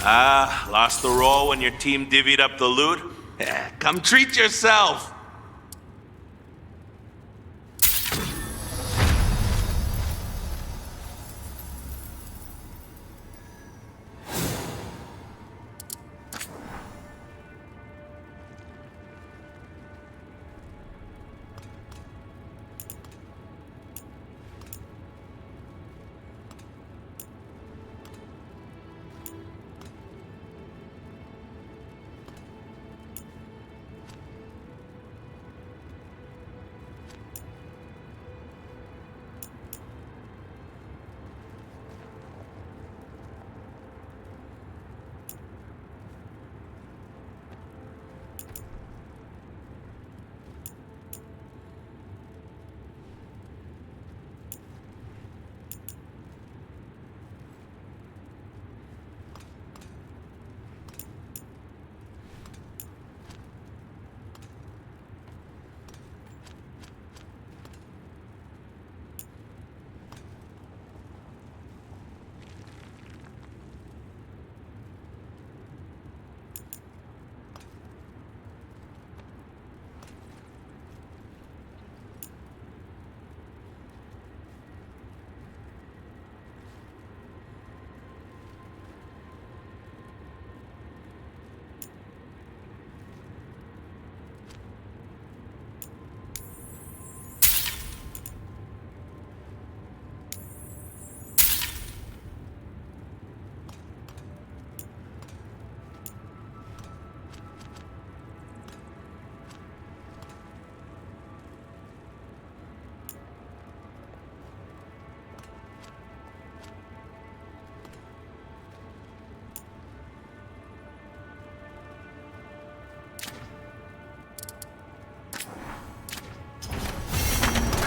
Ah, lost the roll when your team divvied up the loot? Come treat yourself!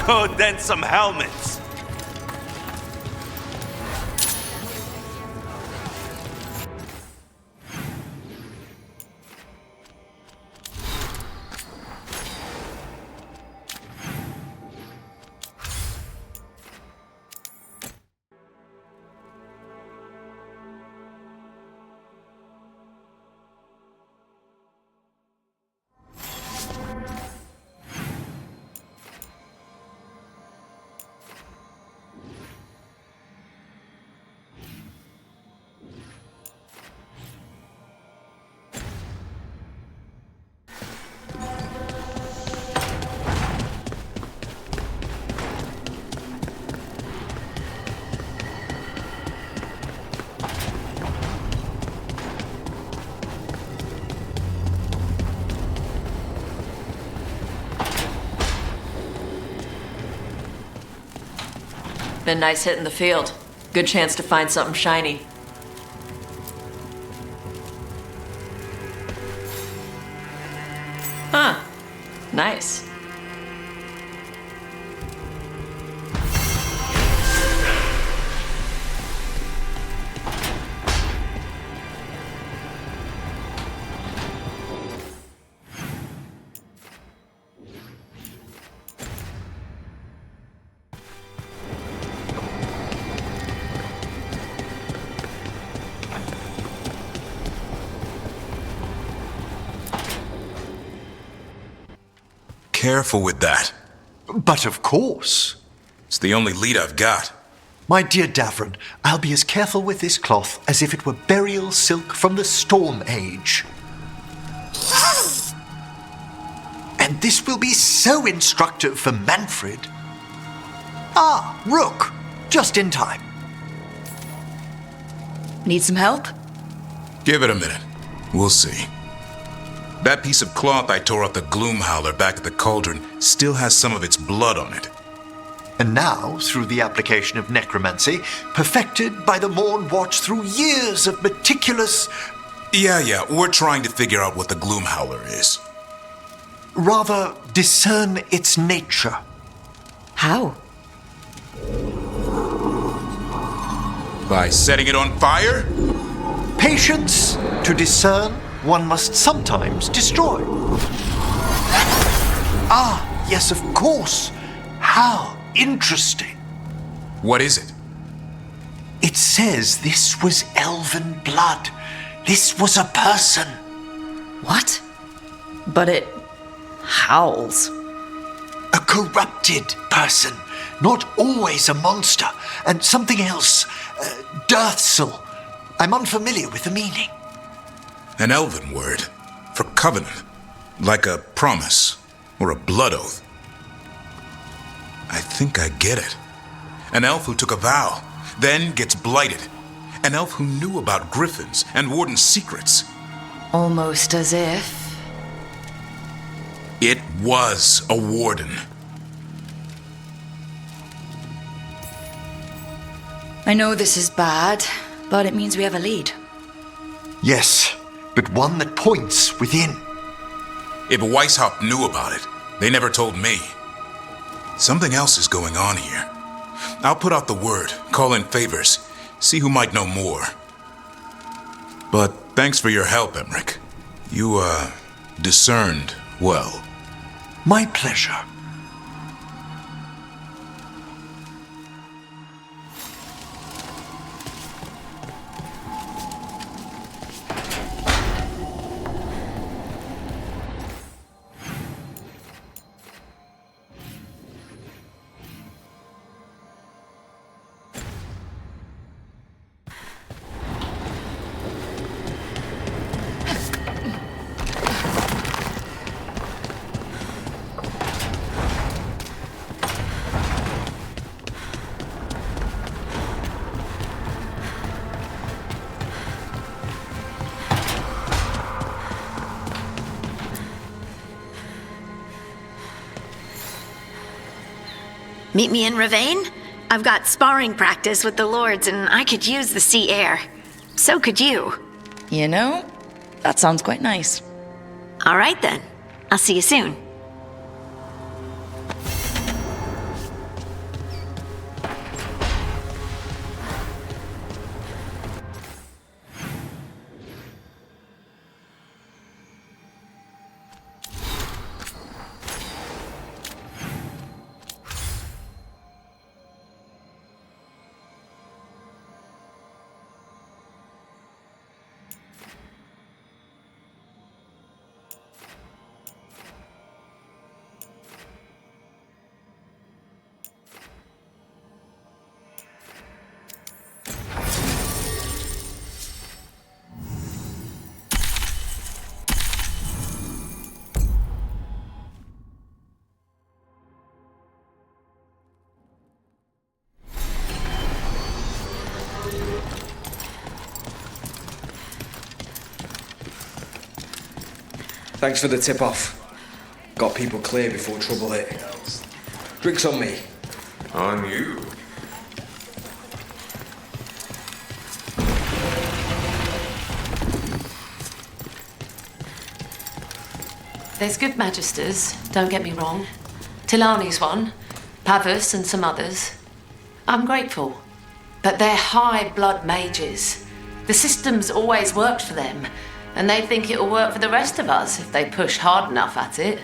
Oh, then some helmets. Been nice hitting the field. Good chance to find something shiny. Huh. Nice. Careful with that. But of course. It's the only lead I've got. My dear Davron, I'll be as careful with this cloth as if it were burial silk from the Storm Age. And this will be so instructive for Manfred. Ah, Rook, just in time. Need some help? Give it a minute. We'll see. That piece of cloth I tore off the Gloom Howler back at the cauldron still has some of its blood on it. And now, through the application of necromancy, perfected by the Morn Watch through years of meticulous... Yeah, we're trying to figure out what the Gloom Howler is. Rather, discern its nature. How? By setting it on fire? Patience. To discern, one must sometimes destroy. Ah, yes, of course. How interesting. What is it? It says this was elven blood, This was a person. What? But it howls. A corrupted person. Not always a monster. And something else. Dirthsel. I'm unfamiliar with the meaning. An elven word for covenant, like a promise or a blood oath. I think I get it. An elf who took a vow, then gets blighted. An elf who knew about griffins and warden's secrets. Almost as if... It was a warden. I know this is bad, but it means we have a lead. Yes, but one that points within. If Weishaupt knew about it, they never told me. Something else is going on here. I'll put out the word, call in favors, see who might know more. But thanks for your help, Emmerich. You, discerned well. My pleasure. Meet me in Ravane? I've got sparring practice with the lords and I could use the sea air. So could you. You know, that sounds quite nice. All right then. I'll see you soon. Thanks for the tip-off. Got people clear before trouble hit. Drinks on me. On you. There's good magisters, don't get me wrong. Tilani's one, Pavus and some others. I'm grateful. But they're high blood mages. The system's always worked for them, and they think it'll work for the rest of us if they push hard enough at it.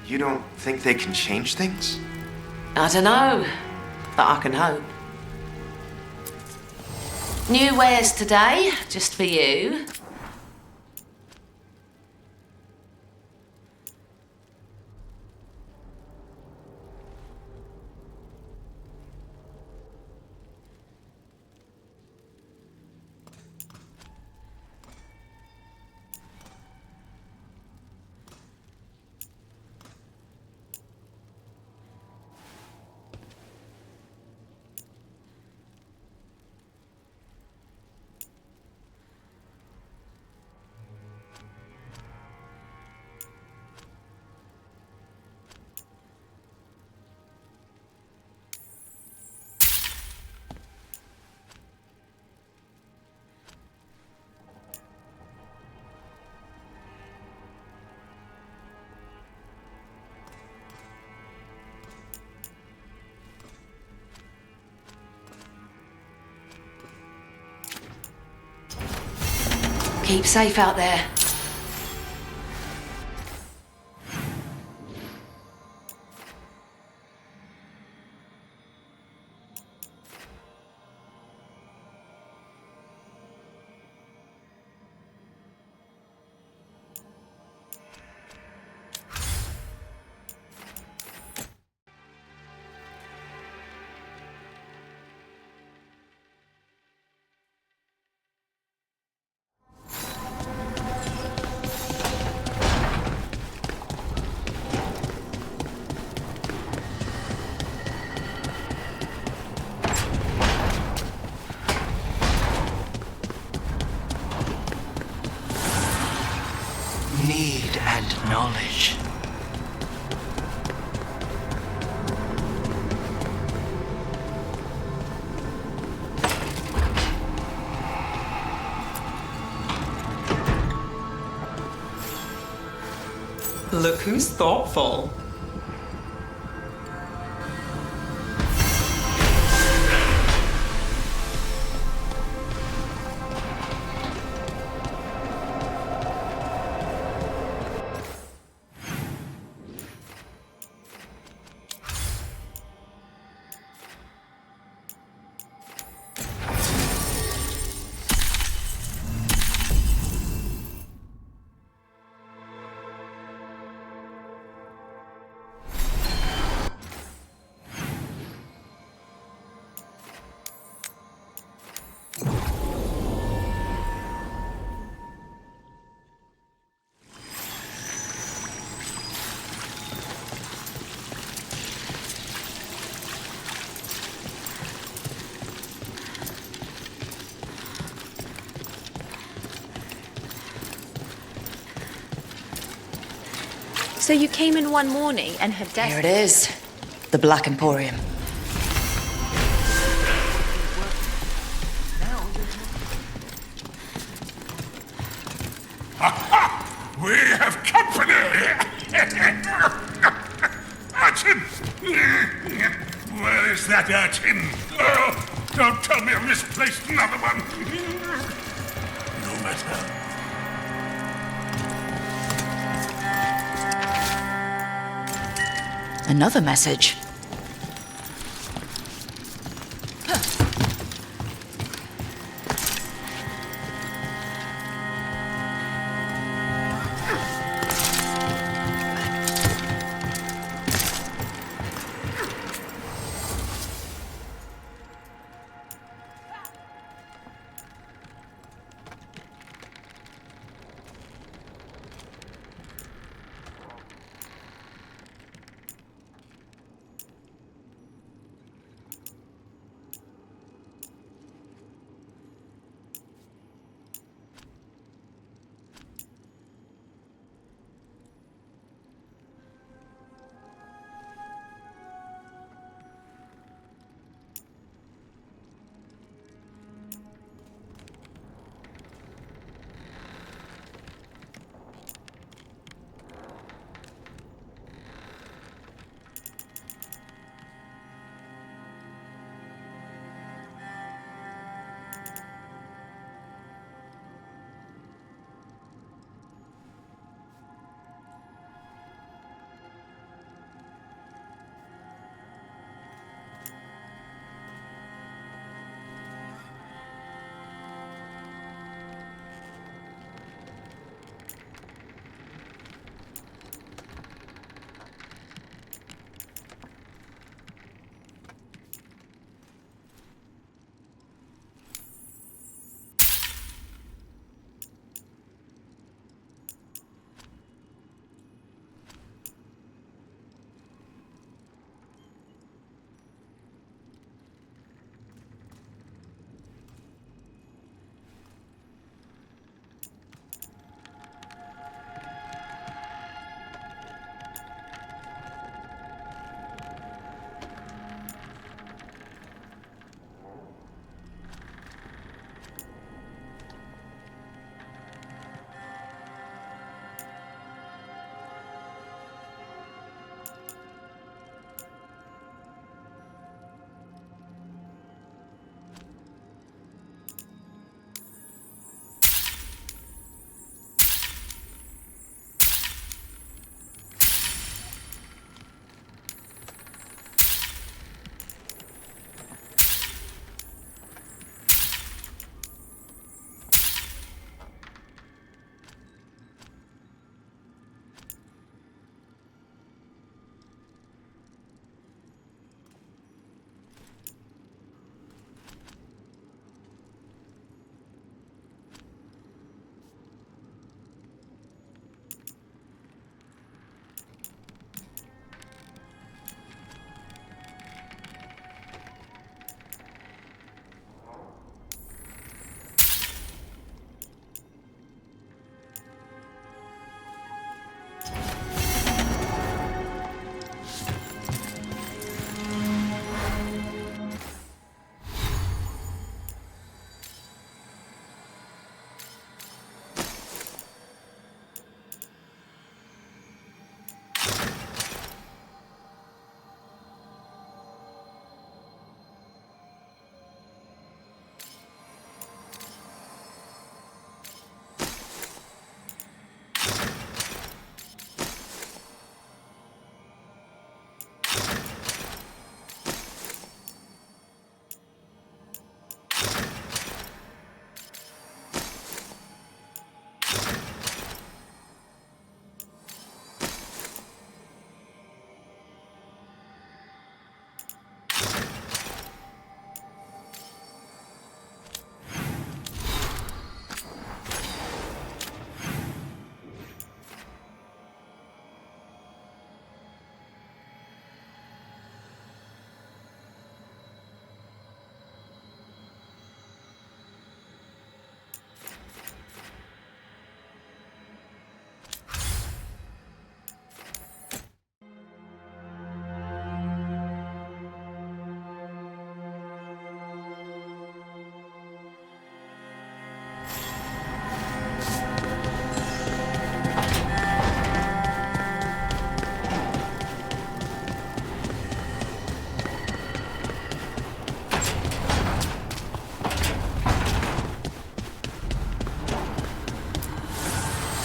You don't think they can change things? I don't know, but I can hope. New wares today, just for you. Keep safe out there. need and knowledge. Look who's thoughtful. So you came in one morning and had death. Here it is. The Black Emporium. We have company! Urchin! Where is that urchin? Oh, don't tell me I misplaced another one! No matter. Another message.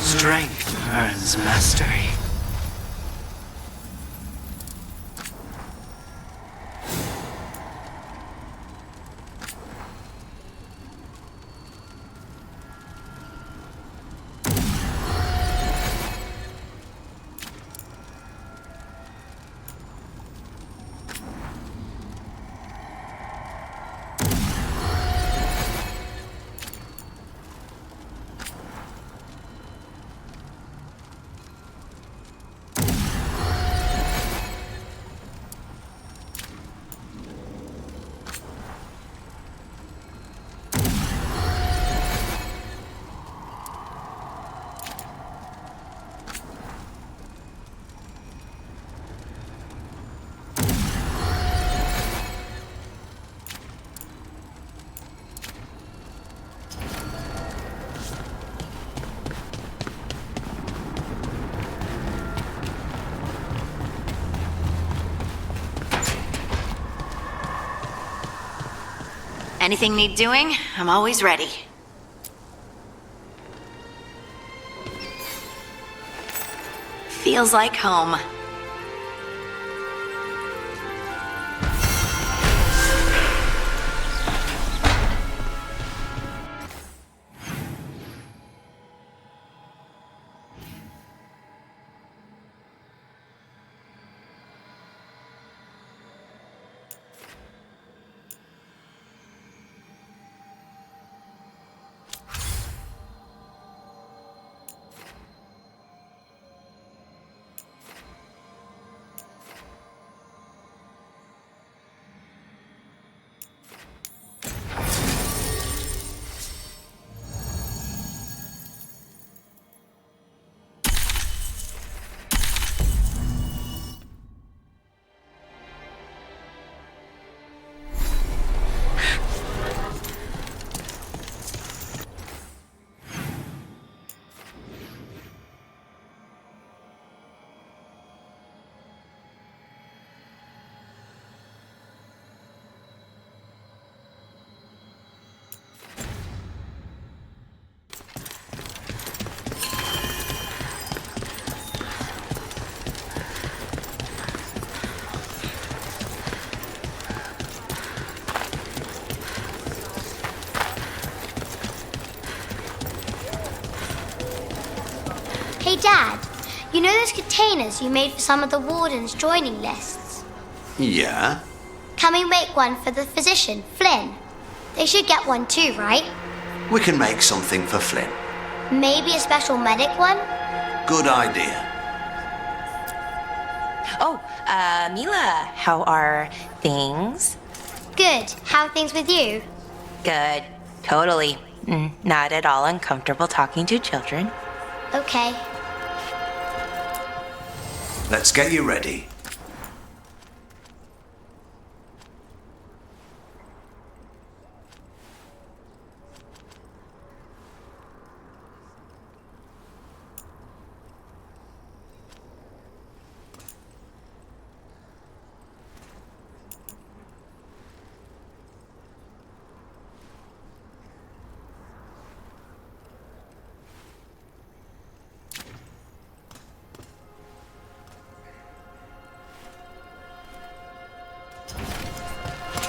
Strength earns mastery. Anything need doing? I'm always ready. Feels like home. Hey Dad, you know those containers you made for some of the wardens' joining lists? Yeah? Can we make one for the physician, Flynn? They should get one too, right? We can make something for Flynn. Maybe a special medic one? Good idea. Oh, Mila, how are things? Good. How are things with you? Good. Totally. Not at all uncomfortable talking to children. Okay. Let's get you ready.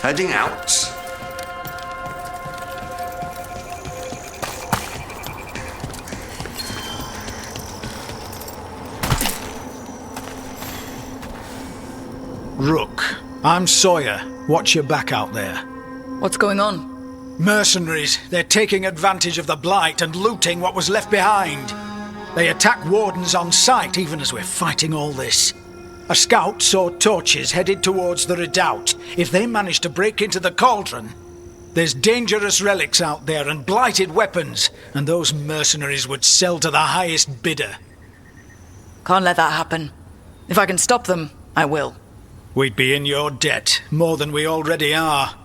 Heading out. Rook, I'm Sawyer. Watch your back out there. What's going on? Mercenaries. They're taking advantage of the blight and looting what was left behind. They attack wardens on sight even as we're fighting all this. A scout saw torches headed towards the redoubt. If they manage to break into the cauldron, there's dangerous relics out there and blighted weapons, and those mercenaries would sell to the highest bidder. Can't let that happen. If I can stop them, I will. We'd be in your debt, more than we already are.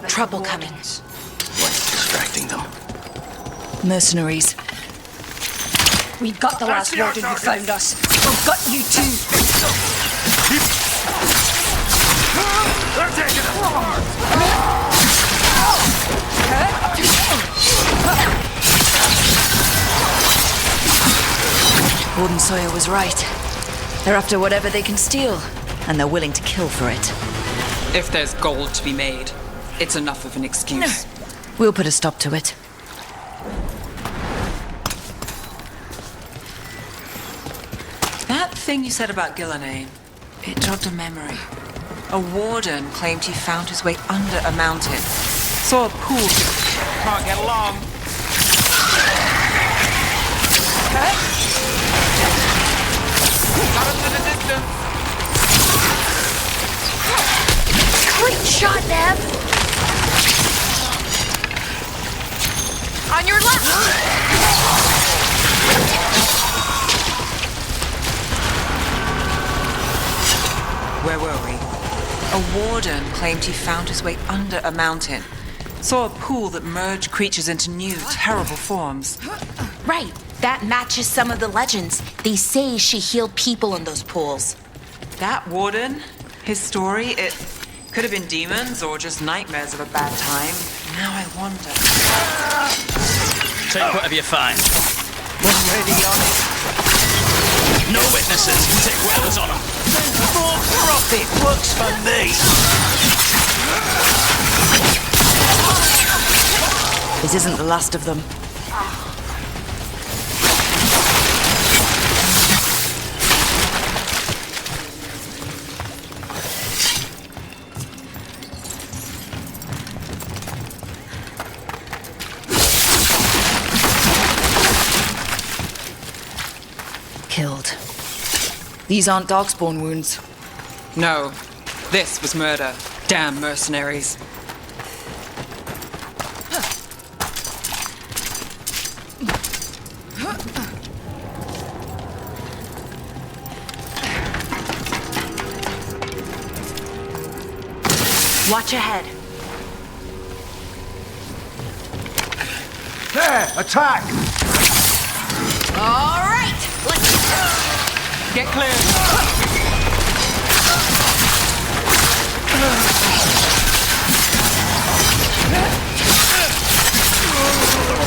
Trouble coming. What's distracting them? Mercenaries. We've got the last warden who found us. We've got you too. They're taking us apart! Warden Sawyer was right. They're after whatever they can steal, and they're willing to kill for it. If there's gold to be made, it's enough of an excuse. We'll put a stop to it. That thing you said about Gillenane, it jogged a memory. A warden claimed he found his way under a mountain. Saw a pool. Can't get along. Got him in the distance. Great shot, Nev! On your left! Where were we? A warden claimed he found his way under a mountain. Saw a pool that merged creatures into new, terrible forms. Right. That matches some of the legends. They say she healed people in those pools. That warden, his story, it could have been demons or just nightmares of a bad time. Now I wonder. Take whatever you find. Ready on it. No witnesses. Take whatever's on them. More profit works for me. This isn't the last of them. Killed. These aren't darkspawn wounds. No, this was murder. Damn mercenaries. Watch ahead. There! Attack! All right, let's get clear.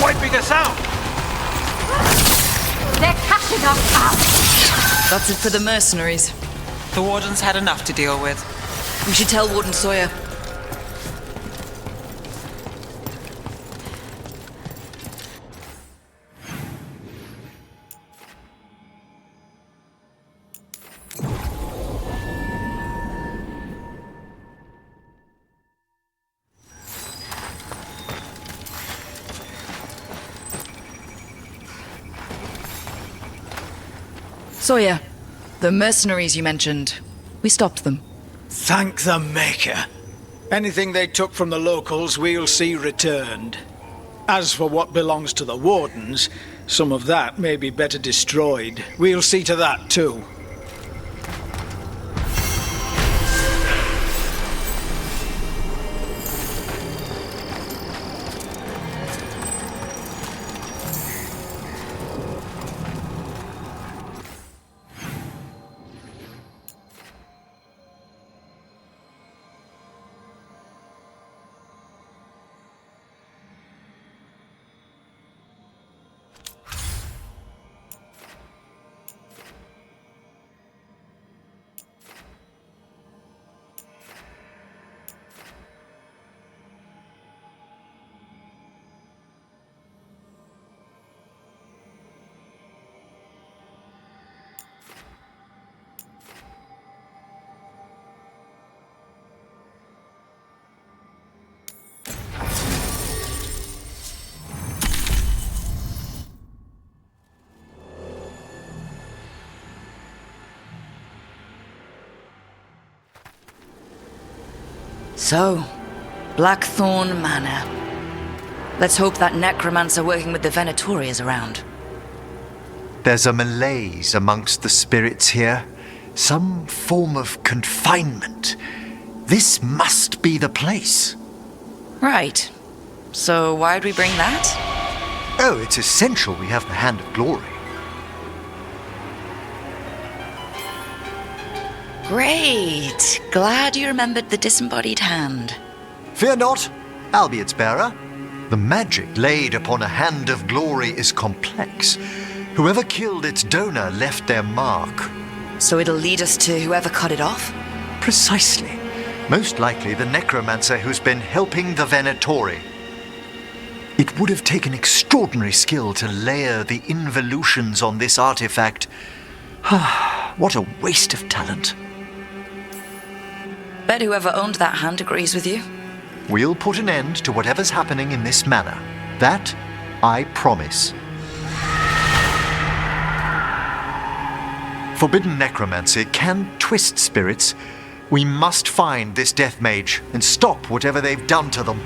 Wiping us out. They're catching us out. That's it for the mercenaries. The warden's had enough to deal with. We should tell Warden Sawyer. Sawyer, the mercenaries you mentioned, we stopped them. Thank the Maker. Anything they took from the locals, we'll see returned. As for what belongs to the Wardens, some of that may be better destroyed. We'll see to that too. So, Blackthorn Manor. Let's hope that necromancer working with the Venatori is around. There's a malaise amongst the spirits here. Some form of confinement. This must be the place. Right. So why'd we bring that? Oh, it's essential we have the Hand of Glory. Great. Glad you remembered the disembodied hand. Fear not, I'll be its bearer. The magic laid upon a Hand of Glory is complex. Whoever killed its donor left their mark. So it'll lead us to whoever cut it off? Precisely. Most likely the necromancer who's been helping the Venatori. It would have taken extraordinary skill to layer the involutions on this artifact. What a waste of talent. Bet whoever owned that hand agrees with you. We'll put an end to whatever's happening in this manor. That I promise. Forbidden necromancy can twist spirits. We must find this death mage and stop whatever they've done to them.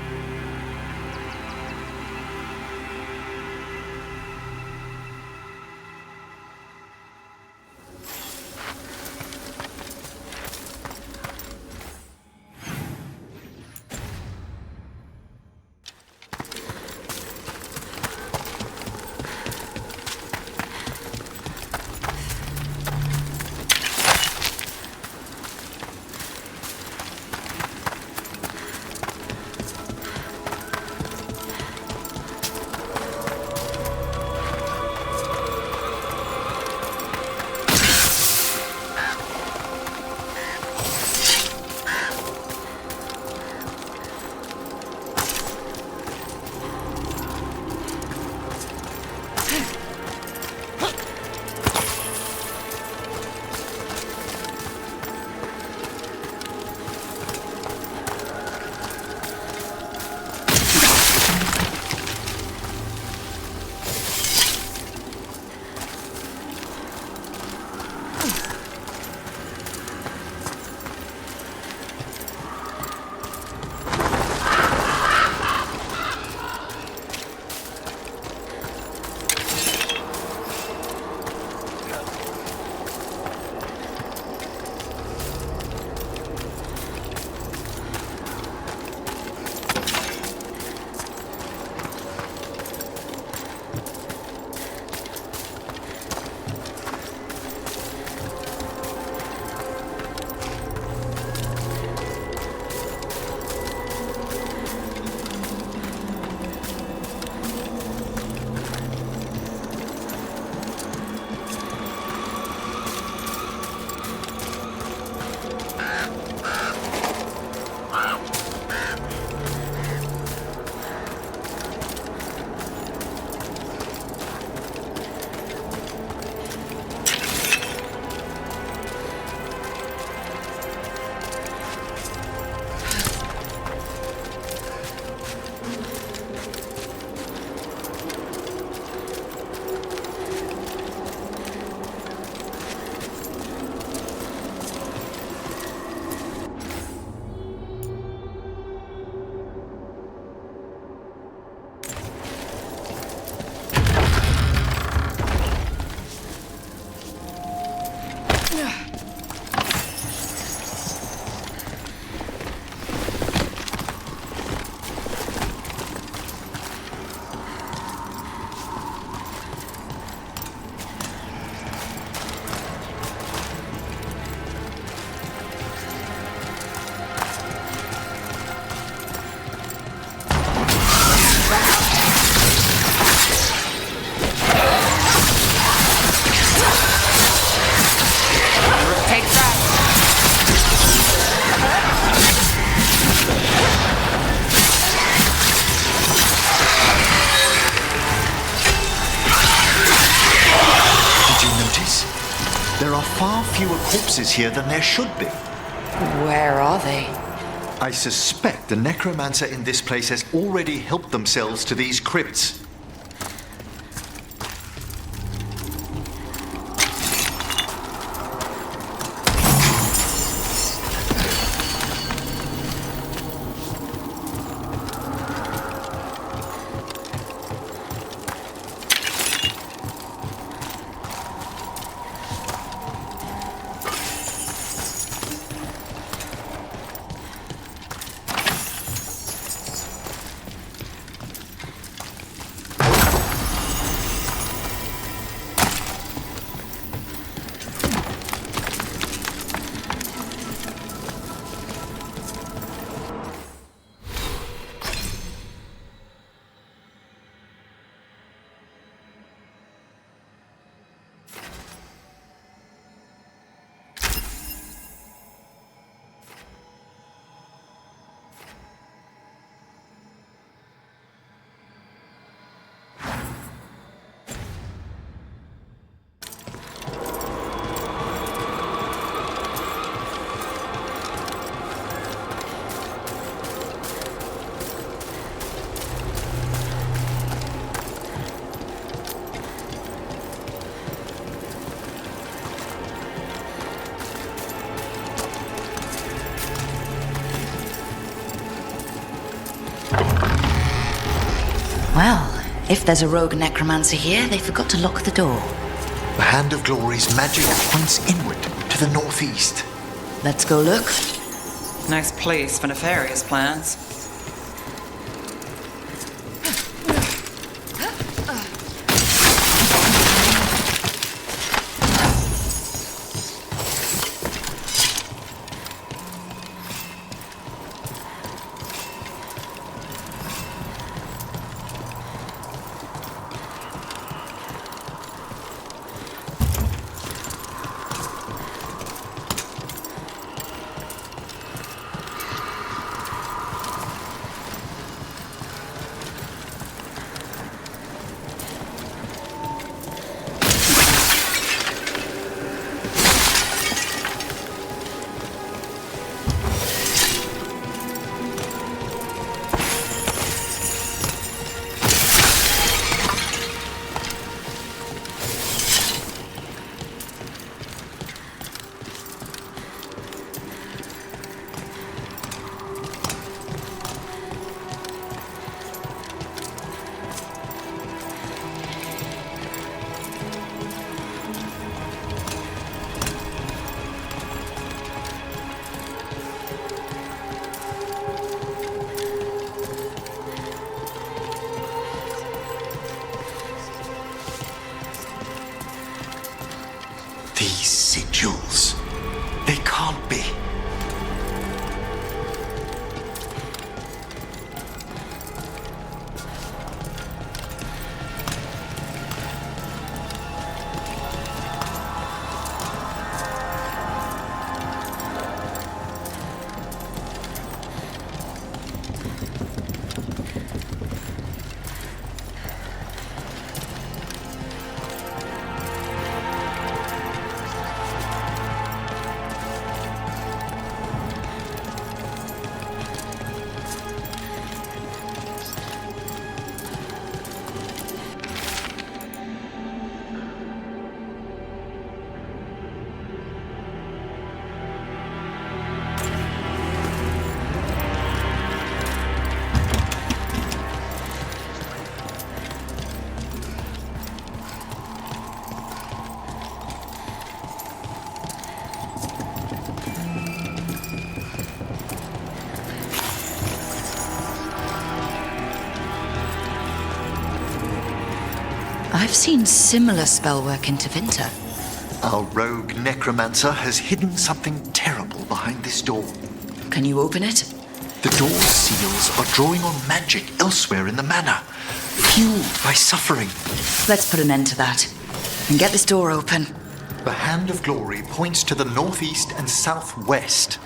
Far fewer corpses here than there should be. Where are they? I suspect the necromancer in this place has already helped themselves to these crypts. Well, if there's a rogue necromancer here, they forgot to lock the door. The Hand of Glory's magic points inward to the northeast. Let's go look. Nice place for nefarious plans. These sigils. They can't be. I've seen similar spellwork in Tevinter. Our rogue necromancer has hidden something terrible behind this door. Can you open it? The door's seals are drawing on magic elsewhere in the manor, fueled by suffering. Let's put an end to that and get this door open. The Hand of Glory points to the northeast and southwest.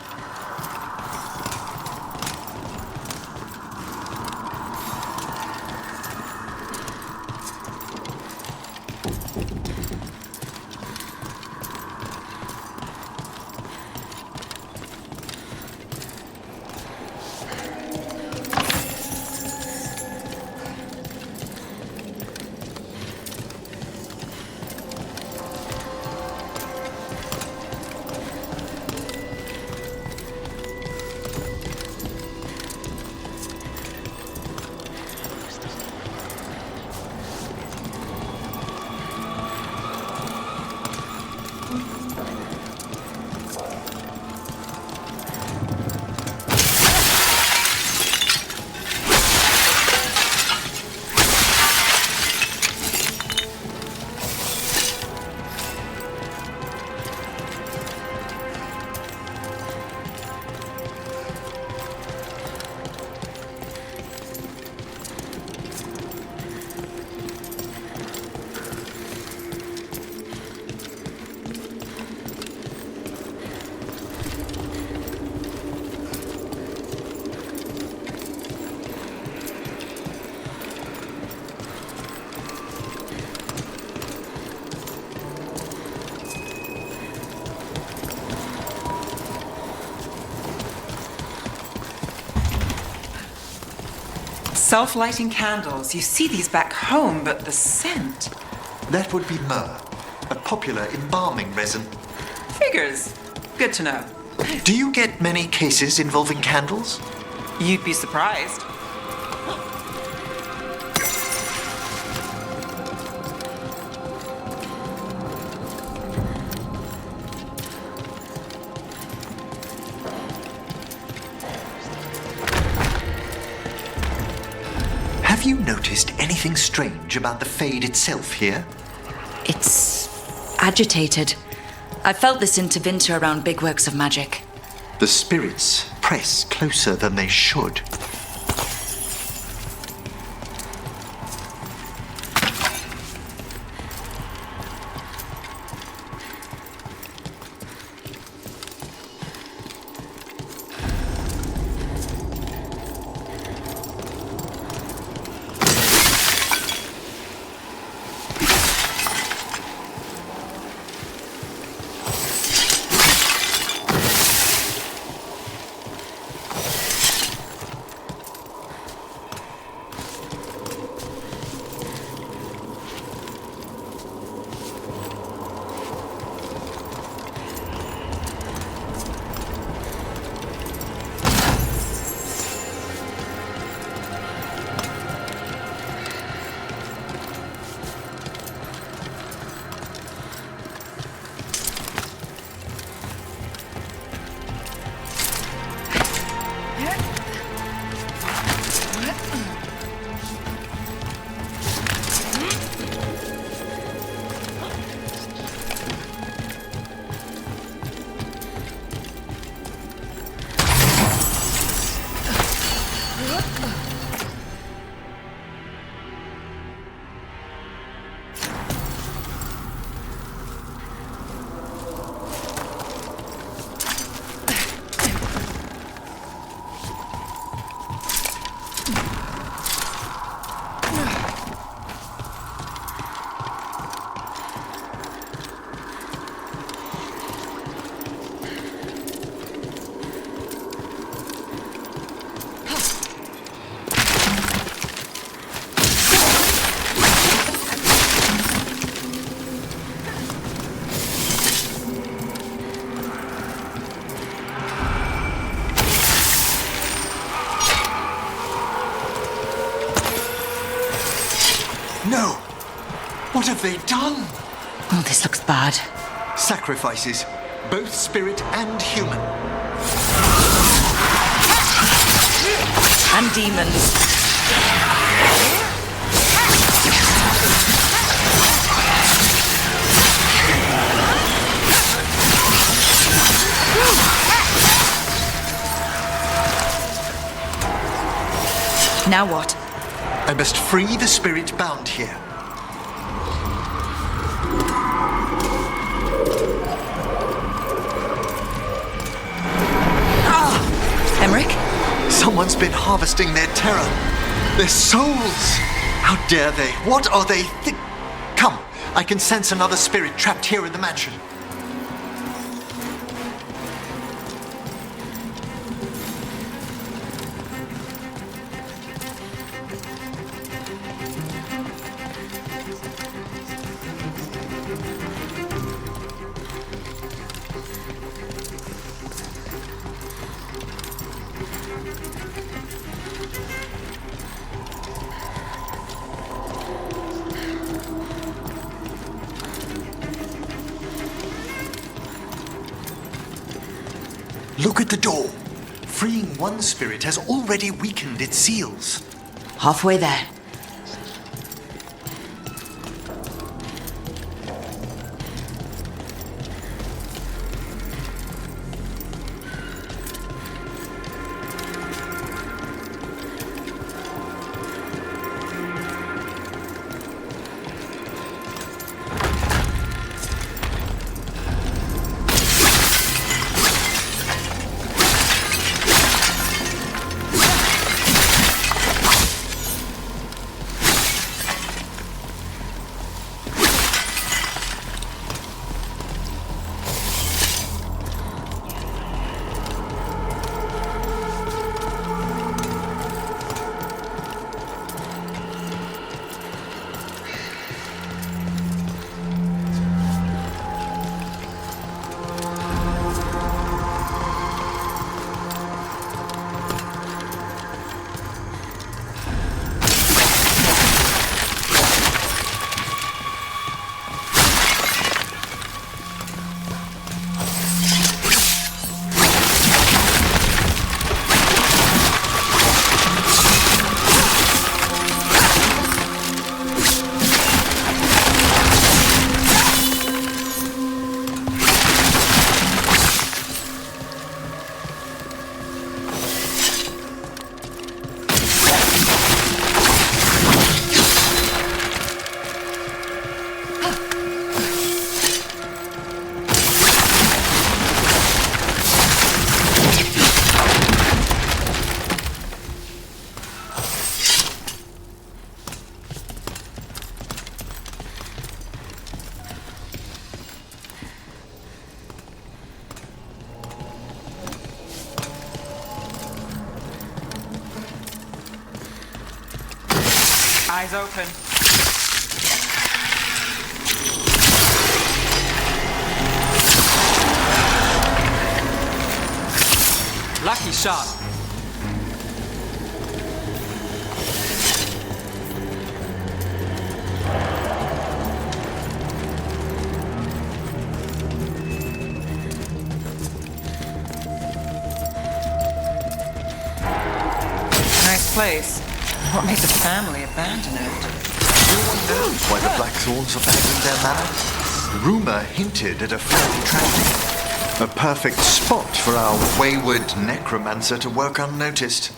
Self-lighting candles. You see these back home, but the scent. That would be myrrh, a popular embalming resin. Figures. Good to know. Do you get many cases involving candles? You'd be surprised. Have you noticed anything strange about the Fade itself here? It's agitated. I felt this in Tevinter around big works of magic. The spirits press closer than they should. No! What have they done? Oh, this looks bad. Sacrifices, both spirit and human. And demons. Now what? I must free the spirit bound here. Emmerich? Someone's been harvesting their terror. Their souls! How dare they? What are they Come, I can sense another spirit trapped here in the mansion. Look at the door. Freeing one spirit has already weakened its seals. Halfway there. Eyes open. Lucky shot. Nice place. What made the family abandon it? No one knows why the Blackthorns abandoned their manor. Rumor hinted at a family tragedy. A perfect spot for our wayward necromancer to work unnoticed.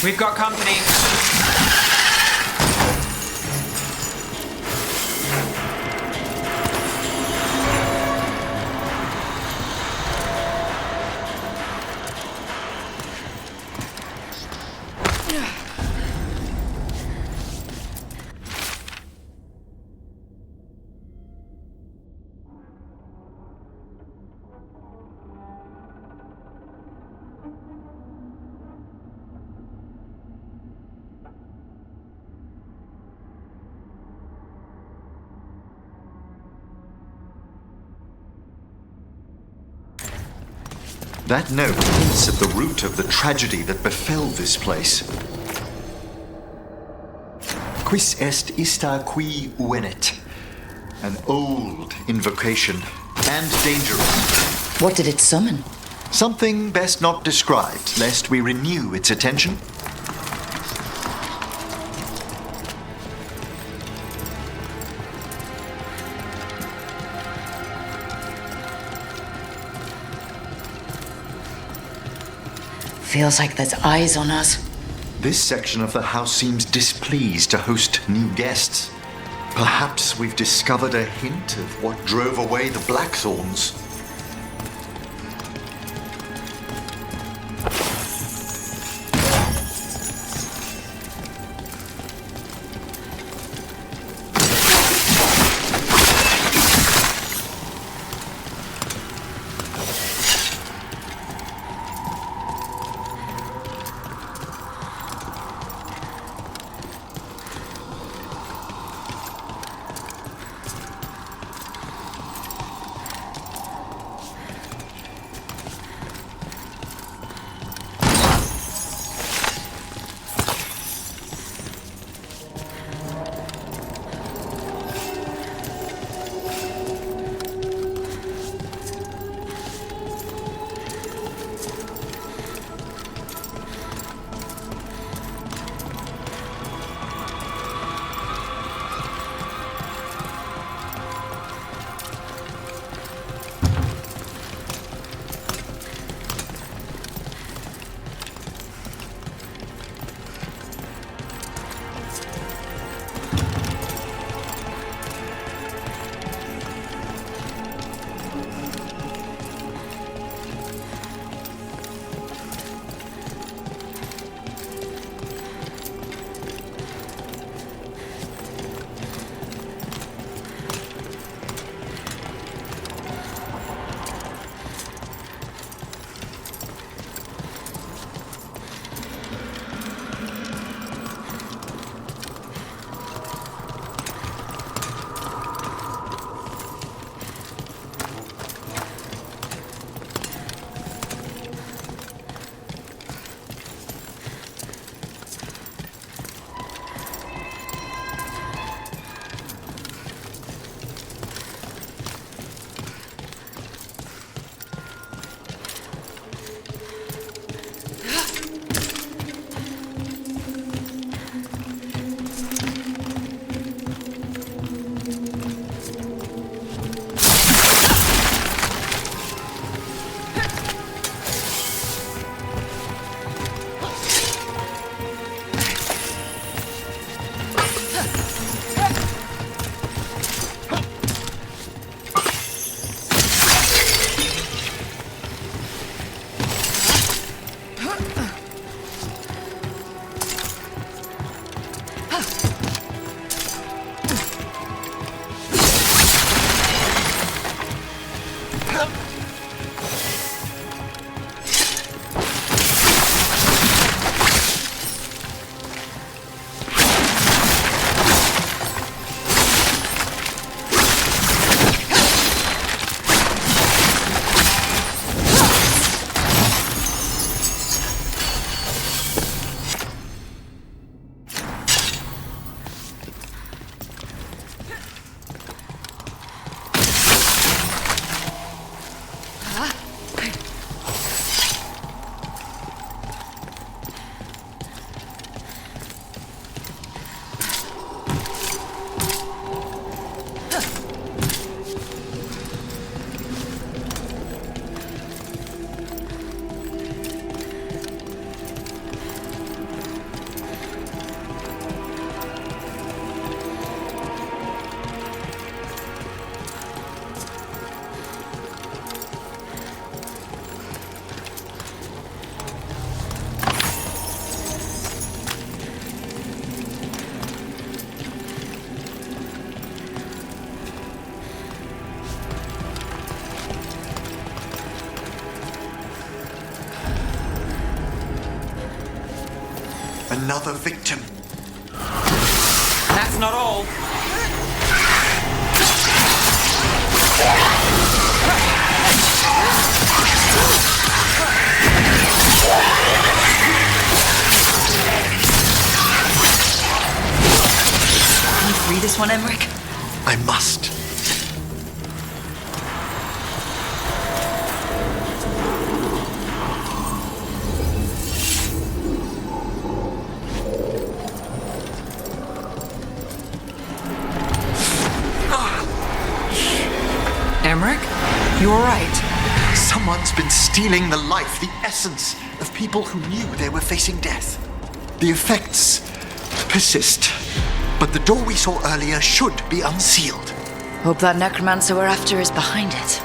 We've got company. That note hints at the root of the tragedy that befell this place. Quis est ista qui uenet? An old invocation, and dangerous. What did it summon? Something best not described, lest we renew its attention. Feels like there's eyes on us. This section of the house seems displeased to host new guests. Perhaps we've discovered a hint of what drove away the Blackthorns. Another victim. That's not all. Can you free this one, Emmerich? I must. Emmerich? You alright? Someone's been stealing the life, the essence of people who knew they were facing death. The effects persist, but the door we saw earlier should be unsealed. Hope that necromancer we're after is behind it.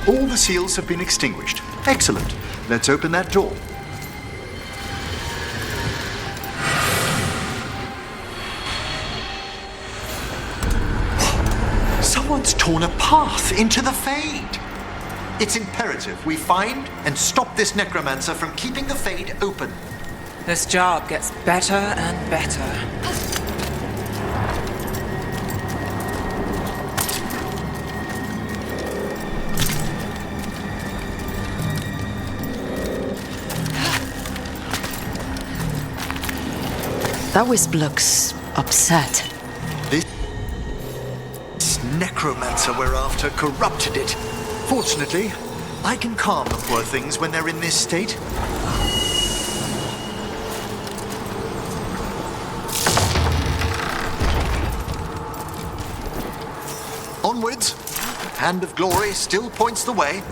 All the seals have been extinguished. Excellent. Let's open that door. Someone's torn a path into the Fade. It's imperative we find and stop this necromancer from keeping the Fade open. This job gets better and better. That wisp looks upset. This necromancer we're after corrupted it. Fortunately, I can calm the poor things when they're in this state. Onwards. Hand of Glory still points the way.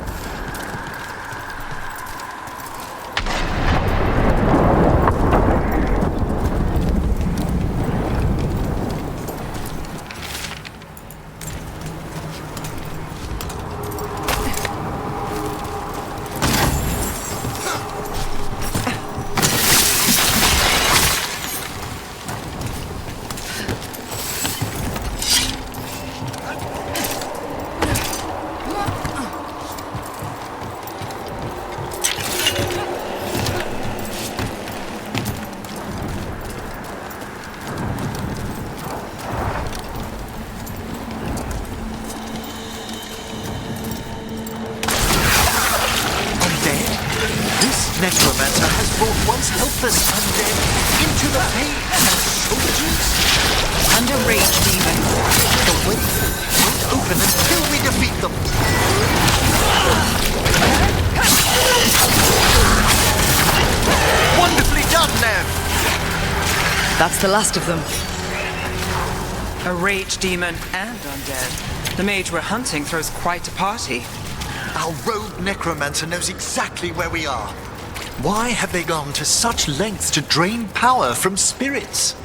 necromancer has brought once helpless undead into the Veil as soldiers. And a rage demon. The way won't open until we defeat them. Wonderfully done, Nev! That's the last of them. A rage demon and undead. The mage we're hunting throws quite a party. Our rogue necromancer knows exactly where we are. Why have they gone to such lengths to drain power from spirits?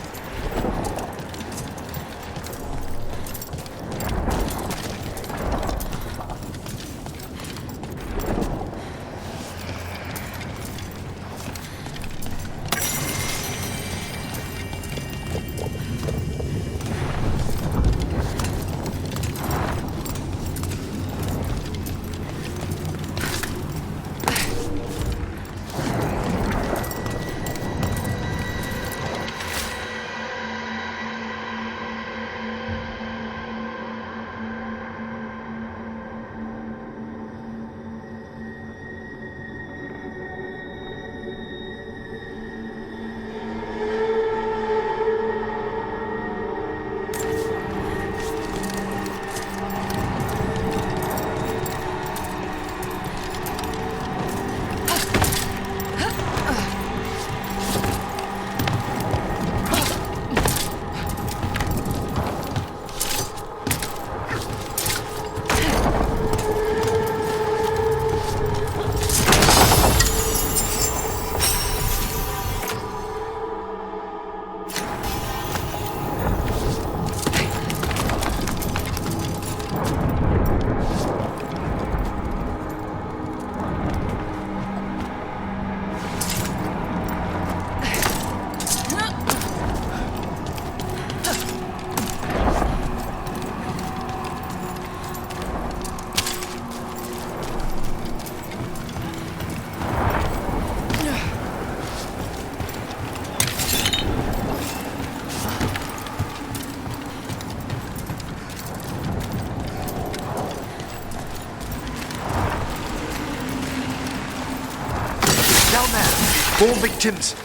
More victims.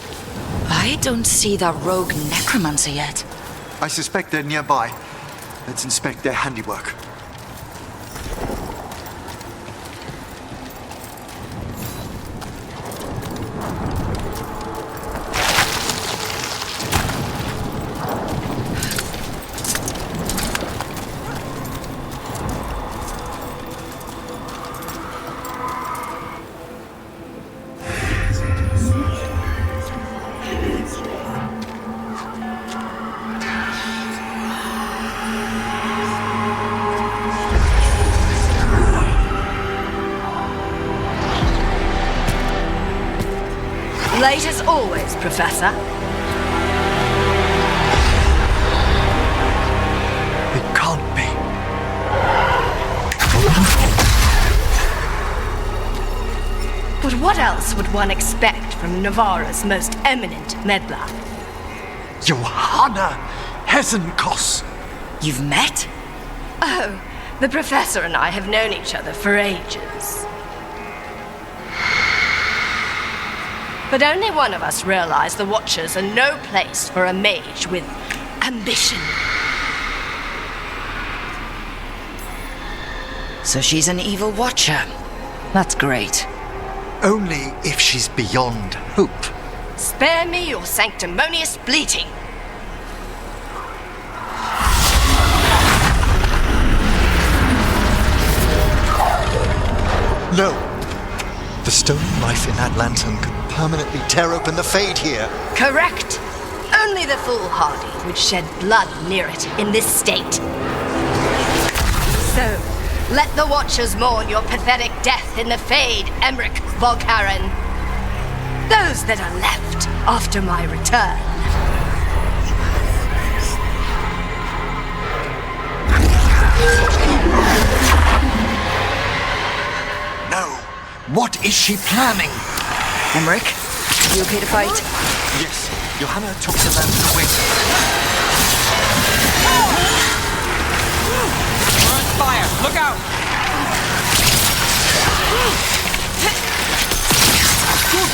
I don't see that rogue necromancer yet. I suspect they're nearby. Let's inspect their handiwork. Late as always, Professor. It can't be. But what else would one expect from Navarra's most eminent meddler? Johanna Hesenkos. You've met? Oh, the Professor and I have known each other for ages. But only one of us realized the Watchers are no place for a mage with ambition. So she's an evil Watcher. That's great. Only if she's beyond hope. Spare me your sanctimonious bleating. No. The stolen life in that lantern could permanently tear open the Fade here. Correct. Only the foolhardy would shed blood near it in this state. So, let the Watchers mourn your pathetic death in the Fade, Emmerich Volkaren. Those that are left after my return. No. What is she planning? Emmerich, you okay to fight? Yes. Johanna took the lantern away. We're on fire! Look out! Good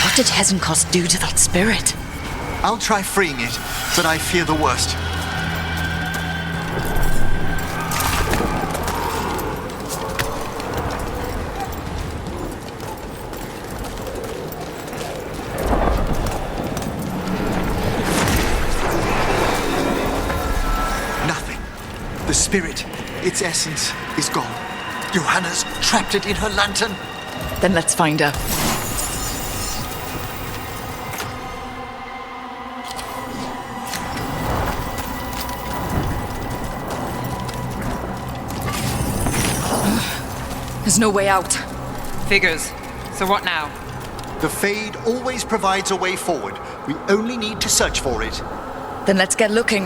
What did Hezenkos do to that spirit? I'll try freeing it, but I fear the worst. Nothing. The spirit, its essence, is gone. Johanna's trapped it in her lantern. Then let's find her. There's no way out. Figures. So what now? The Fade always provides a way forward. We only need to search for it. Then let's get looking.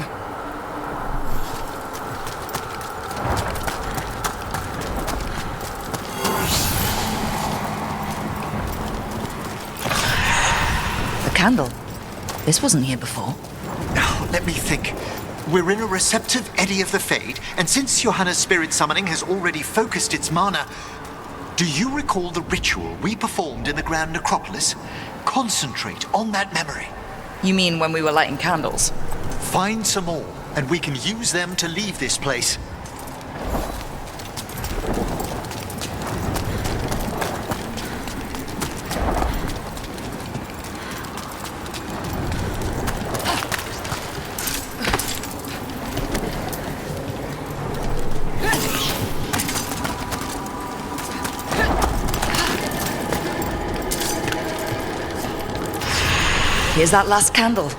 The candle. This wasn't here before. Now, let me think. We're in a receptive eddy of the Fade, and since Johanna's spirit summoning has already focused its mana, do you recall the ritual we performed in the Grand Necropolis? Concentrate on that memory. You mean when we were lighting candles? Find some more, and we can use them to leave this place. Here's that last candle.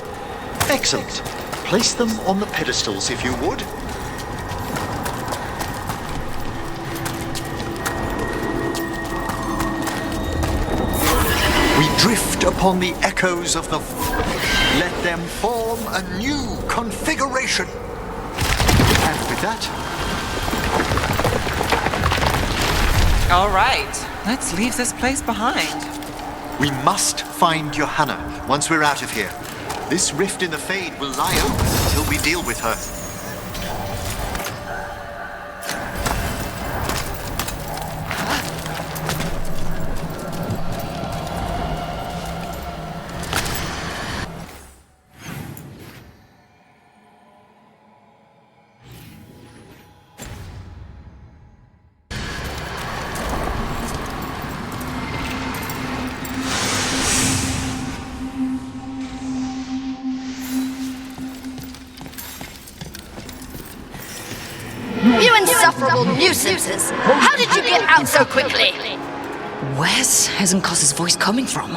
Excellent. Place them on the pedestals, if you would. We drift upon the echoes of the... Let them form a new configuration. And with that... All right. Let's leave this place behind. We must find Johanna once we're out of here. This rift in the Fade will lie open until we deal with her. You insufferable nuisances! How did you get out so quickly? Where's Hezenkos' voice coming from?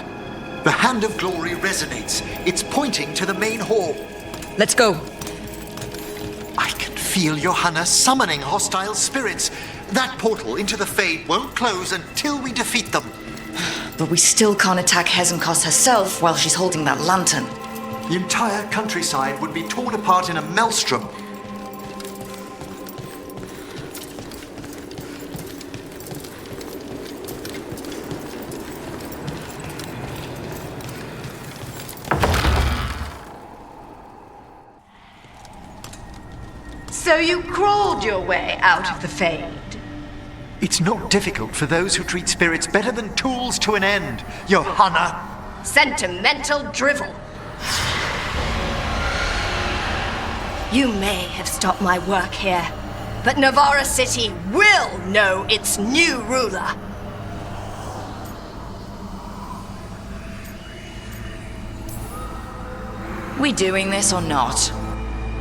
The Hand of Glory resonates. It's pointing to the main hall. Let's go. I can feel Johanna summoning hostile spirits. That portal into the Fade won't close until we defeat them. But we still can't attack Hezenkos herself while she's holding that lantern. The entire countryside would be torn apart in a maelstrom. So you crawled your way out of the Fade? It's not difficult for those who treat spirits better than tools to an end, Johanna. Sentimental drivel. You may have stopped my work here, but Navarra City will know its new ruler. We doing this or not?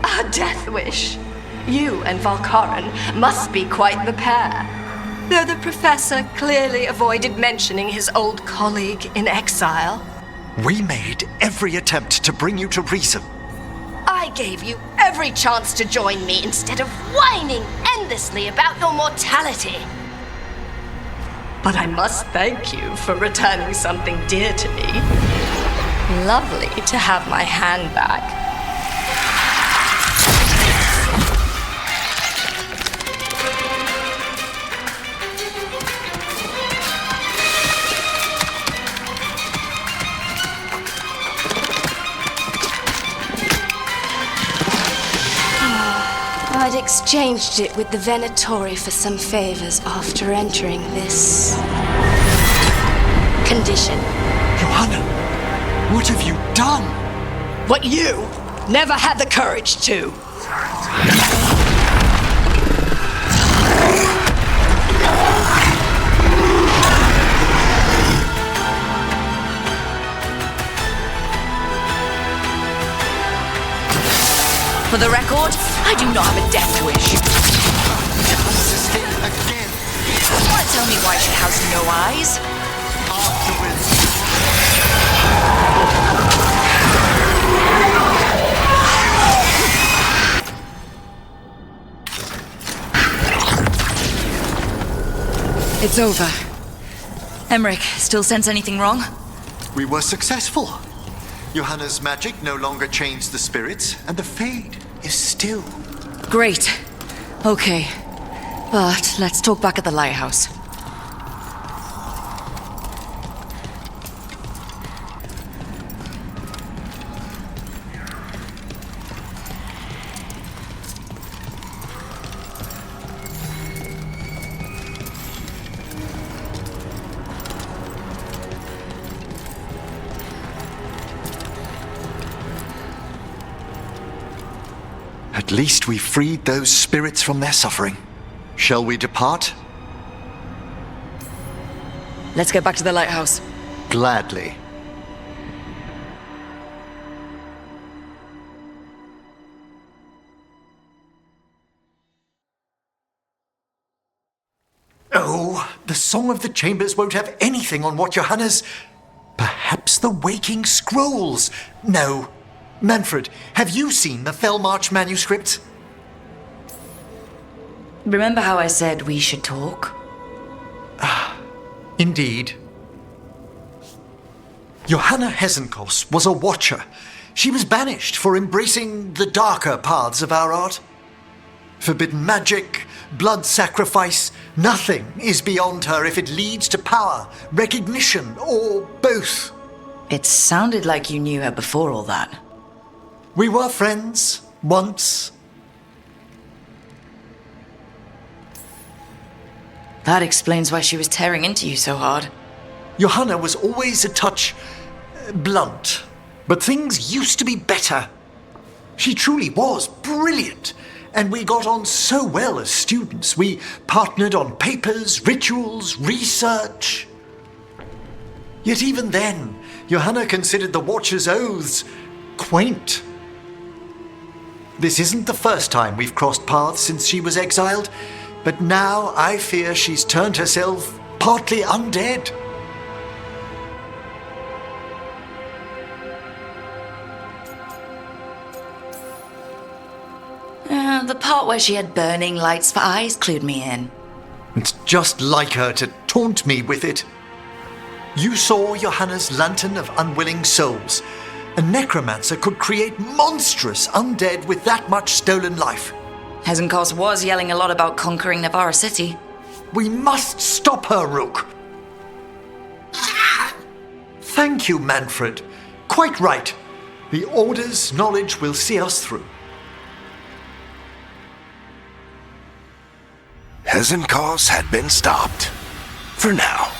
A death wish. You and Valkaran must be quite the pair. Though the professor clearly avoided mentioning his old colleague in exile. We made every attempt to bring you to reason. I gave you every chance to join me instead of whining endlessly about your mortality. But I must thank you for returning something dear to me. Lovely to have my hand back. I'd exchanged it with the Venatori for some favors after entering this condition. Johanna, what have you done? What you never had the courage to. For the record, I do not have a death wish. This is him again. Want to tell me why she has no eyes? It's over. Emmerich, still sense anything wrong? We were successful. Johanna's magic no longer changed the spirits, and the Fade is still. Great. Okay. But let's talk back at the lighthouse. At least we freed those spirits from their suffering. Shall we depart? Let's get back to the lighthouse. Gladly. Oh, the Song of the Chambers won't have anything on what Johanna's... Perhaps the Waking Scrolls? No. Manfred, have you seen the Fellmarch manuscript? Remember how I said we should talk? Indeed. Johanna Hesenkos was a watcher. She was banished for embracing the darker paths of our art. Forbidden magic, blood sacrifice, nothing is beyond her if it leads to power, recognition, or both. It sounded like you knew her before all that. We were friends, once. That explains why she was tearing into you so hard. Johanna was always a touch blunt, but things used to be better. She truly was brilliant, and we got on so well as students. We partnered on papers, rituals, research. Yet even then, Johanna considered the Watcher's oaths quaint. This isn't the first time we've crossed paths since she was exiled, but now I fear she's turned herself partly undead. The part where she had burning lights for eyes clued me in. It's just like her to taunt me with it. You saw Johanna's lantern of unwilling souls. A necromancer could create monstrous undead with that much stolen life. Hesenkos was yelling a lot about conquering Navarra City. We must stop her, Rook. Thank you, Manfred. Quite right. The Order's knowledge will see us through. Hesenkos had been stopped. For now.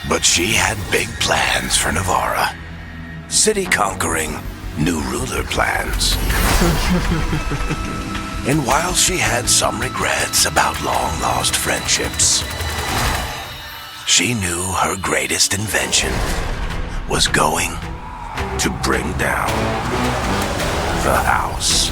But she had big plans for Navarra. City conquering, new ruler plans. And while she had some regrets about long-lost friendships, she knew her greatest invention was going to bring down the house.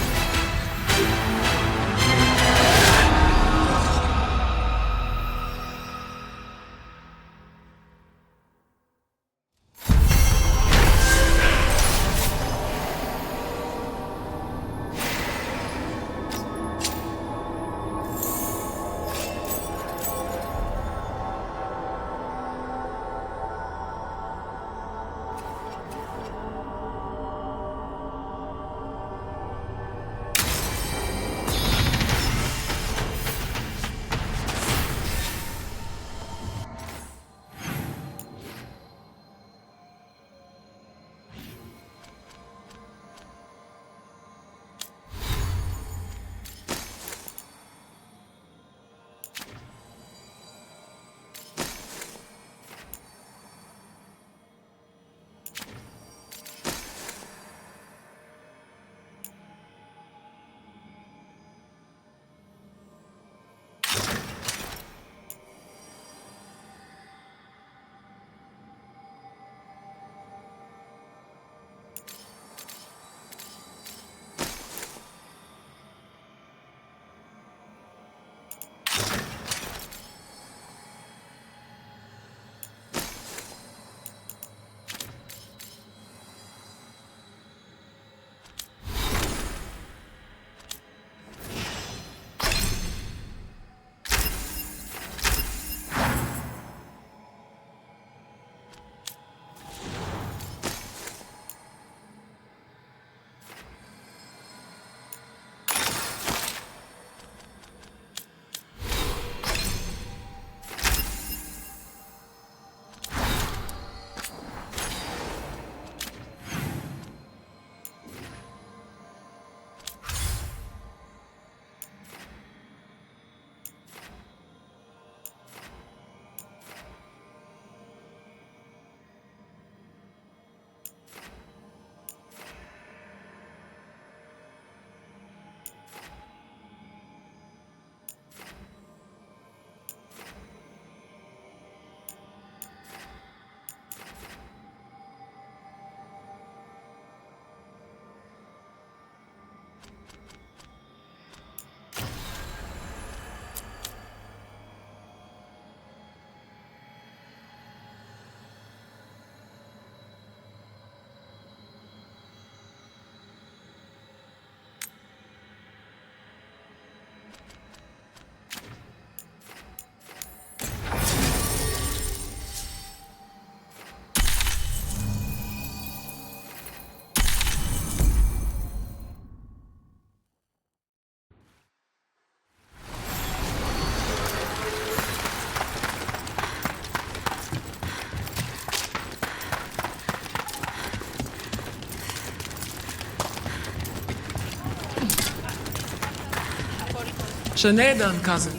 Sinead done, cousin.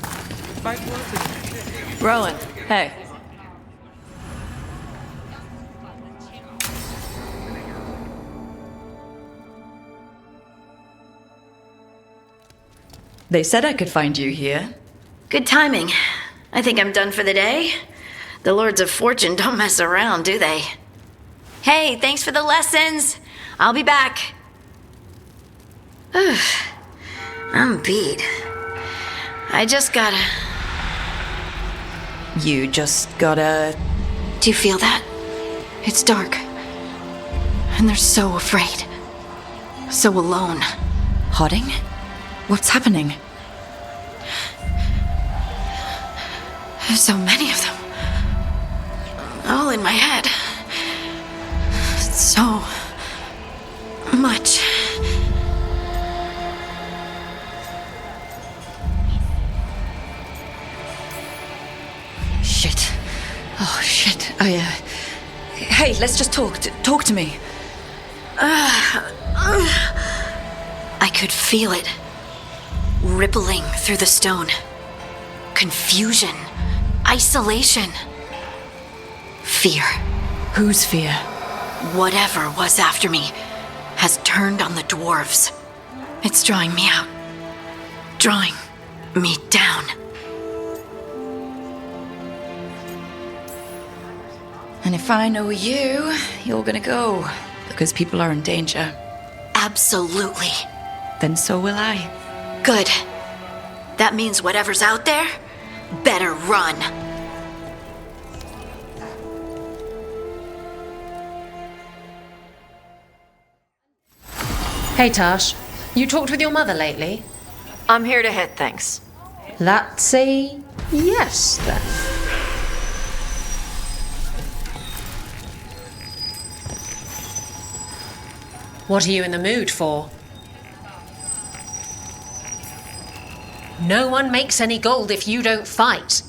Rowan, hey. They said I could find you here. Good timing. I think I'm done for the day. The Lords of Fortune don't mess around, do they? Hey, thanks for the lessons. I'll be back. I'm beat. I just gotta... You just gotta... Do you feel that? It's dark. And they're so afraid. So alone. Hodding? What's happening? There's so many of them. All in my head. So much. Shit. Oh, shit. Hey, let's just talk. Talk to me. I could feel it. Rippling through the stone. Confusion. Isolation. Fear. Whose fear? Whatever was after me has turned on the dwarves. It's drawing me out. Drawing me down. And if I know you, you're gonna go. Because people are in danger. Absolutely. Then so will I. Good. That means whatever's out there better run. Hey, Tash. You talked with your mother lately? I'm here to hit things. That's a yes, then. What are you in the mood for? No one makes any gold if you don't fight.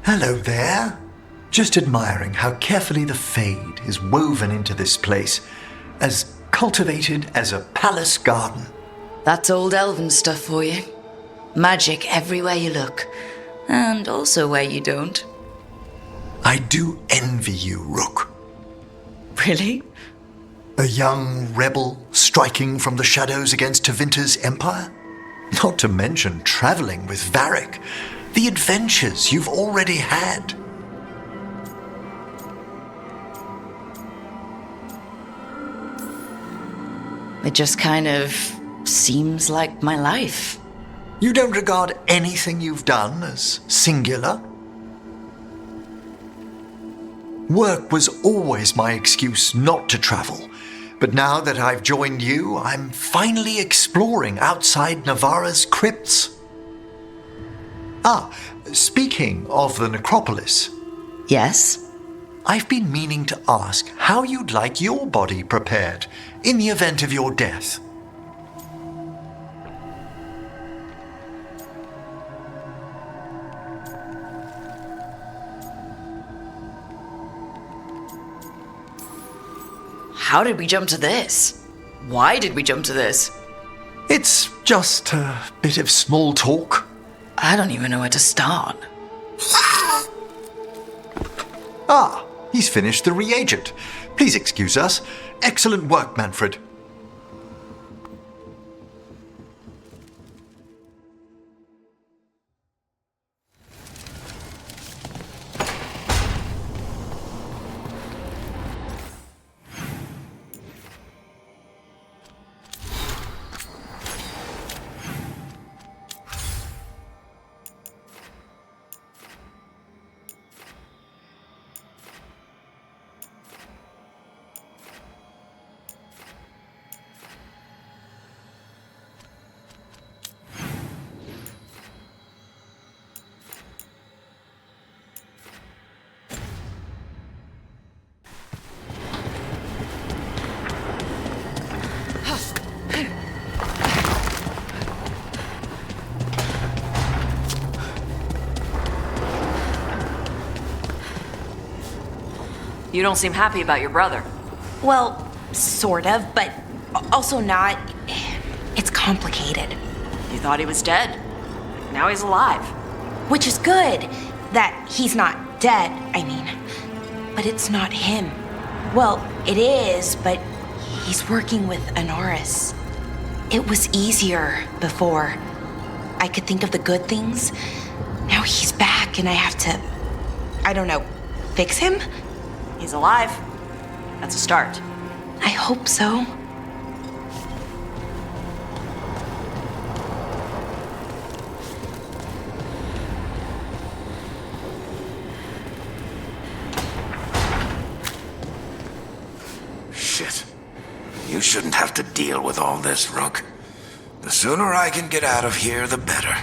Hello there. Just admiring how carefully the Fade is woven into this place, as cultivated as a palace garden. That's old elven stuff for you. Magic everywhere you look, and also where you don't. I do envy you, Rook. Really? A young rebel striking from the shadows against Tevinter's empire? Not to mention traveling with Varric. The adventures you've already had. It just kind of seems like my life. You don't regard anything you've done as singular? Work was always my excuse not to travel, but now that I've joined you, I'm finally exploring outside Navarra's crypts. Speaking of the necropolis. Yes? I've been meaning to ask how you'd like your body prepared in the event of your death. How did we jump to this? Why did we jump to this? It's just a bit of small talk. I don't even know where to start. He's finished the reagent. Please excuse us. Excellent work, Manfred. You don't seem happy about your brother. Well, sort of, but also not. It's complicated. You thought he was dead. Now he's alive. Which is good. That he's not dead, I mean. But it's not him. Well, it is, but he's working with Anoris. It was easier before. I could think of the good things. Now he's back and I have to, I don't know, fix him? He's alive. That's a start. I hope so. Shit. You shouldn't have to deal with all this, Rook. The sooner I can get out of here, the better.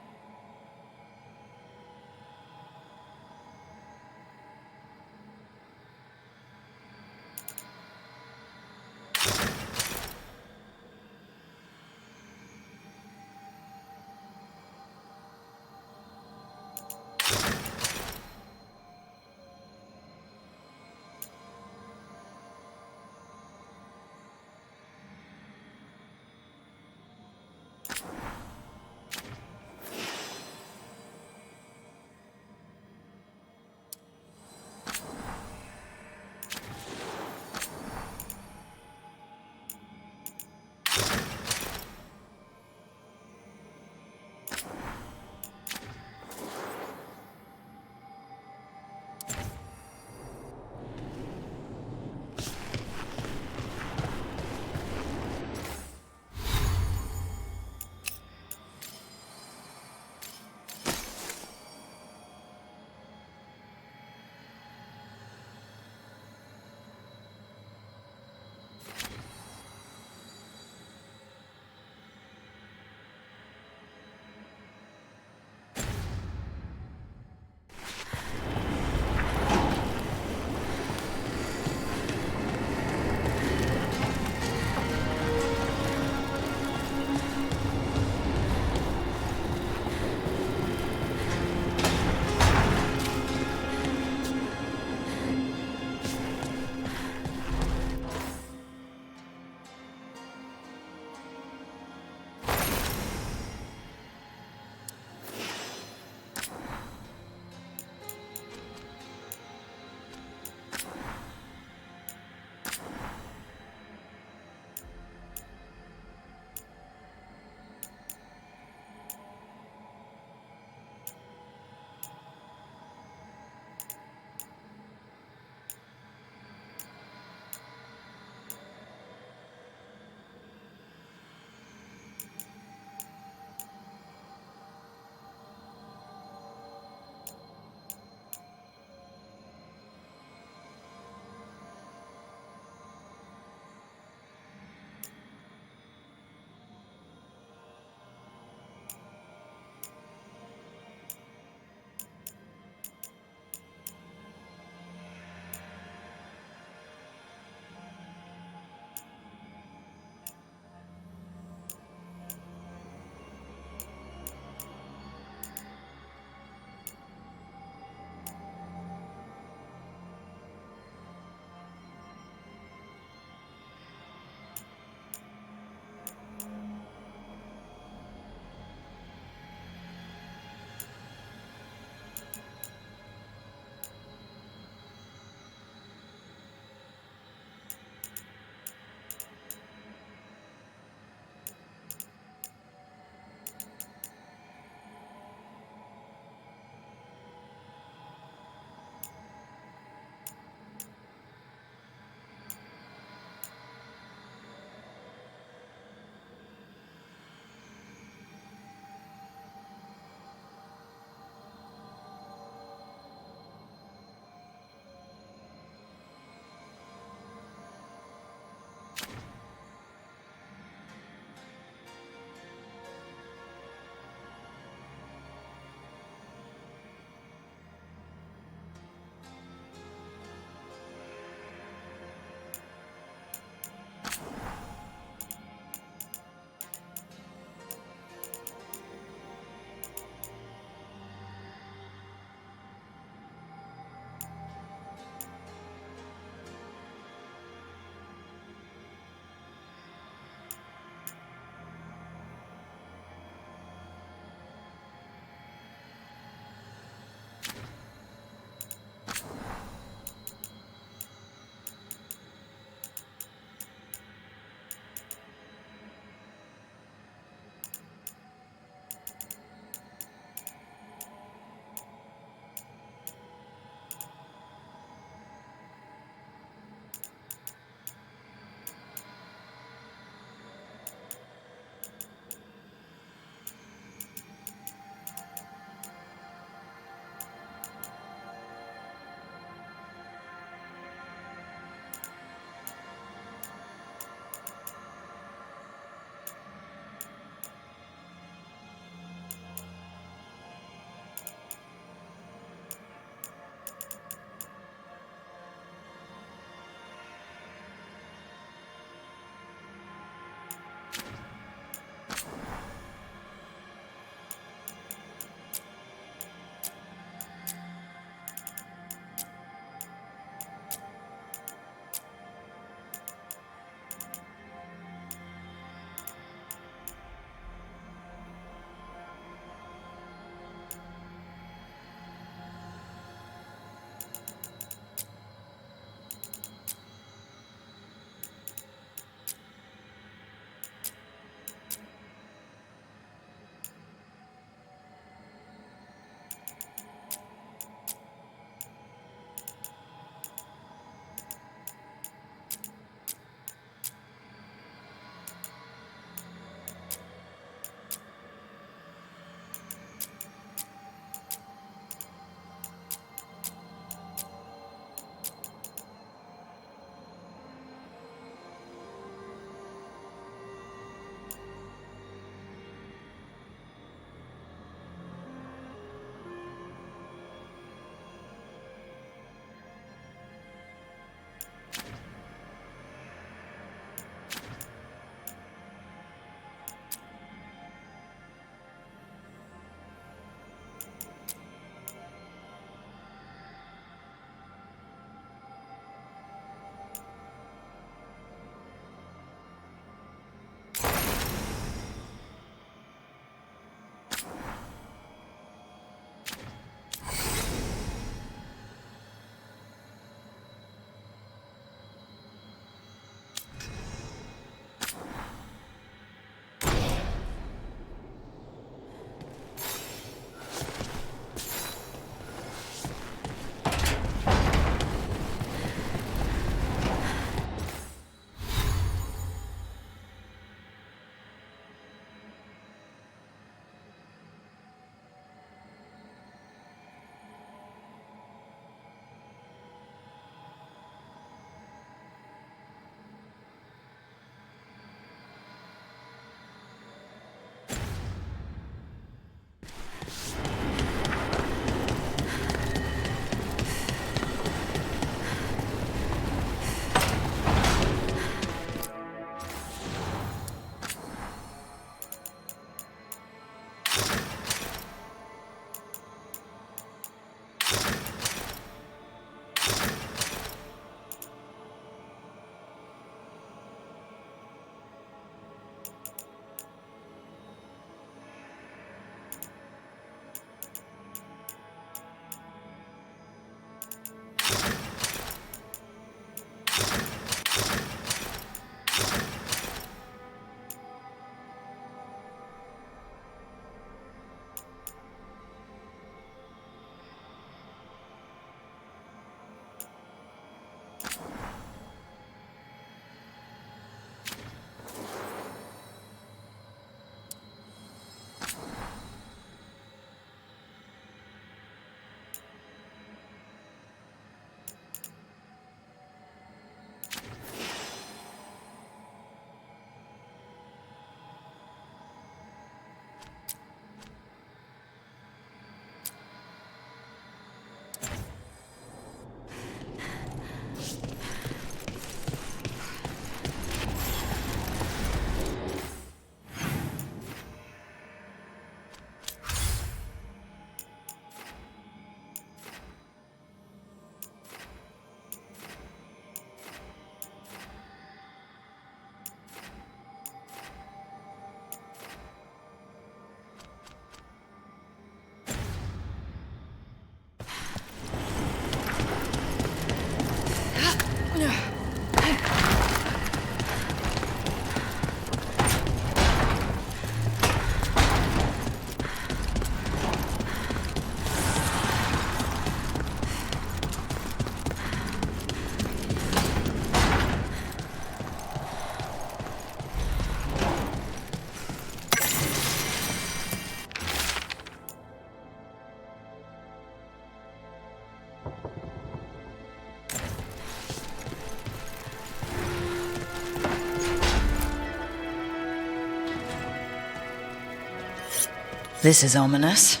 This is ominous.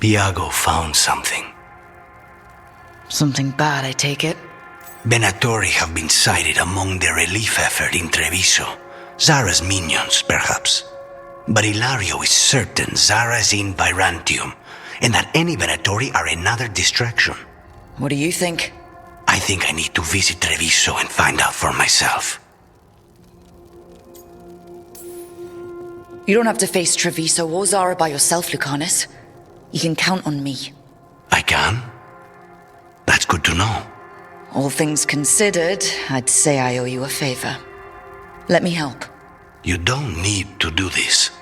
Biago found something. Something bad, I take it. Venatori have been sighted among the relief effort in Treviso. Zara's minions, perhaps. But Ilario is certain Zara is in Byrantium, and that any Venatori are another distraction. What do you think? I think I need to visit Treviso and find out for myself. You don't have to face Treviso or Zara by yourself, Lucanus. You can count on me. I can? That's good to know. All things considered, I'd say I owe you a favor. Let me help. You don't need to do this,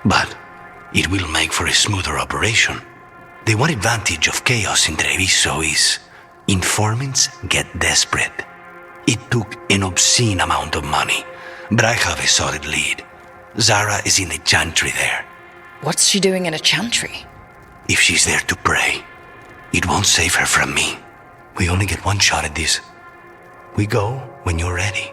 but it will make for a smoother operation. The one advantage of chaos in Treviso is informants get desperate. It took an obscene amount of money, but I have a solid lead. Zara is in the chantry there. What's she doing in a chantry? If she's there to pray, it won't save her from me. We only get one shot at this. We go when you're ready.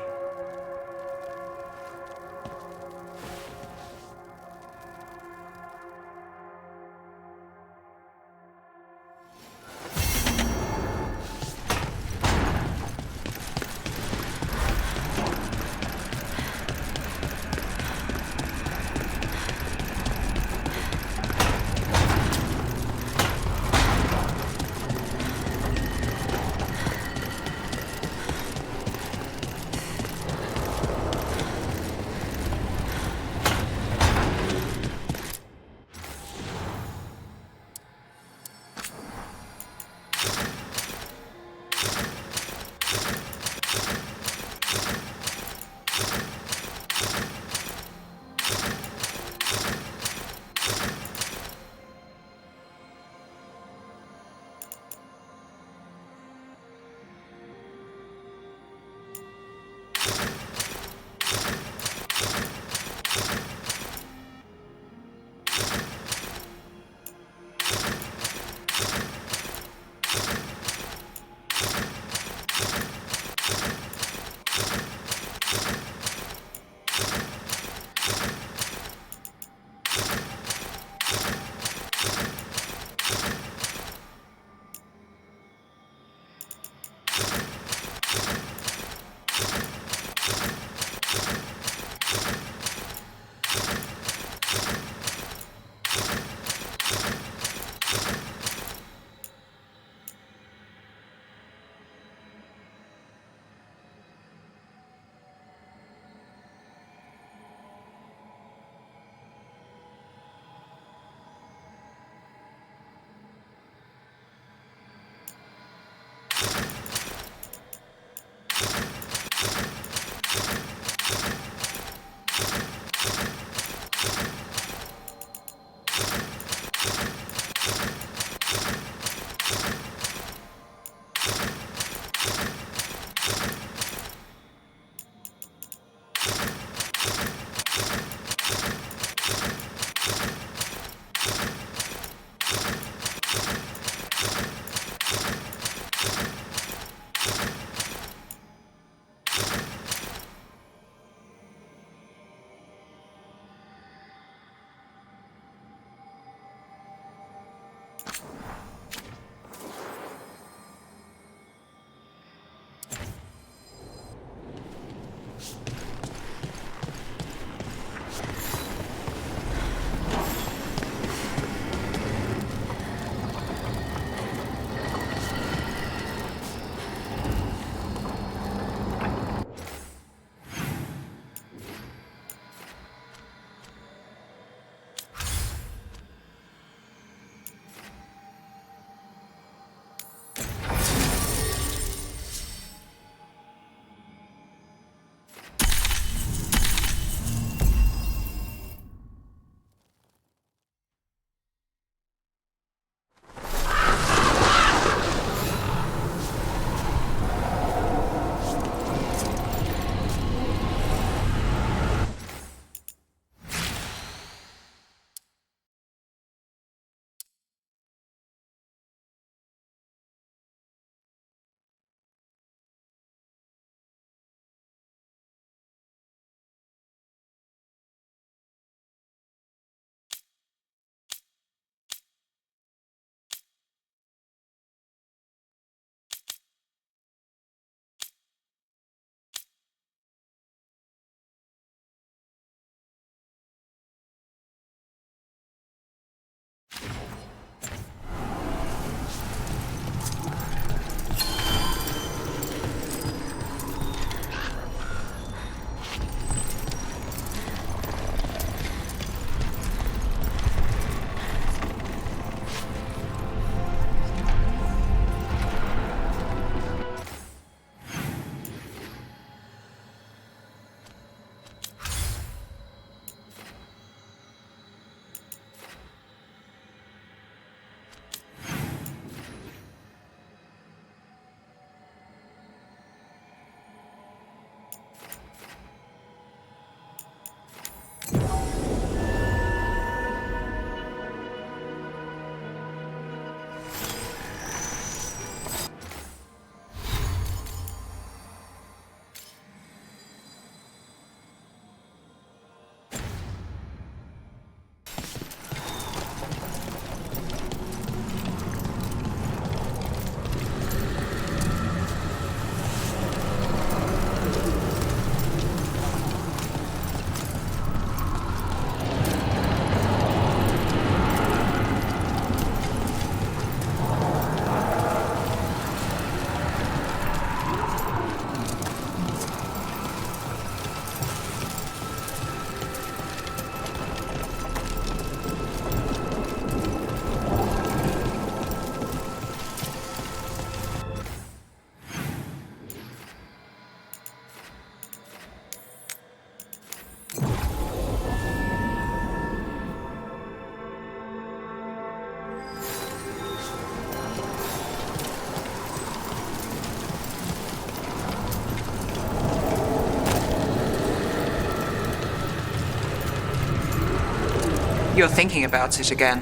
You're thinking about it again.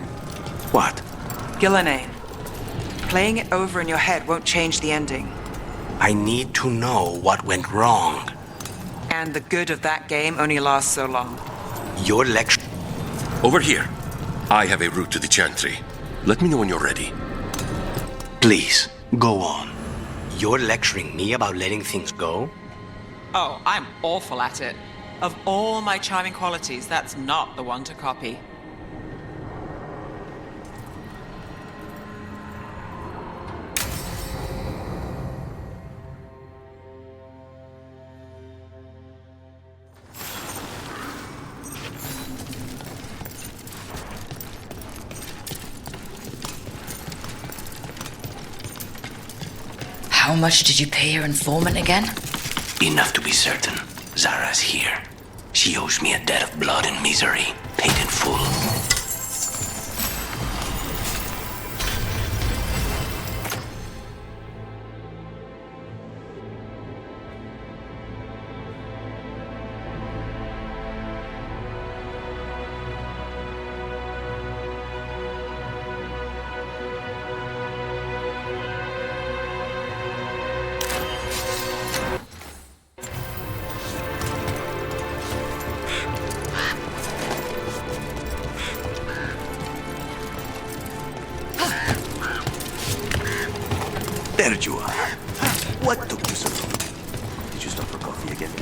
What? Gillenane. Playing it over in your head won't change the ending. I need to know what went wrong. And the good of that game only lasts so long. Your lecture... Over here. I have a route to the Chantry. Let me know when you're ready. Please, go on. You're lecturing me about letting things go? Oh, I'm awful at it. Of all my charming qualities, that's not the one to copy. How much did you pay your informant again? Enough to be certain. Zara's here. She owes me a debt of blood and misery, paid in full. There you are. What took you so long? Did you stop for coffee again?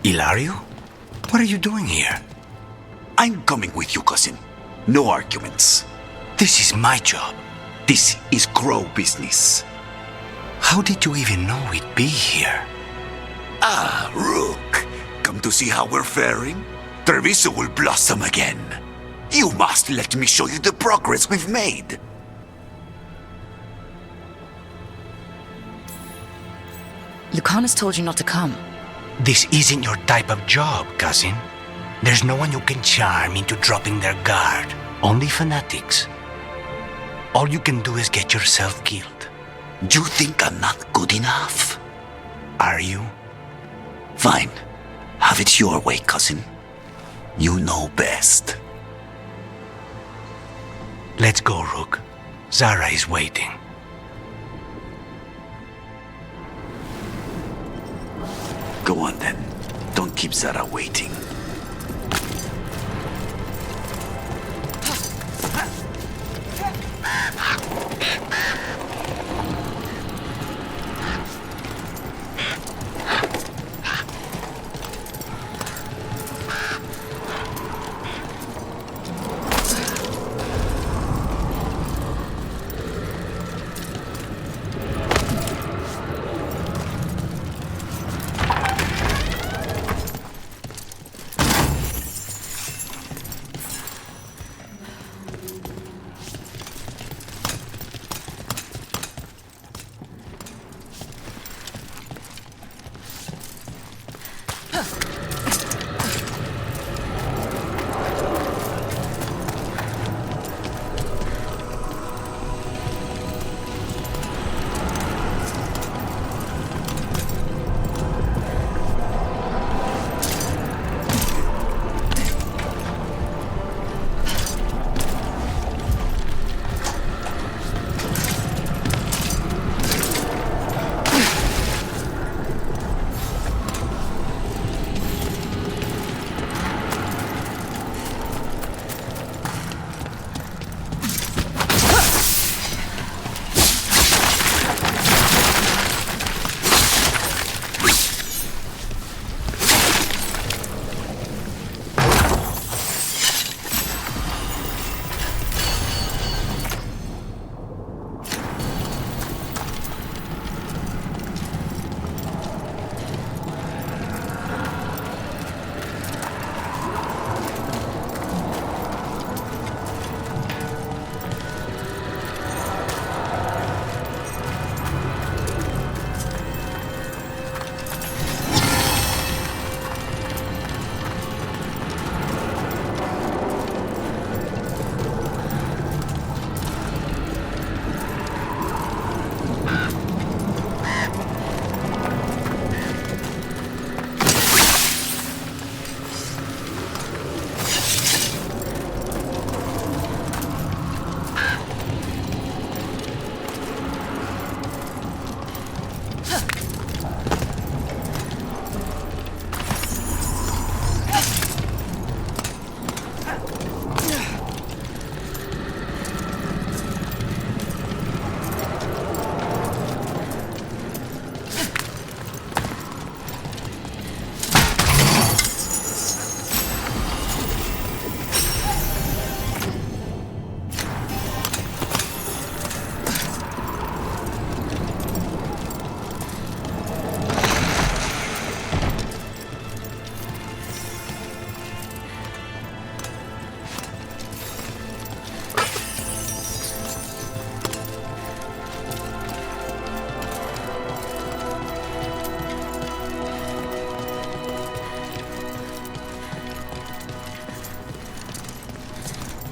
Ilario? What are you doing here? I'm coming with you, cousin. No arguments. This is my job. This is Crow business. How did you even know we'd be here? Ah, Rook. Come to see how we're faring? Treviso will blossom again. You must let me show you the progress we've made. Lucanus told you not to come. This isn't your type of job, cousin. There's no one you can charm into dropping their guard. Only fanatics. All you can do is get yourself killed. You think I'm not good enough? Are you? Fine. Have it your way, cousin. You know best. Let's go, Rook. Zara is waiting. Go on then. Don't keep Zara waiting.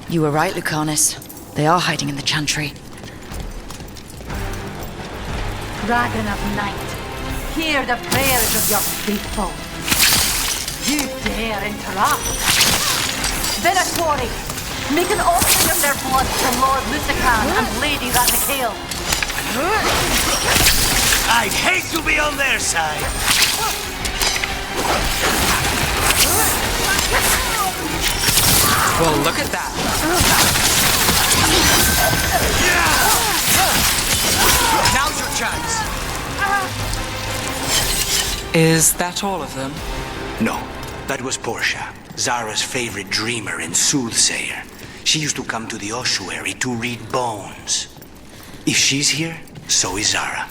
You were right, Lucanus. They are hiding in the chantry. Dragon of Night, hear the prayers of your faithful. You dare interrupt. Venatori, make an offering of their blood to Lord Lucican and Lady Ratakale. I'd hate to be on their side. Well, look at that. Now's your chance. Is that all of them? No, that was Portia, Zara's favorite dreamer and soothsayer. She used to come to the ossuary to read bones. If she's here, so is Zara.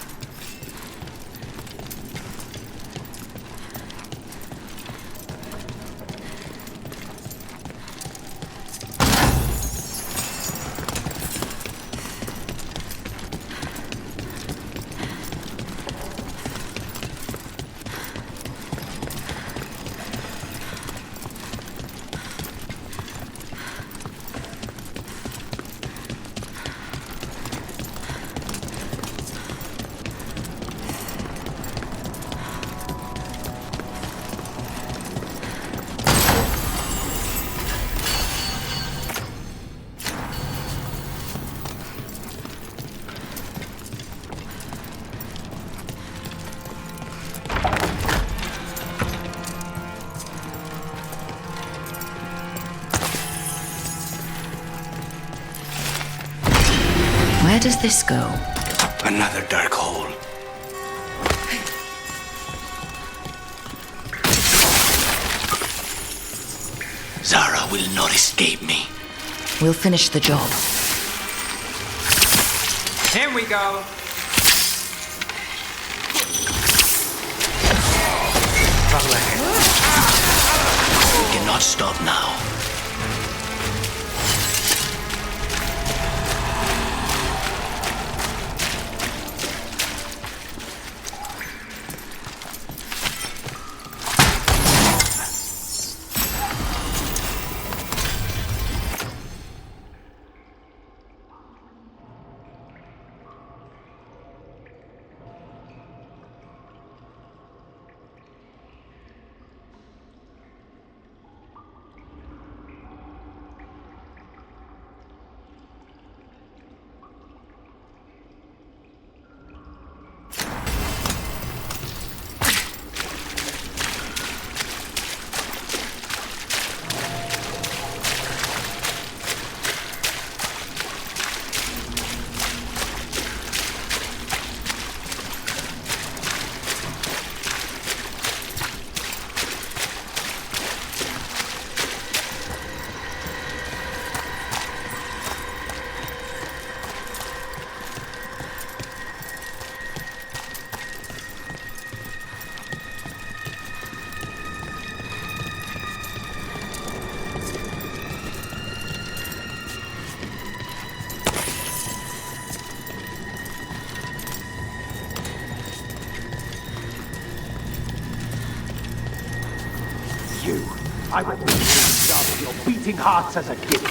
Where does this go? Another dark hole. Zara will not escape me. We'll finish the job. Here we go. Travel ahead. We cannot stop now. I will bring you some of your beating hearts as a gift.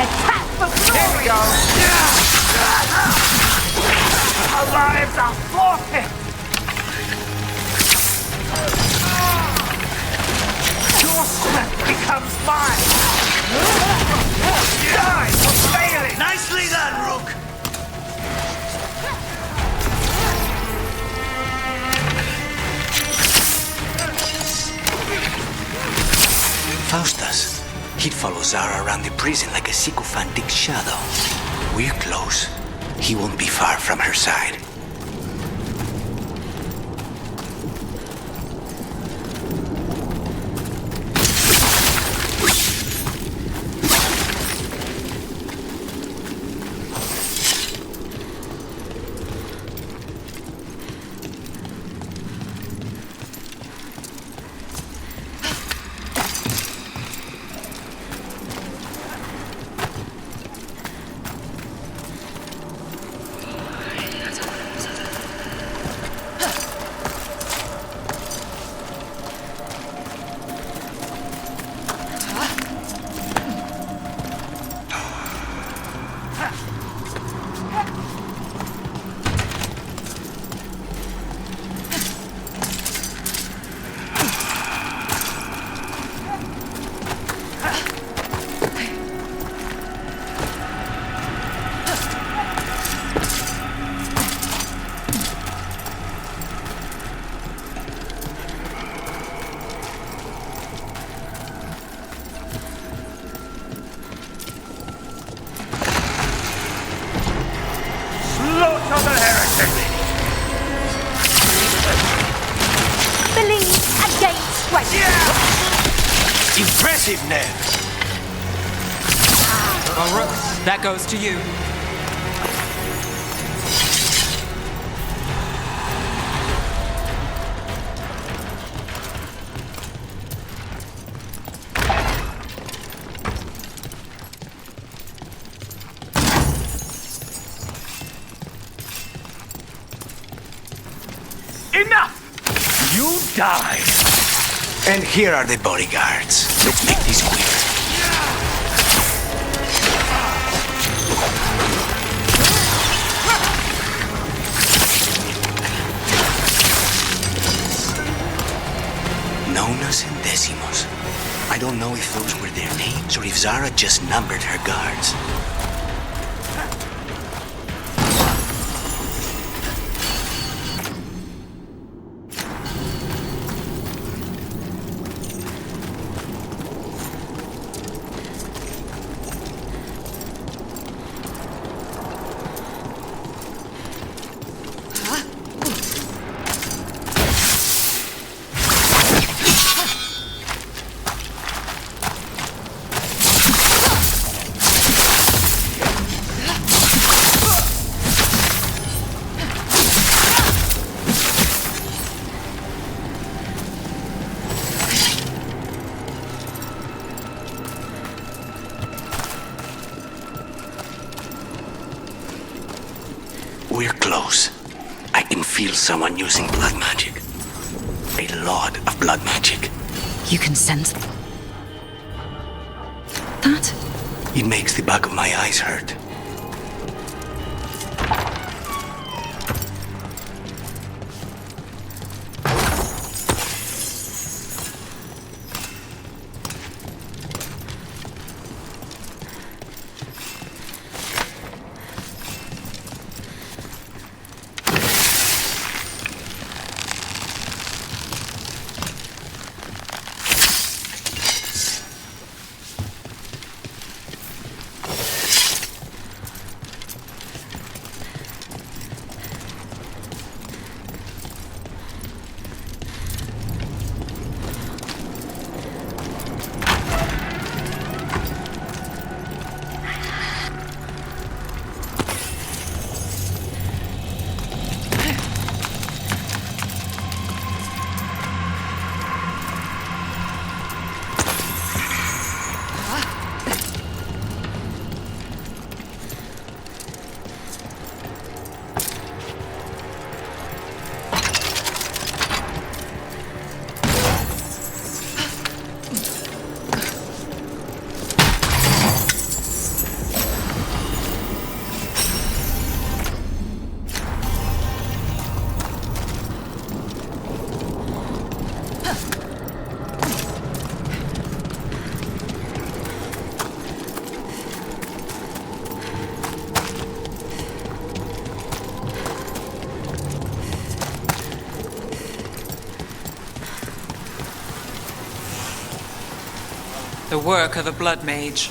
Attack for glory! Here we go! Our lives are forfeit! Your strength becomes mine! Die for failing! Nicely done, Rook! Faustus. He'd follow Zara around the prison like a sycophantic shadow. We're close. He won't be far from her side. Impressive, Ned. Well, Rook, that goes to you. Enough! You died. And here are the bodyguards. Let's make this quick. Nonas and Decimos. I don't know if those were their names or if Zara just numbered her guards. We're close. I can feel someone using blood magic. A lot of blood magic. You can sense that? It makes the back of my eyes hurt. The work of a blood mage.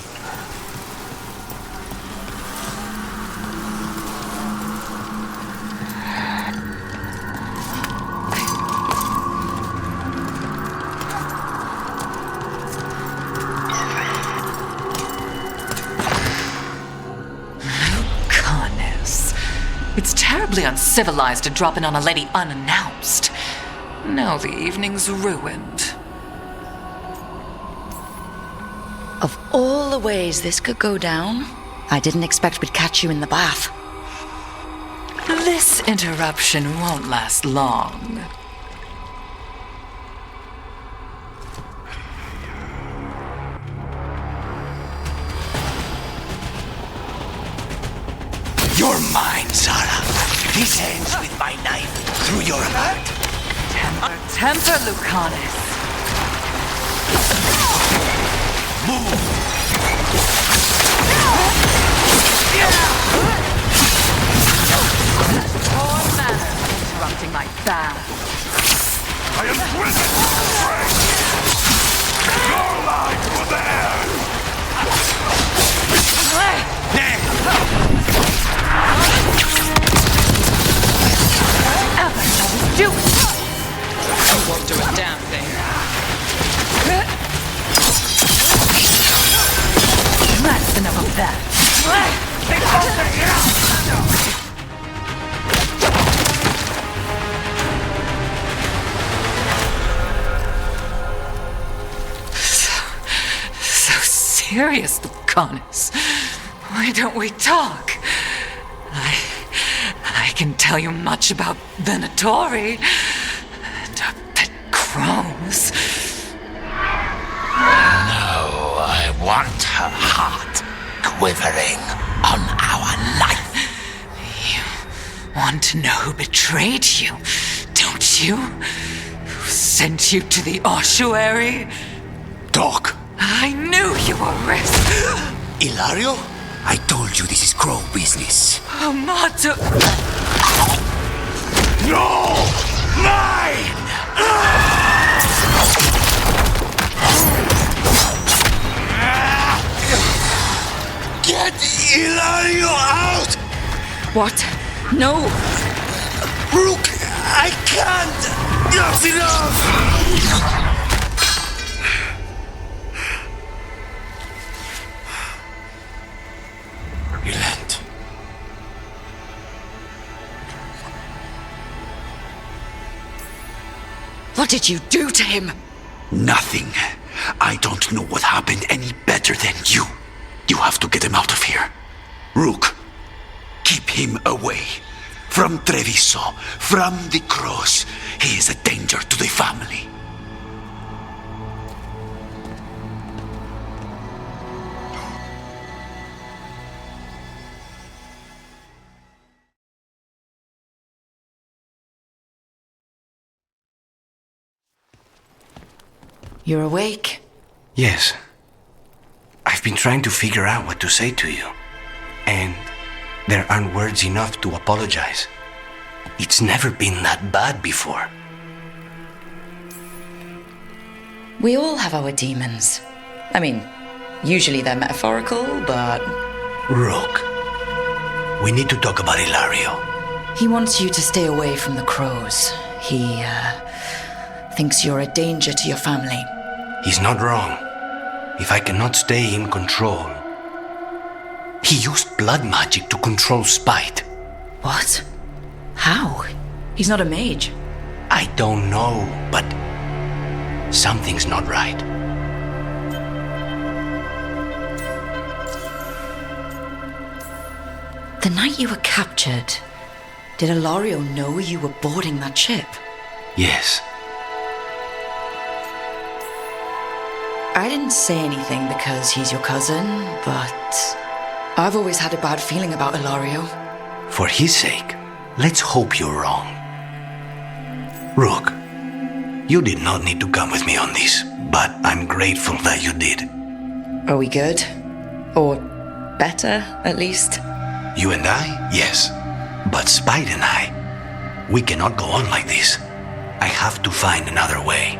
It's terribly uncivilized to drop in on a lady unannounced. Now the evening's ruined. Of all the ways this could go down, I didn't expect we'd catch you in the bath. This interruption won't last long. You're mine, Zara. This ends with my knife through your heart. Temper, Lucanus. Move! Poor manner interrupting my bath. I am driven to strength! Your life will end! Ever shall we do it? You won't do a damn thing. curious, Lucanus. Why don't we talk? I can tell you much about Venatori and our pet crows. No, I want her heart quivering on our life. You want to know who betrayed you, don't you? Who sent you to the ossuary? Talk. I knew you were risk. Ilario? I told you this is crow business. Amato. No! Mine! Get Ilario out! What? No! Rook, I can't! That's enough! Relent. What did you do to him? Nothing. I don't know what happened any better than you. You have to get him out of here. Rook, keep him away. From Treviso, from the cross. He is a danger to the family. You're awake? Yes. I've been trying to figure out what to say to you. And there aren't words enough to apologize. It's never been that bad before. We all have our demons. I mean, usually they're metaphorical, but... Rook, we need to talk about Ilario. He wants you to stay away from the crows. He, thinks you're a danger to your family. He's not wrong. If I cannot stay in control... He used blood magic to control spite. What? How? He's not a mage. I don't know, but... something's not right. The night you were captured, did Ilario know you were boarding that ship? Yes. I didn't say anything because he's your cousin, but I've always had a bad feeling about Ilario. For his sake, let's hope you're wrong. Rook, you did not need to come with me on this, but I'm grateful that you did. Are we good? Or better, at least? You and I, yes. But Spite and I, we cannot go on like this. I have to find another way.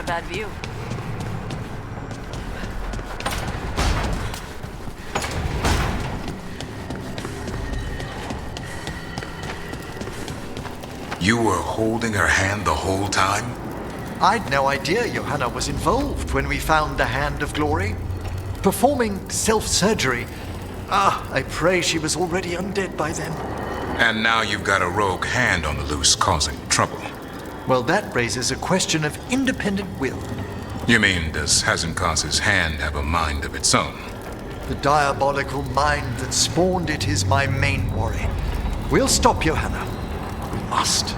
bad view. You were holding her hand the whole time? I'd no idea Johanna was involved when we found the Hand of Glory. Performing self-surgery. I pray she was already undead by then. And now you've got a rogue hand on the loose causing trouble. Well, that raises a question of independent will. You mean, does Hazenkas's hand have a mind of its own? The diabolical mind that spawned it is my main worry. We'll stop Johanna. We must.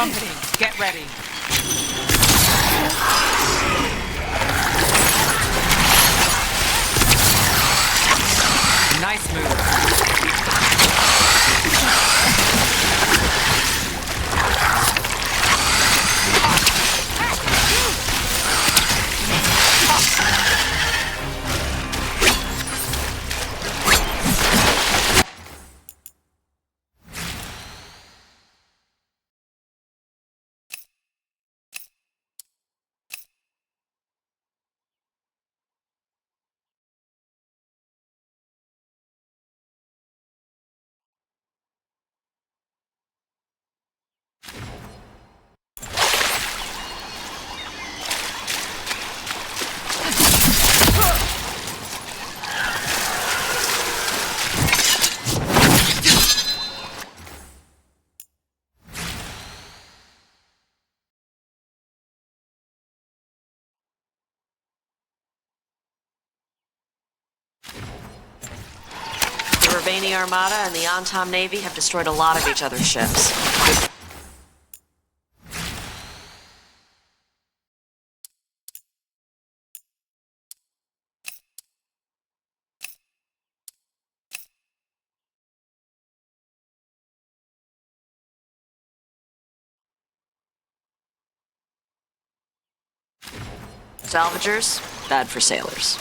Company, get ready. Nice move. The Ravani Armada and the Antam Navy have destroyed a lot of each other's ships. Salvagers, bad for sailors.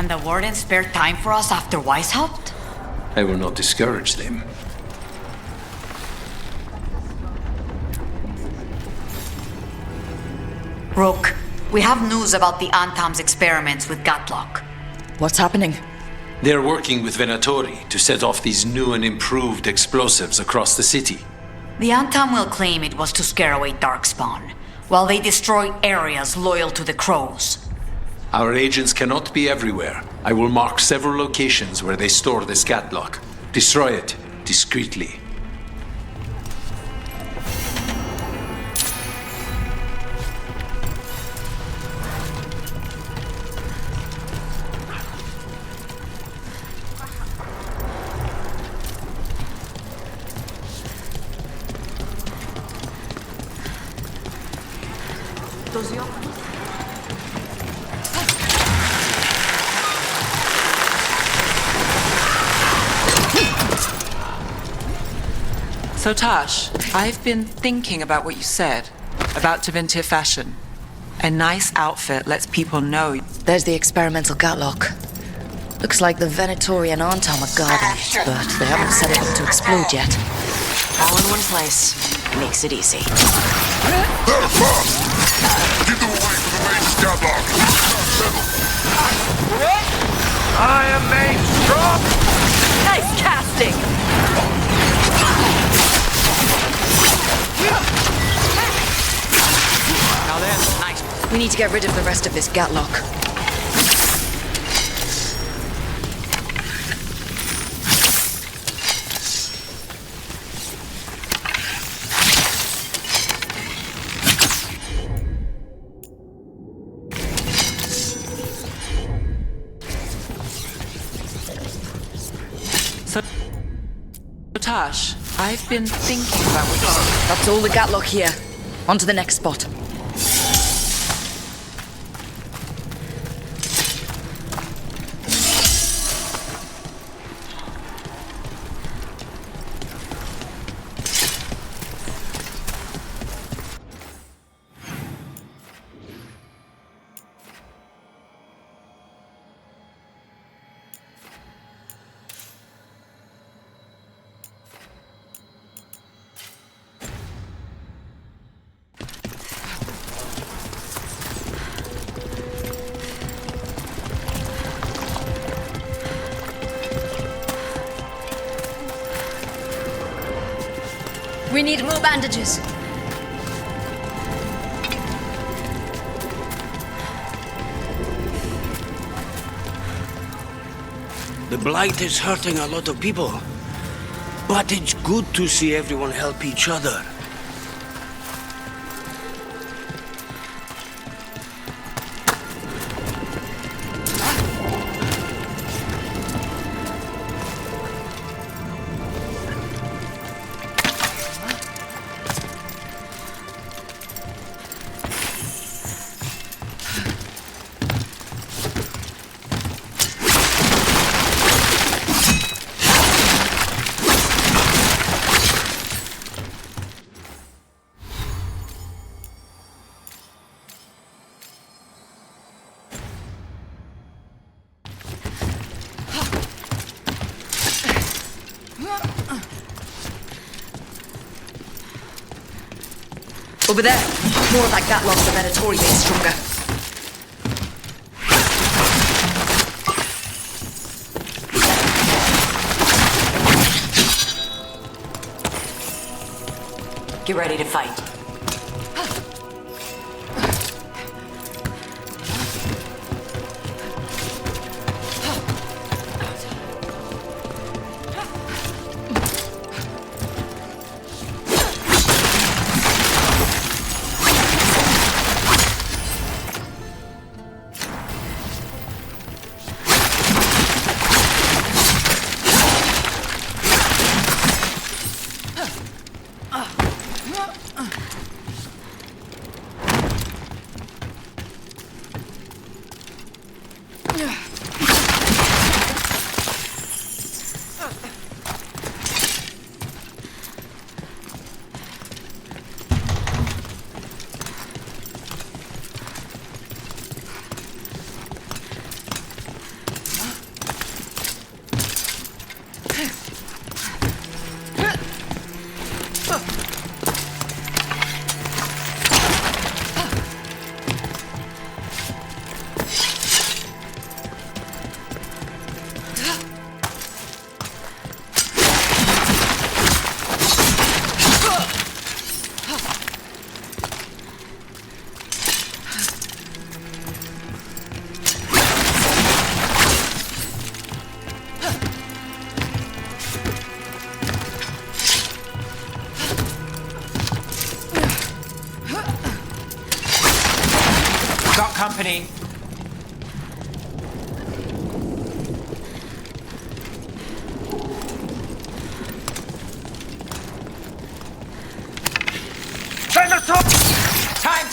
And the warden spared time for us after Weishaupt? I will not discourage them. Rook, we have news about the Antam's experiments with Gatlock. What's happening? They're working with Venatori to set off these new and improved explosives across the city. The Antam will claim it was to scare away Darkspawn, while they destroy areas loyal to the Crows. Our agents cannot be everywhere. I will mark several locations where they store this Gatlock. Destroy it discreetly. So Tash, I've been thinking about what you said about Tevinter fashion. A nice outfit lets people know. There's the experimental Gatlock. Looks like the Venatori and Antam are guarding it, but they haven't set it up to explode yet. All in one place. Makes it easy. They're fast! Get them away from the main Gatlock! I am made strong! Nice casting! Now then, nice. We need to get rid of the rest of this Gatlock. So Tash, I've been thinking about what you said. That's all the Gatlock here. On to the next spot. We need more bandages. The Blight is hurting a lot of people. But it's good to see everyone help each other. Over there. More of that Gatlock, the Venatori made stronger. Get ready to fight.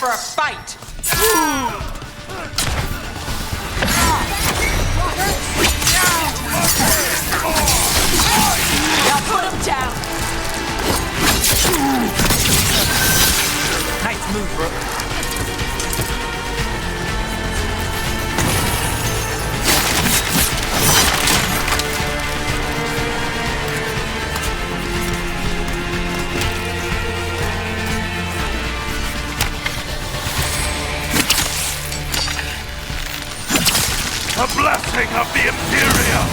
for a fight! Now put him down! Nice move, Rook. A blessing of the Imperium!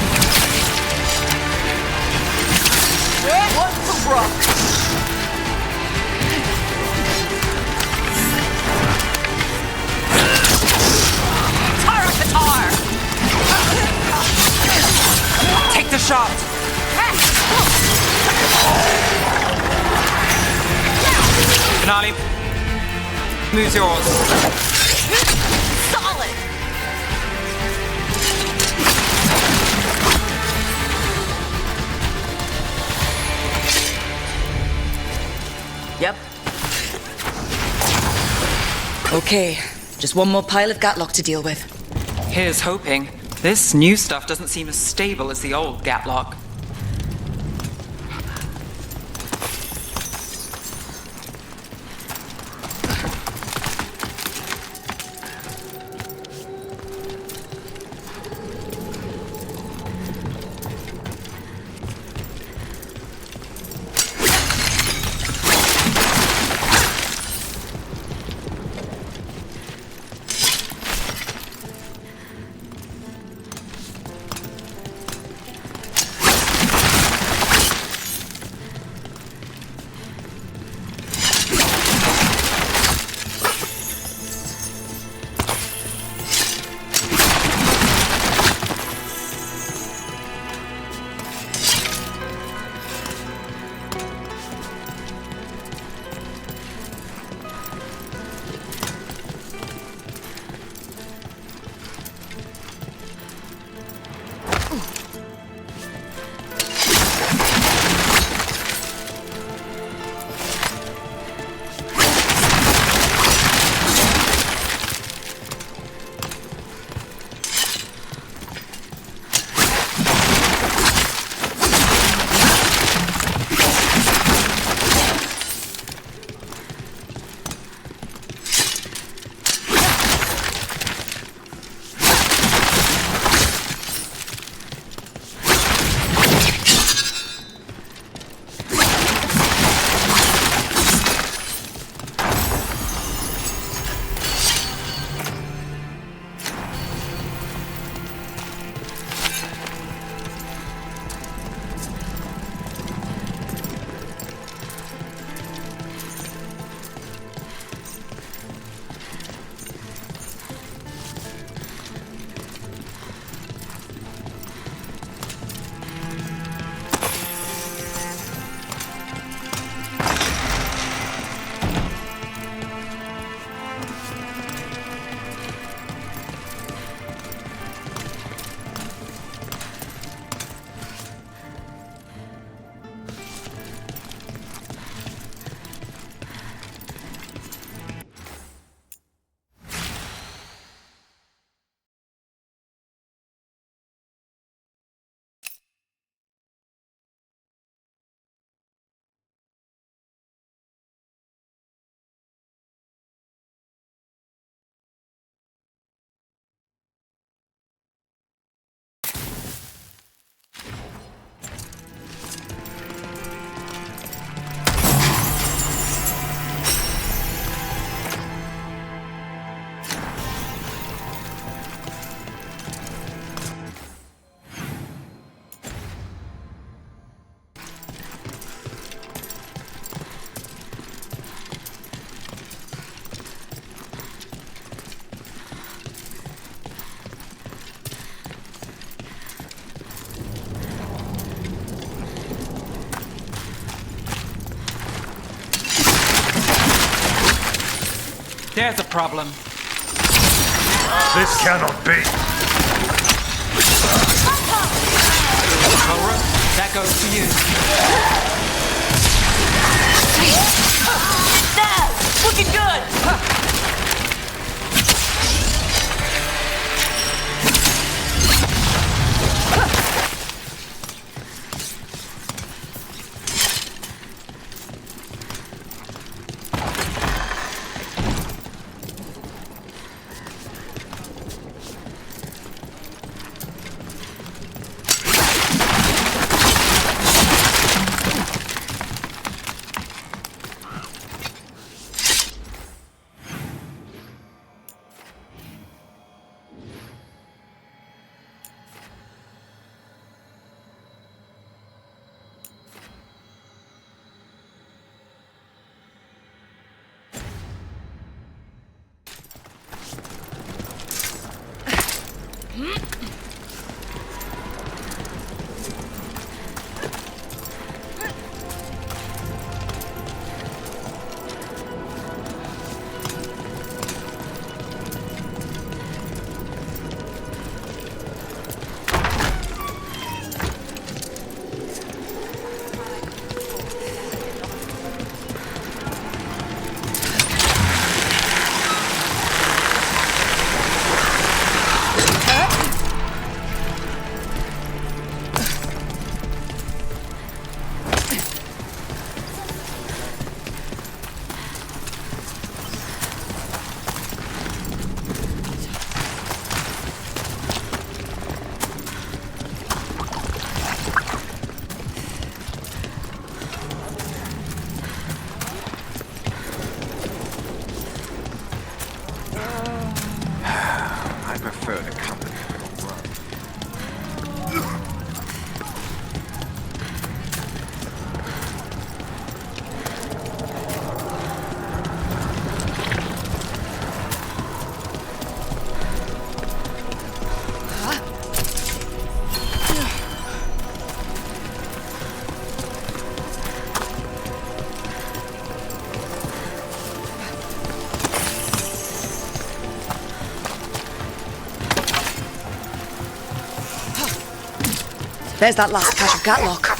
One for Brock. Tar up the tar! Take the shot! Finale. Move's yours. Solid! Yep. Okay, just one more pile of Gatlock to deal with. Here's hoping. This new stuff doesn't seem as stable as the old Gatlock. There's a problem. This cannot be. Cobra, that goes to you. Now, looking good. There's that last cache of Gatlock.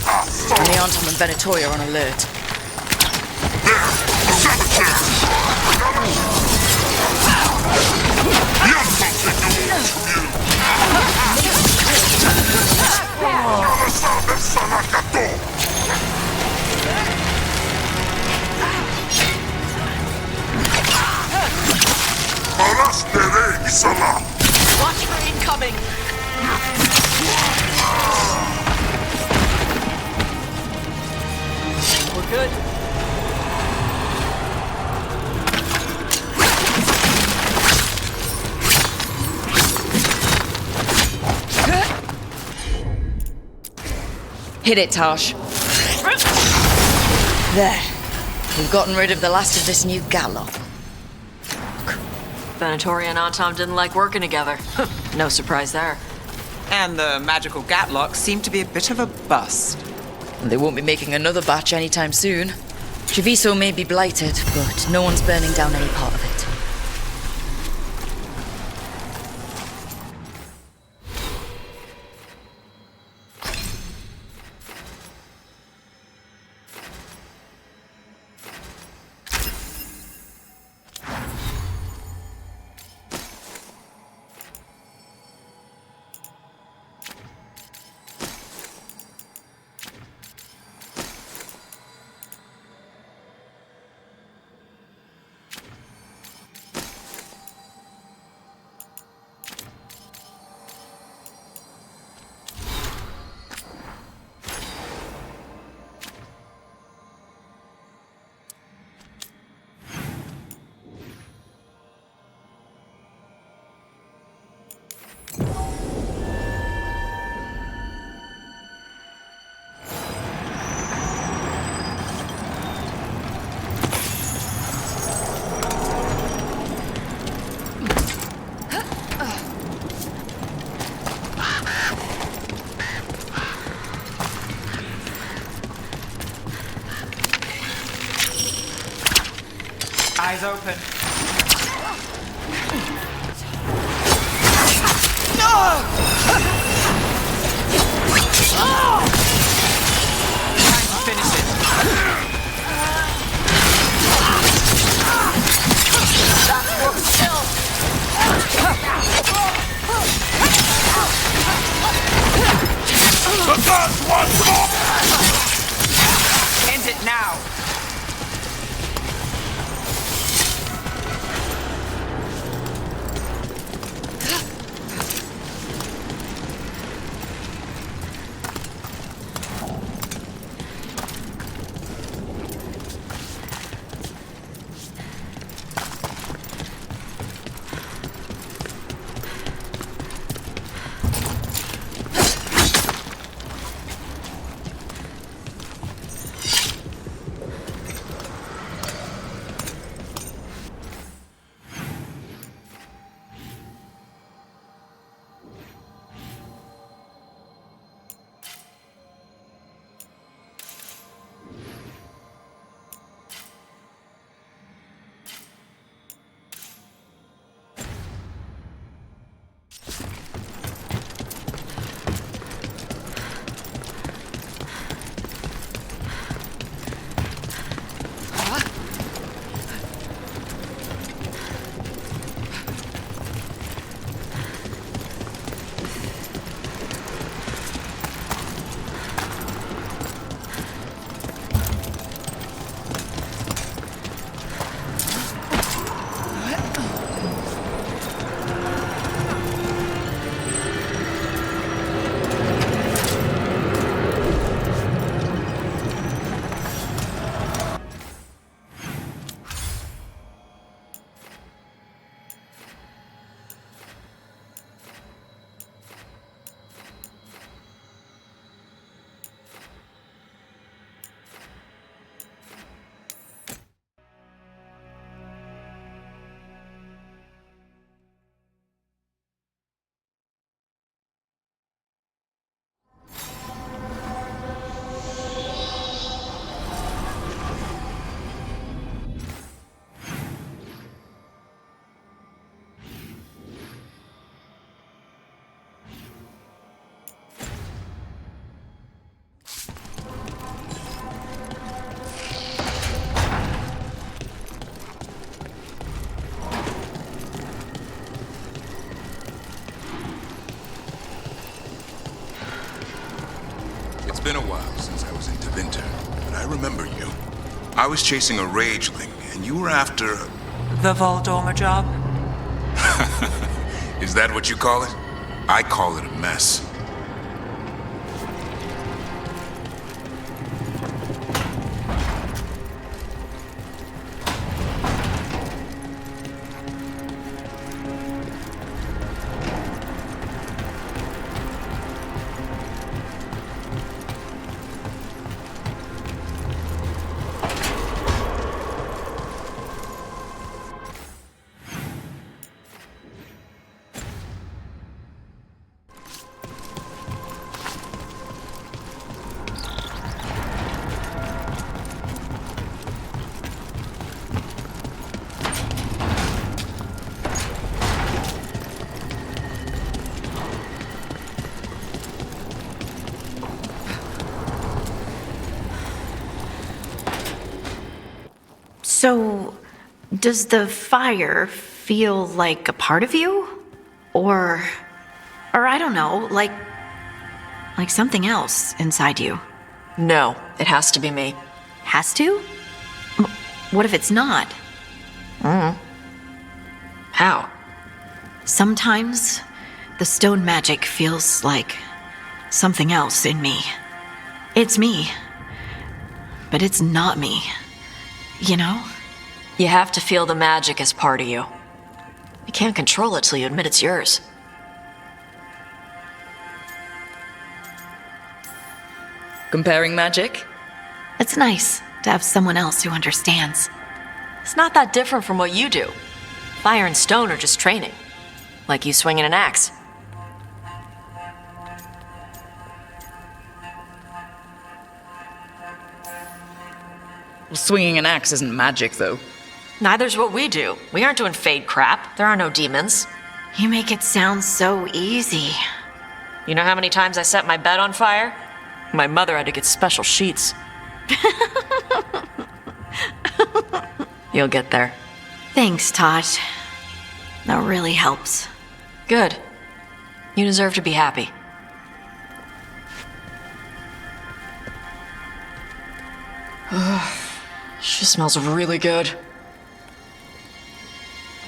And the Anton and Venatoria are on alert. Watch for incoming! We're good. Hit it, Tosh. There. We've gotten rid of the last of this new Gatlock. Venatoria and Antom didn't like working together. No surprise there. And the magical Gatlock seemed to be a bit of a bust. And they won't be making another batch anytime soon. Treviso may be blighted, but no one's burning down any part of it. Eyes open. Time to finish it. End it now. been a while since I was in Tevinter, but I remember you. I was chasing a rageling, and you were after... The Voldormer job? Is that what you call it? I call it a mess. So, does the fire feel like a part of you? Or I don't know, like something else inside you? No, it has to be me. Has to? What if it's not? How? Sometimes the stone magic feels like something else in me. It's me, but it's not me. You know? You have to feel the magic as part of you. You can't control it till you admit it's yours. Comparing magic? It's nice to have someone else who understands. It's not that different from what you do. Fire and stone are just training. Like you swinging an axe. Well, swinging an axe isn't magic, though. Neither's what we do. We aren't doing fade crap. There are no demons. You make it sound so easy. You know how many times I set my bed on fire? My mother had to get special sheets. You'll get there. Thanks, Tosh. That really helps. Good. You deserve to be happy. She smells really good.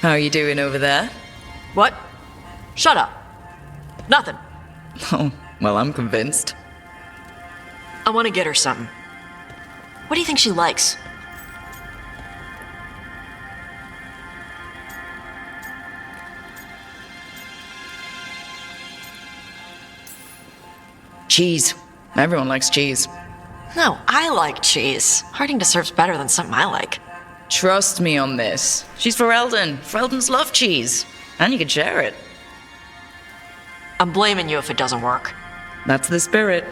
How are you doing over there? What? Shut up. Nothing. Oh, well, I'm convinced. I want to get her something. What do you think she likes? Cheese. Everyone likes cheese. No, I like cheese. Harding deserves better than something I like. Trust me on this. She's for Eldon. Eldons love cheese. And you can share it. I'm blaming you if it doesn't work. That's the spirit.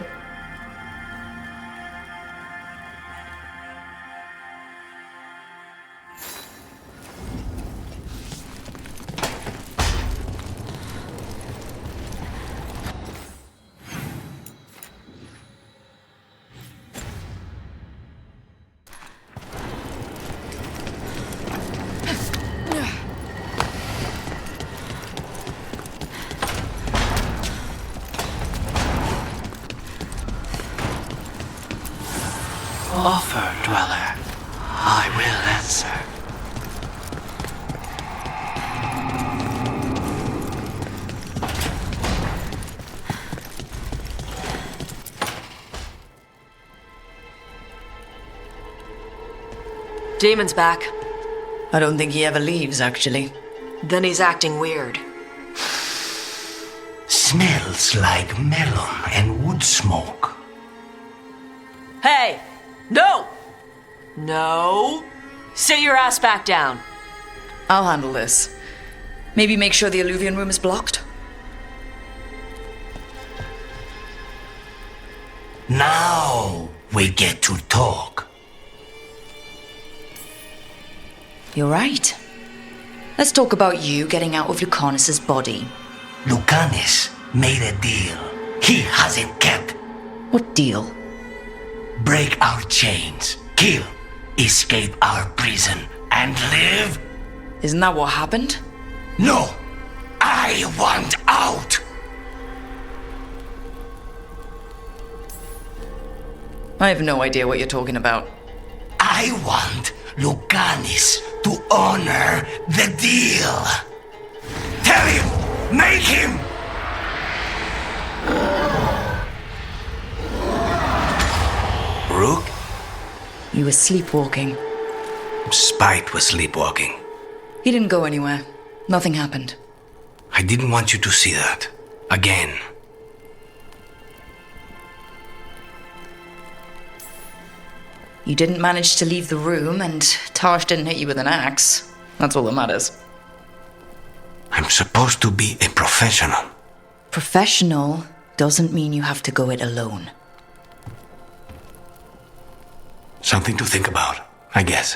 Offer, dweller. I will answer. Demon's back. I don't think he ever leaves, actually. Then he's acting weird. Smells like melon and wood smoke. Hey! No! No! Sit your ass back down. I'll handle this. Maybe make sure the Alluvian room is blocked? Now we get to talk. You're right. Let's talk about you getting out of Lucanus's body. Lucanus made a deal he hasn't kept. What deal? Break our chains, kill, escape our prison, and live? Isn't that what happened? No! I want out! I have no idea what you're talking about. I want Lucanis to honor the deal. Tell him! Make him! Rook? You were sleepwalking. Spite was sleepwalking. He didn't go anywhere. Nothing happened. I didn't want you to see that. Again. You didn't manage to leave the room, and Tarsh didn't hit you with an axe. That's all that matters. I'm supposed to be a professional. Professional doesn't mean you have to go it alone. Something to think about, I guess.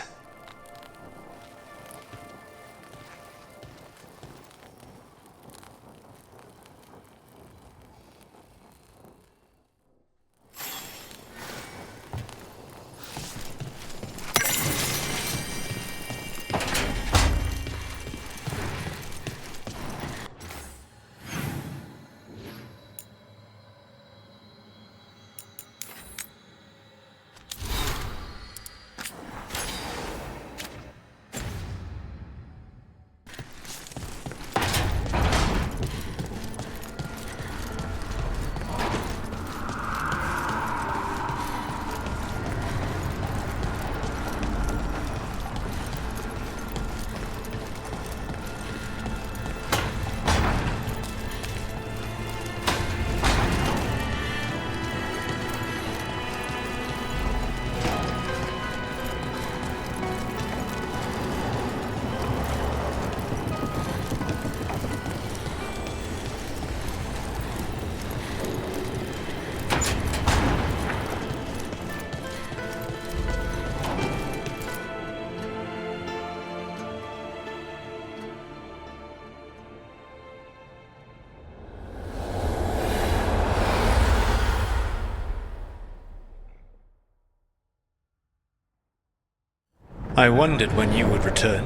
I wondered when you would return.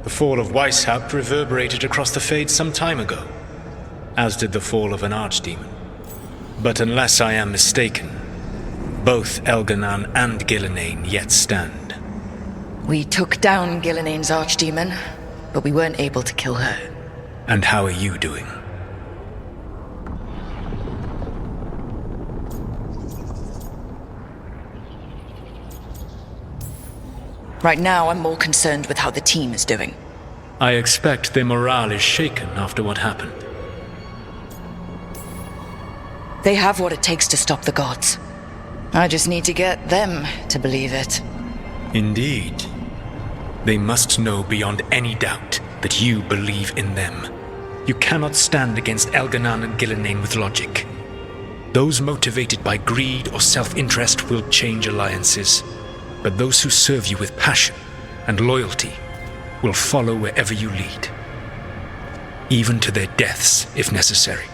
The fall of Weishaupt reverberated across the Fades some time ago, as did the fall of an archdemon. But unless I am mistaken, both Elganan and Gillenane yet stand. We took down Gillenane's archdemon, but we weren't able to kill her. And how are you doing? Right now, I'm more concerned with how the team is doing. I expect their morale is shaken after what happened. They have what it takes to stop the gods. I just need to get them to believe it. Indeed. They must know beyond any doubt that you believe in them. You cannot stand against Elganan and Gillenane with logic. Those motivated by greed or self-interest will change alliances. But those who serve you with passion and loyalty will follow wherever you lead, even to their deaths if necessary.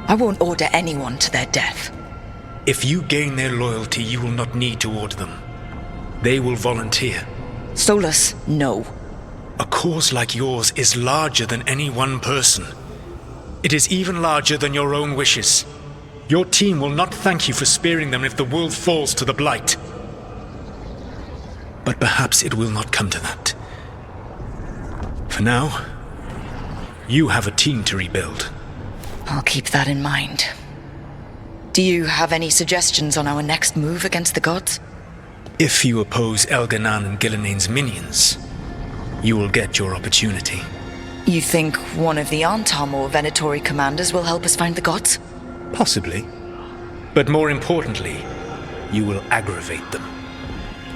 I won't order anyone to their death. If you gain their loyalty, you will not need to order them. They will volunteer. Solus, no. A cause like yours is larger than any one person. It is even larger than your own wishes. Your team will not thank you for sparing them if the world falls to the Blight. But perhaps it will not come to that. For now, you have a team to rebuild. I'll keep that in mind. Do you have any suggestions on our next move against the gods? If you oppose Elganan and Gillenane's minions, you will get your opportunity. You think one of the Antam or Venatori commanders will help us find the gods? Possibly. But more importantly, you will aggravate them.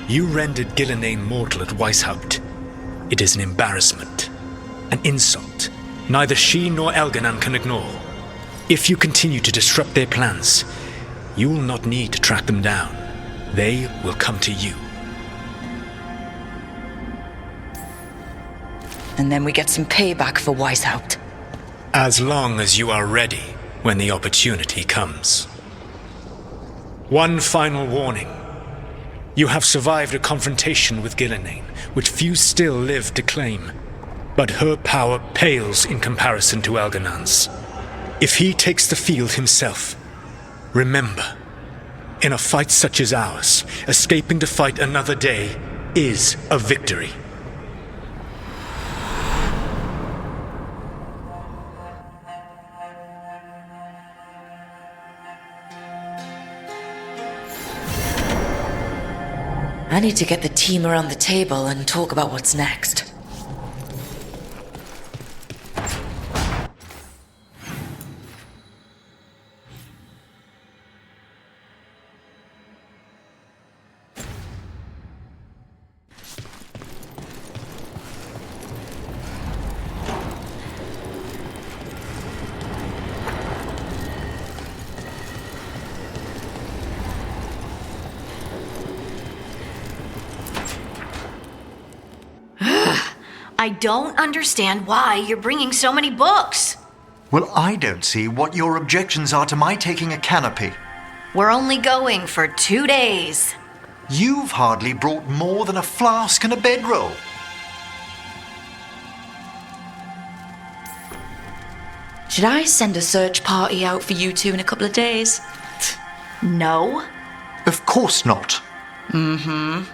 You rendered Gillenane mortal at Weishaupt. It is an embarrassment, an insult, neither she nor Elganan can ignore. If you continue to disrupt their plans, you will not need to track them down. They will come to you. And then we get some payback for Weishaupt. As long as you are ready when the opportunity comes. One final warning. You have survived a confrontation with Gillenane, which few still live to claim. but her power pales in comparison to Elganan's. If he takes the field himself, remember, in a fight such as ours, escaping to fight another day is a victory. I need to get the team around the table and talk about what's next. I don't understand why you're bringing so many books. Well, I don't see what your objections are to my taking a canopy. We're only going for 2 days. You've hardly brought more than a flask and a bedroll. Should I send a search party out for you two in a couple of days? No. Of course not. Mm-hmm.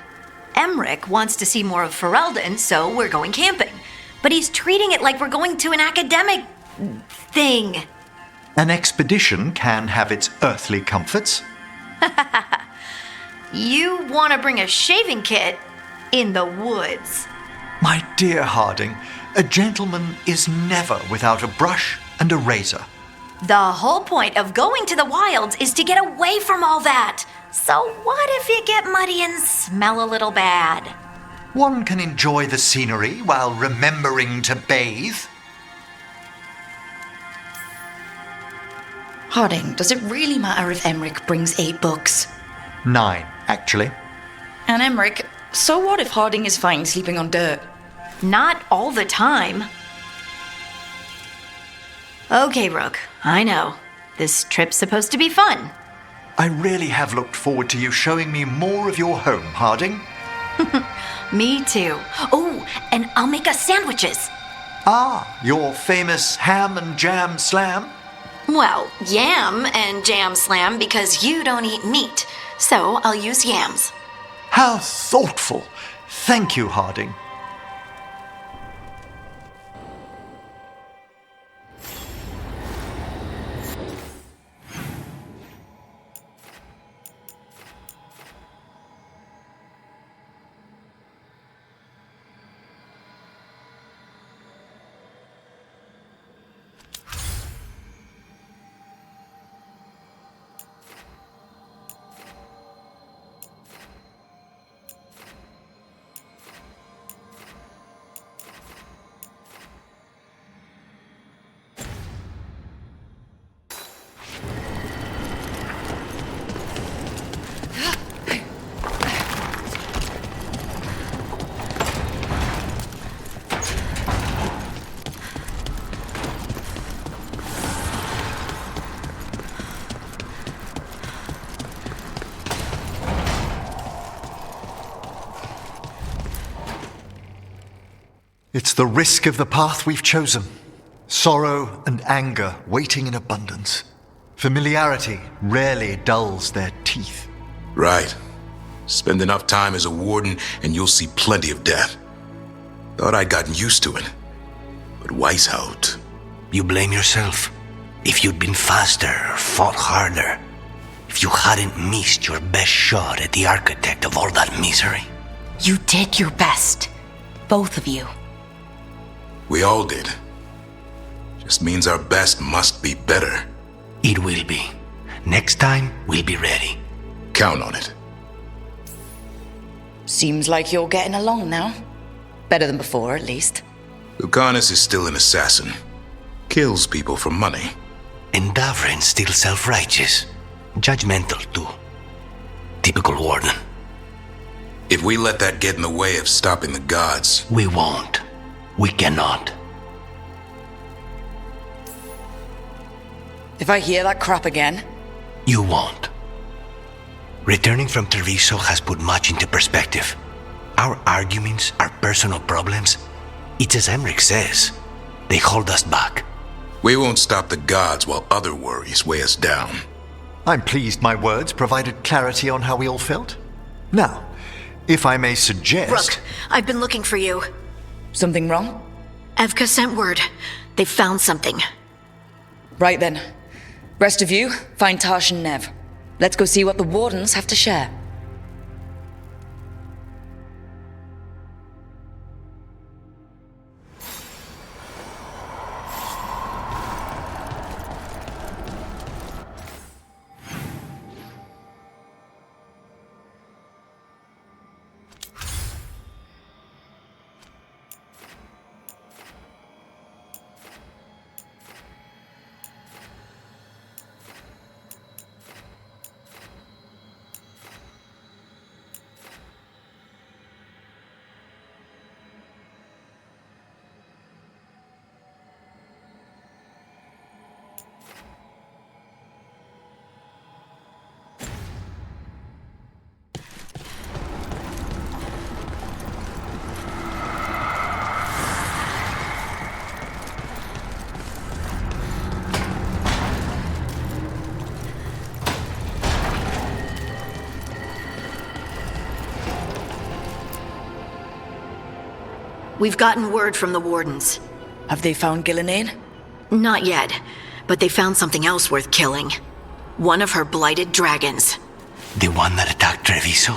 Emmerich wants to see more of Ferelden, so we're going camping. But he's treating it like we're going to an academic thing. An expedition can have its earthly comforts. You want to bring a shaving kit in the woods. My dear Harding, a gentleman is never without a brush and a razor. The whole point of going to the wilds is to get away from all that. So what if you get muddy and smell a little bad? One can enjoy the scenery while remembering to bathe. Harding, does it really matter if Emmerich brings 8 books? 9, actually. And Emmerich, so what if Harding is fine sleeping on dirt? Not all the time. Okay, Rook, I know. This trip's supposed to be fun. I really have looked forward to you showing me more of your home, Harding. Me too. Oh, and I'll make us sandwiches. Ah, your famous ham and jam slam? Well, yam and jam slam because you don't eat meat. So I'll use yams. How thoughtful. Thank you, Harding. It's the risk of the path we've chosen. Sorrow and anger waiting in abundance. Familiarity rarely dulls their teeth. Right. Spend enough time as a warden and you'll see plenty of death. Thought I'd gotten used to it. But Weishaupt... You blame yourself. If you'd been faster or fought harder. If you hadn't missed your best shot at the architect of all that misery. You did your best. Both of you. We all did. Just means our best must be better. It will be. Next time, we'll be ready. Count on it. Seems like you're getting along now. Better than before, at least. Lucanus is still an assassin. Kills people for money. And Davrin's still self-righteous. Judgmental, too. Typical warden. If we let that get in the way of stopping the gods... We won't. We cannot. If I hear that crap again... You won't. Returning from Treviso has put much into perspective. Our arguments, our personal problems, It's as Emmerich says. They hold us back. We won't stop the gods while other worries weigh us down. I'm pleased my words provided clarity on how we all felt. Now, if I may suggest... Rook, I've been looking for you. Something wrong? Evka sent word. They found something. Right then. Rest of you, find Tash and Nev. Let's go see what the Wardens have to share. We've gotten word from the Wardens. Have they found Gillenane? Not yet, but they found something else worth killing. One of her blighted dragons. The one that attacked Treviso?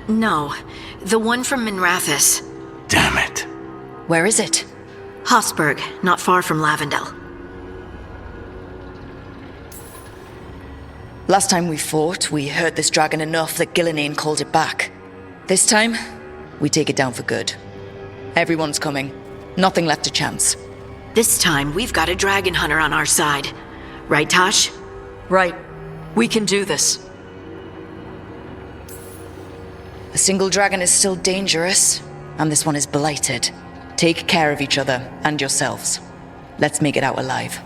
No, the one from Minrathous. Damn it. Where is it? Hofsburg, not far from Lavendel. Last time we fought, we hurt this dragon enough that Gillenane called it back. This time, we take it down for good. Everyone's coming. Nothing left to chance. This time, we've got a dragon hunter on our side. Right, Tash? Right. We can do this. A single dragon is still dangerous, and this one is blighted. Take care of each other and yourselves. Let's make it out alive.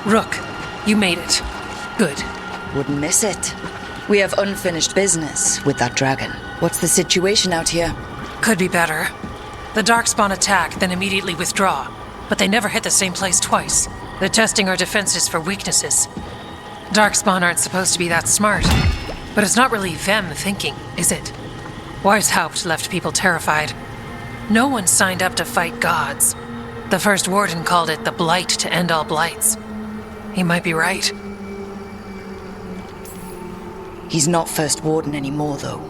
Rook, you made it. Good. Wouldn't miss it. We have unfinished business with that dragon. What's the situation out here? Could be better. The Darkspawn attack, then immediately withdraw. But they never hit the same place twice. They're testing our defenses for weaknesses. Darkspawn aren't supposed to be that smart. But it's not really them thinking, is it? Weishaupt left people terrified. No one signed up to fight gods. The first warden called it the blight to end all blights. He might be right. He's not first warden anymore, though.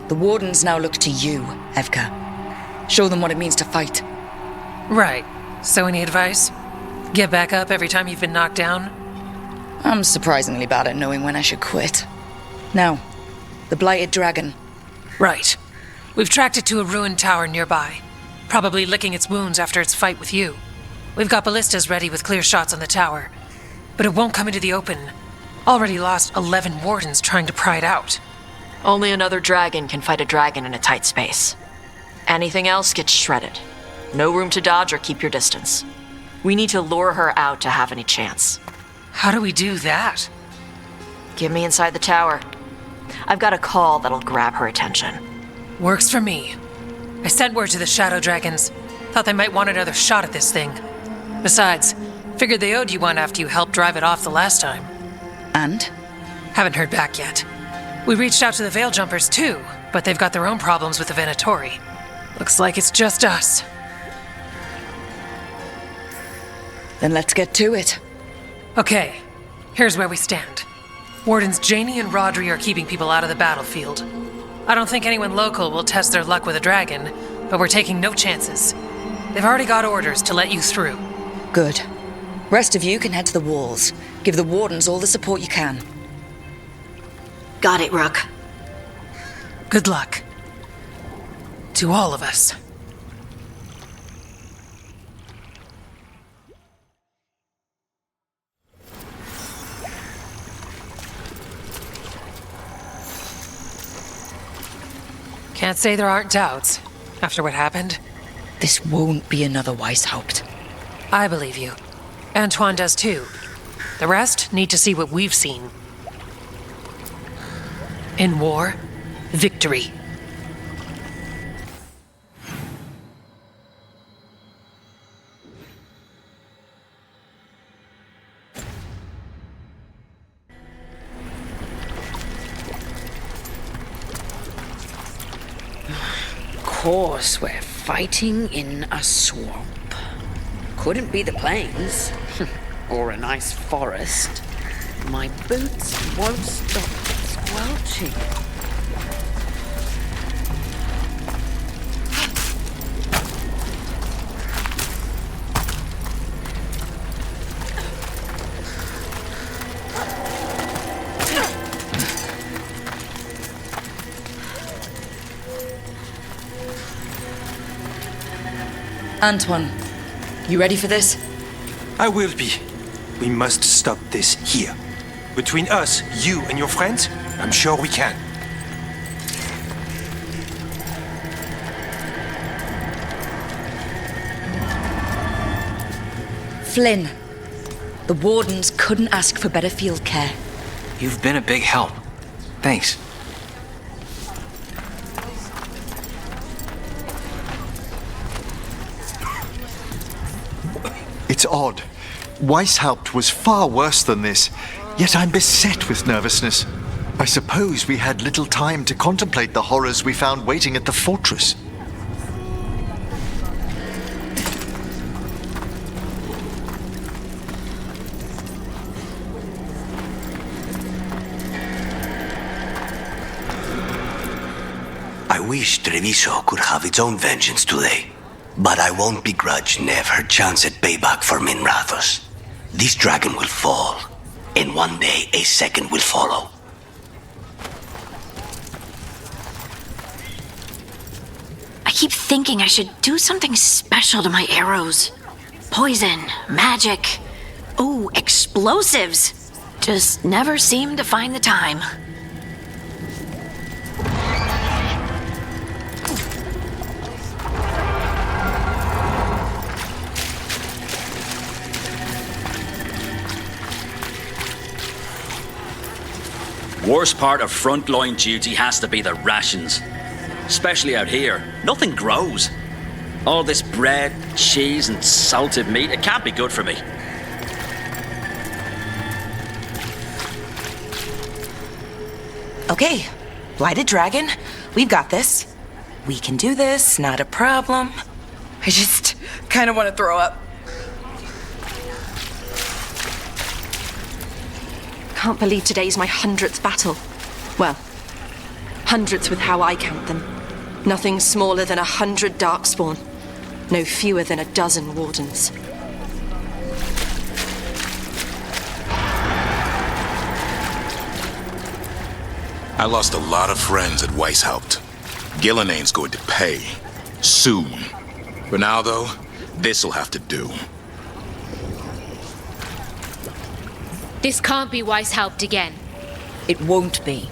The wardens now look to you, Evka. Show them what it means to fight. Right. So any advice? Get back up every time you've been knocked down? I'm surprisingly bad at knowing when I should quit. Now, the blighted dragon. Right. We've tracked it to a ruined tower nearby. Probably licking its wounds after its fight with you. We've got ballistas ready with clear shots on the tower. But it won't come into the open. Already lost 11 wardens trying to pry it out. Only another dragon can fight a dragon in a tight space. Anything else gets shredded. No room to dodge or keep your distance. We need to lure her out to have any chance. How do we do that? Get me inside the tower. I've got a call that'll grab her attention. Works for me. I sent word to the Shadow Dragons. Thought they might want another shot at this thing. Besides, figured they owed you one after you helped drive it off the last time. And? Haven't heard back yet. We reached out to the Veil Jumpers too, but they've got their own problems with the Venatori. Looks like it's just us. Then let's get to it. Okay, here's where we stand. Wardens Janie and Rodri are keeping people out of the battlefield. I don't think anyone local will test their luck with a dragon, but we're taking no chances. They've already got orders to let you through. Good. Rest of you can head to the walls. Give the Wardens all the support you can. Got it, Rook. Good luck. To all of us. Can't say there aren't doubts, after what happened. This won't be another Weishaupt. I believe you. Antoine does too. The rest need to see what we've seen. In war, victory. Of course, we're fighting in a swamp. Couldn't be the plains, or a nice forest. My boots won't stop squelching. Antoine, you ready for this? I will be. We must stop this here. Between us, you and your friends, I'm sure we can. Flynn, the Wardens couldn't ask for better field care. You've been a big help. Thanks. It's odd. Weishaupt was far worse than this, yet I'm beset with nervousness. I suppose we had little time to contemplate the horrors we found waiting at the fortress. I wish Treviso could have its own vengeance today. But I won't begrudge Nev her chance at payback for Minrathos. This dragon will fall, and one day a second will follow. I keep thinking I should do something special to my arrows. Poison, magic, ooh, explosives. Just never seem to find the time. Worst part of frontline duty has to be the rations. Especially out here. Nothing grows. All this bread, cheese, and salted meat, it can't be good for me. Okay, Blighted Dragon, we've got this. We can do this, not a problem. I just kind of want to throw up. Can't believe today's my 100th battle. Well, hundreds with how I count them. Nothing smaller than 100 Darkspawn. No fewer than a dozen Wardens. I lost a lot of friends at Weishaupt. Gillenane's going to pay. Soon. For now, though, this'll have to do. This can't be Weishaupt again. It won't be.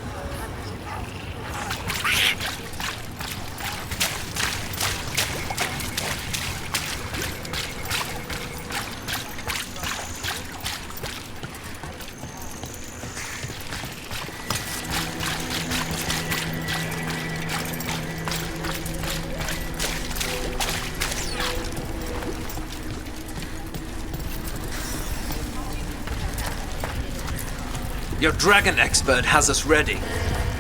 Your dragon expert has us ready.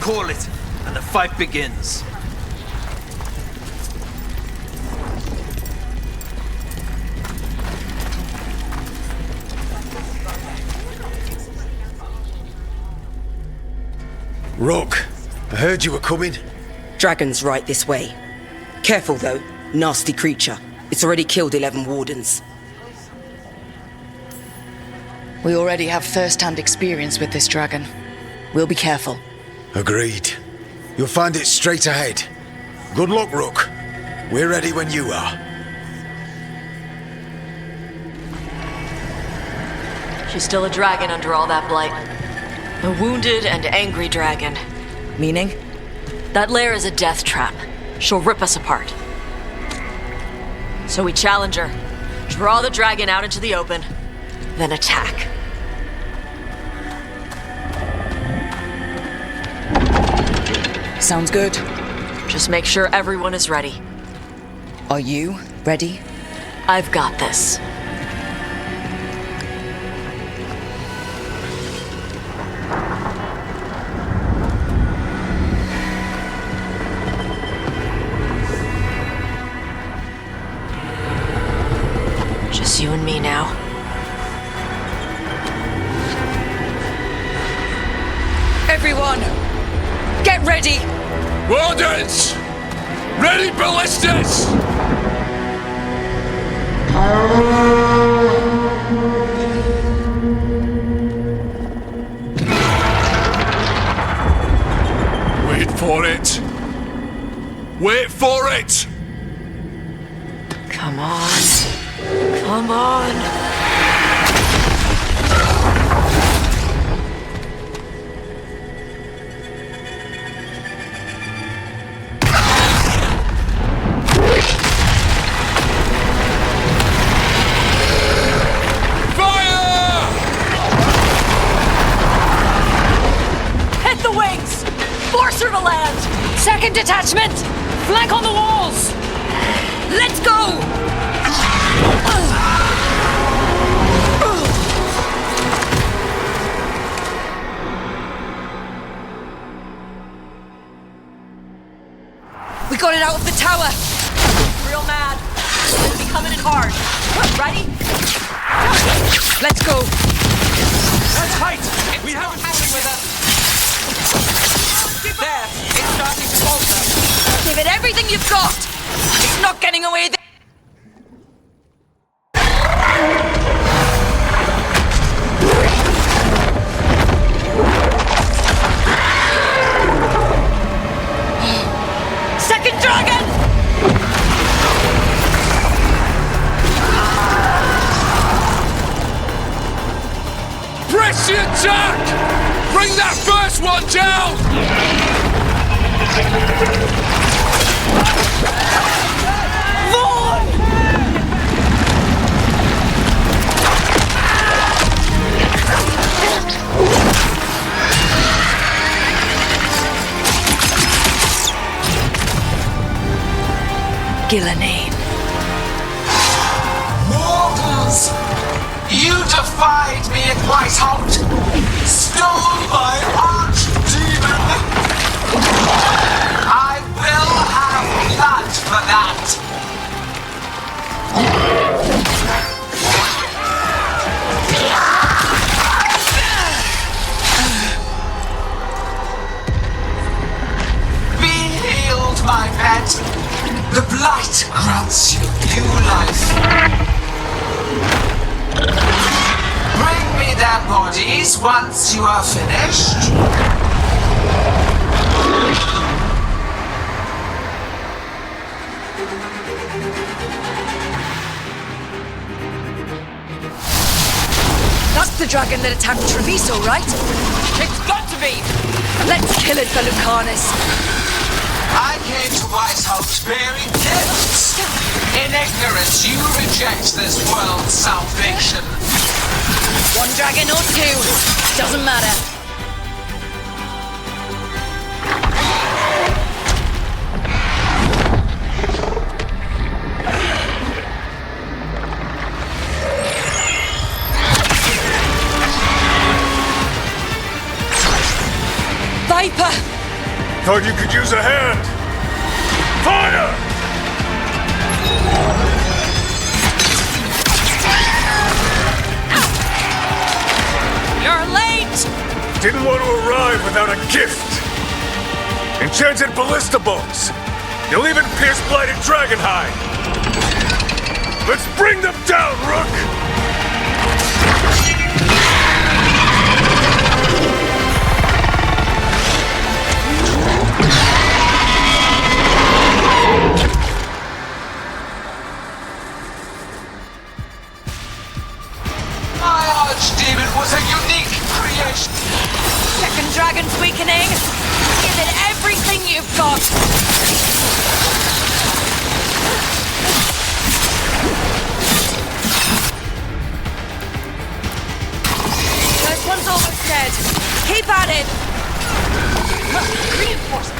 Call it, and the fight begins. Rook, I heard you were coming. Dragon's right this way. Careful though, nasty creature. It's already killed 11 wardens. We already have first-hand experience with this dragon. We'll be careful. Agreed. You'll find it straight ahead. Good luck, Rook. We're ready when you are. She's still a dragon under all that blight. A wounded and angry dragon. Meaning? That lair is a death trap. She'll rip us apart. So we challenge her, draw the dragon out into the open, then attack. Sounds good. Just make sure everyone is ready. Are you ready? I've got this. Just you and me now. Everyone, get ready! Wardens! Ready ballistas! Wait for it! Wait for it! Come on. Come on. Second detachment! Flank on the walls! Let's go! We got it out of the tower! Real mad. Let's be coming in hard. Ready? Let's go! That's tight! We have it moving with us! There! It's starting to falter! Give it everything you've got! It's not getting away there! Second dragon! Press the attack! Bring that first one down! Gillenane. Mortals! You defied me at Whitehout! Stole my archdemon! I will have blood for that! Be healed, my pet! The blight grants you new life. Bring me their bodies once you are finished. That's the dragon that attacked Treviso, right? It's got to be! Let's kill it for Lucanus. I came to Whitehout bearing gifts. In ignorance, you reject this world's salvation. One dragon or two, doesn't matter. Thought you could use a hand. Fire! You're late! Didn't want to arrive without a gift. Enchanted ballista bolts. You'll even pierce blighted dragonhide. Let's bring them down, Rook! My archdemon was a unique creation. Second dragon's weakening. Give it everything you've got. First one's almost dead. Keep at it. Reinforcements.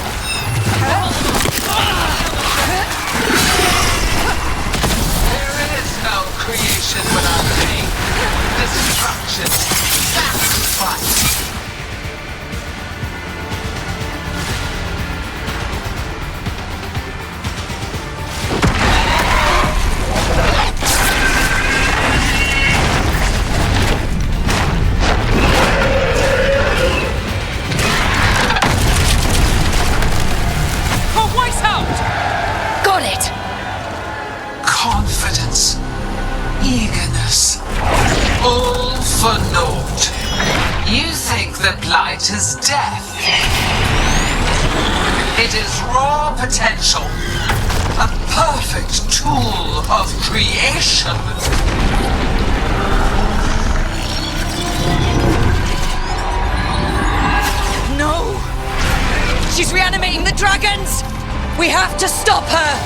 There is no creation without pain, destruction, sacrifice. Got it! Confidence, eagerness, all for naught. You think the blight is death. It is raw potential, a perfect tool of creation. No! She's reanimating the dragons! We have to stop her!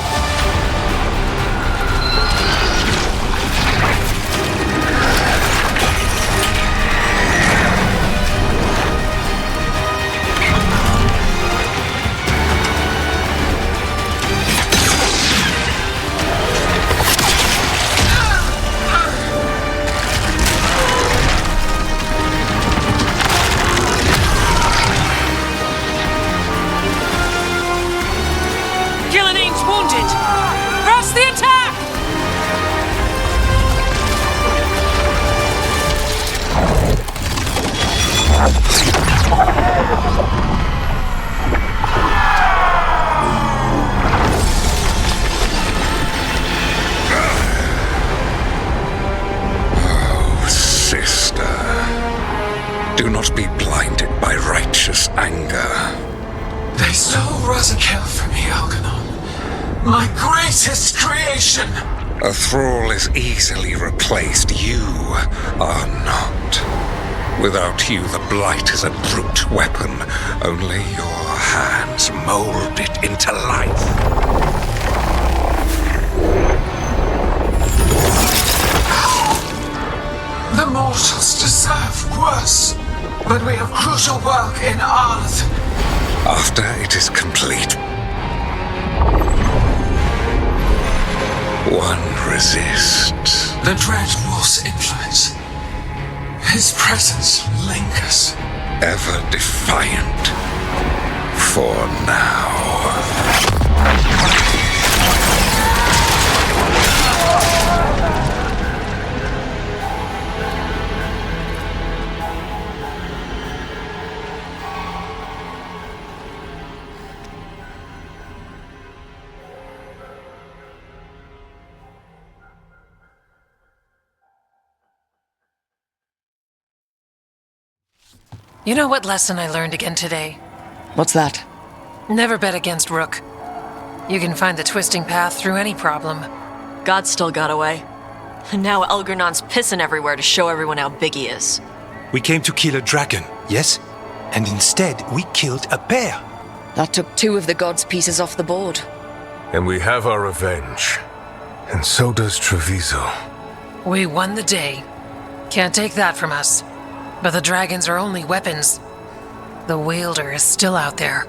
Wounded! Press the attack! Oh, sister. Do not be blinded by righteous anger. They stole Rosakill from me, Algernon. My greatest creation! A thrall is easily replaced. You are not. Without you, the blight is a brute weapon. Only your hands mold it into life. The mortals deserve worse, but we have crucial work in Arth. After it is complete, one resists. The Dread Wolf's influence. His presence lingers. Ever defiant. For now. You know what lesson I learned again today? What's that? Never bet against Rook. You can find the twisting path through any problem. God still got away. And now Elgernon's pissing everywhere to show everyone how big he is. We came to kill a dragon, yes? And instead, we killed a bear. That took 2 of the gods' pieces off the board. And we have our revenge. And so does Treviso. We won the day. Can't take that from us. But the dragons are only weapons. The wielder is still out there.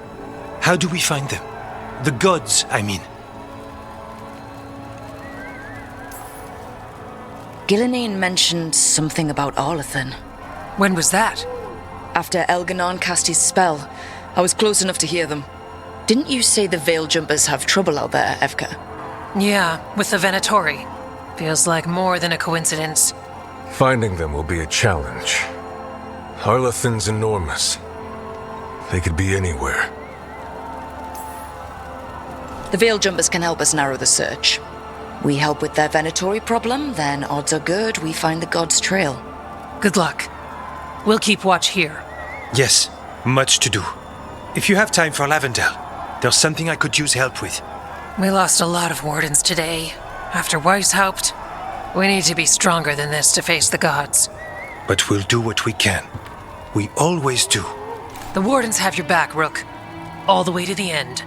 How do we find them? The gods, I mean. Gillenane mentioned something about Arlethan. When was that? After Elgernon cast his spell. I was close enough to hear them. Didn't you say the Veil Jumpers have trouble out there, Evka? Yeah, with the Venatori. Feels like more than a coincidence. Finding them will be a challenge. Harlethin's enormous. They could be anywhere. The Veil Jumpers can help us narrow the search. We help with their Venatori problem, then odds are good we find the God's trail. Good luck. We'll keep watch here. Yes, much to do. If you have time for Lavendel, there's something I could use help with. We lost a lot of wardens today. After Weishaupt, we need to be stronger than this to face the gods. But we'll do what we can. We always do. The wardens have your back, Rook. All the way to the end.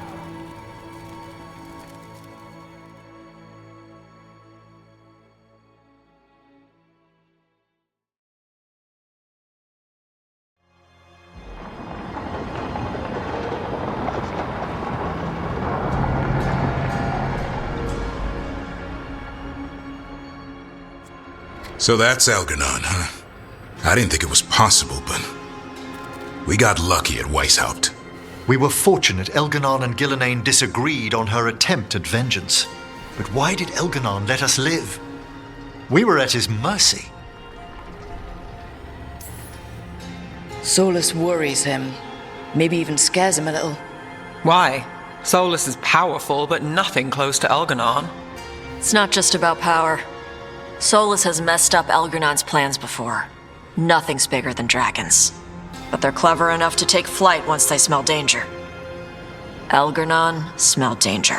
So that's Algernon, huh? I didn't think it was possible, but we got lucky at Weishaupt. We were fortunate Elganon and Gillenane disagreed on her attempt at vengeance. But why did Elganon let us live? We were at his mercy. Solus worries him. Maybe even scares him a little. Why? Solus is powerful, but nothing close to Elganon. It's not just about power. Solus has messed up Elgernon's plans before. Nothing's bigger than dragons. But they're clever enough to take flight once they smell danger. Elgernon smelled danger.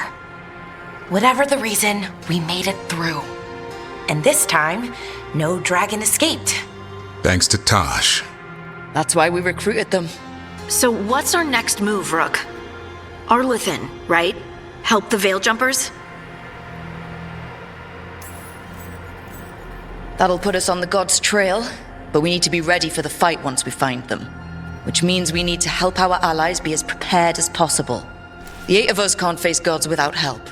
Whatever the reason, we made it through. And this time, no dragon escaped. Thanks to Tosh. That's why we recruited them. So what's our next move, Rook? Arlethin, right? Help the Veil Jumpers? That'll put us on the God's trail, but we need to be ready for the fight once we find them. Which means we need to help our allies be as prepared as possible. The 8 of us can't face gods without help.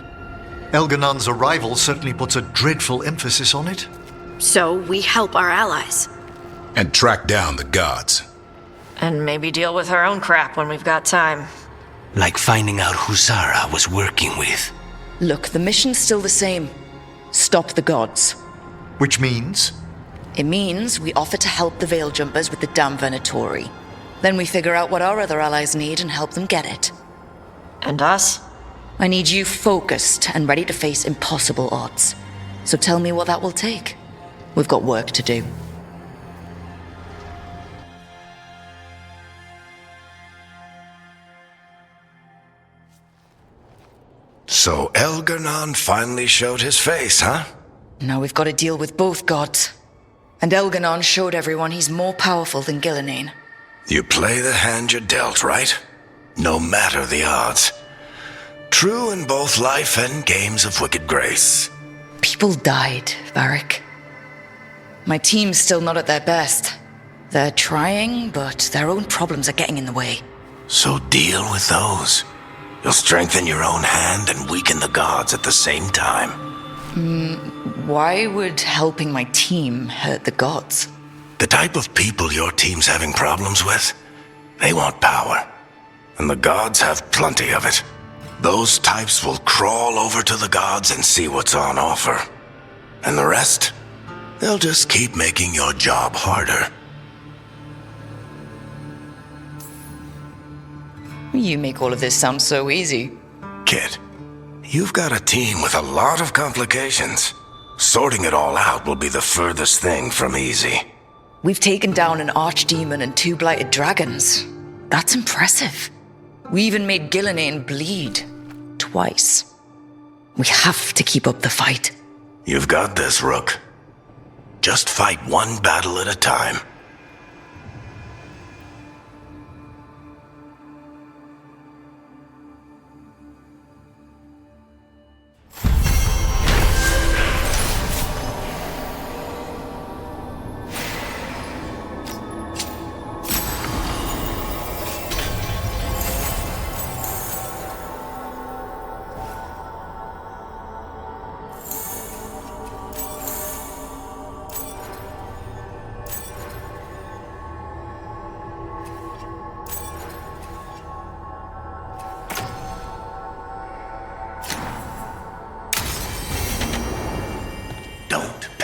Elganon's arrival certainly puts a dreadful emphasis on it. So we help our allies. And track down the gods. And maybe deal with our own crap when we've got time. Like finding out who Zara was working with. Look, the mission's still the same. Stop the gods. Which means? It means we offer to help the Veil Jumpers with the damn Venatori. Then we figure out what our other allies need and help them get it. And us? I need you focused and ready to face impossible odds. So tell me what that will take. We've got work to do. So Elgernon finally showed his face, huh? Now we've got to deal with both gods. And Elganon showed everyone he's more powerful than Gillenane. You play the hand you're dealt, right? No matter the odds. True in both life and games of wicked grace. People died, Varric. My team's still not at their best. They're trying, but their own problems are getting in the way. So deal with those. You'll strengthen your own hand and weaken the gods at the same time. Why would helping my team hurt the gods? The type of people your team's having problems with, they want power. And the gods have plenty of it. Those types will crawl over to the gods and see what's on offer. And the rest, they'll just keep making your job harder. You make all of this sound so easy. Kid, you've got a team with a lot of complications. Sorting it all out will be the furthest thing from easy. We've taken down an archdemon and 2 blighted dragons. That's impressive. We even made Gillenane bleed. Twice. We have to keep up the fight. You've got this, Rook. Just fight one battle at a time.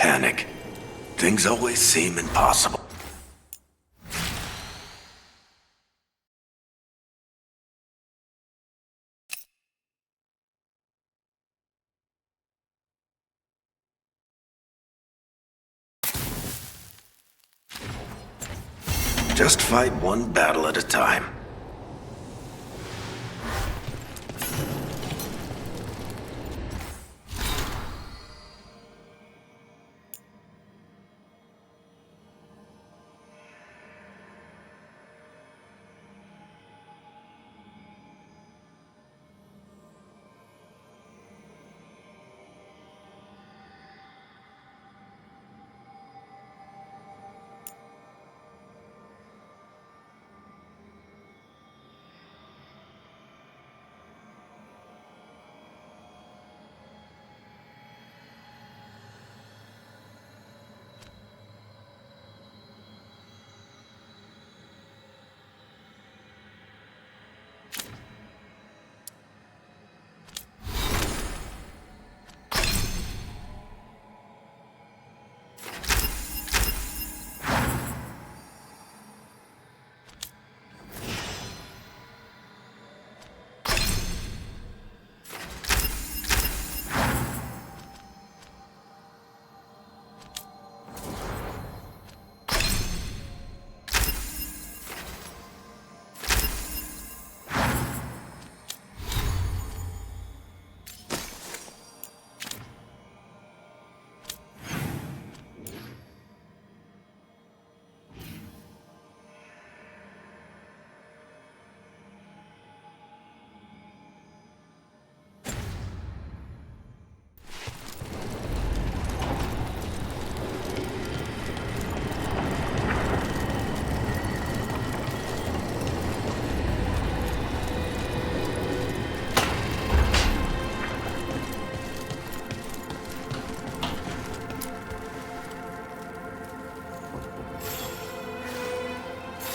panic. Things always seem impossible. Just fight one battle at a time.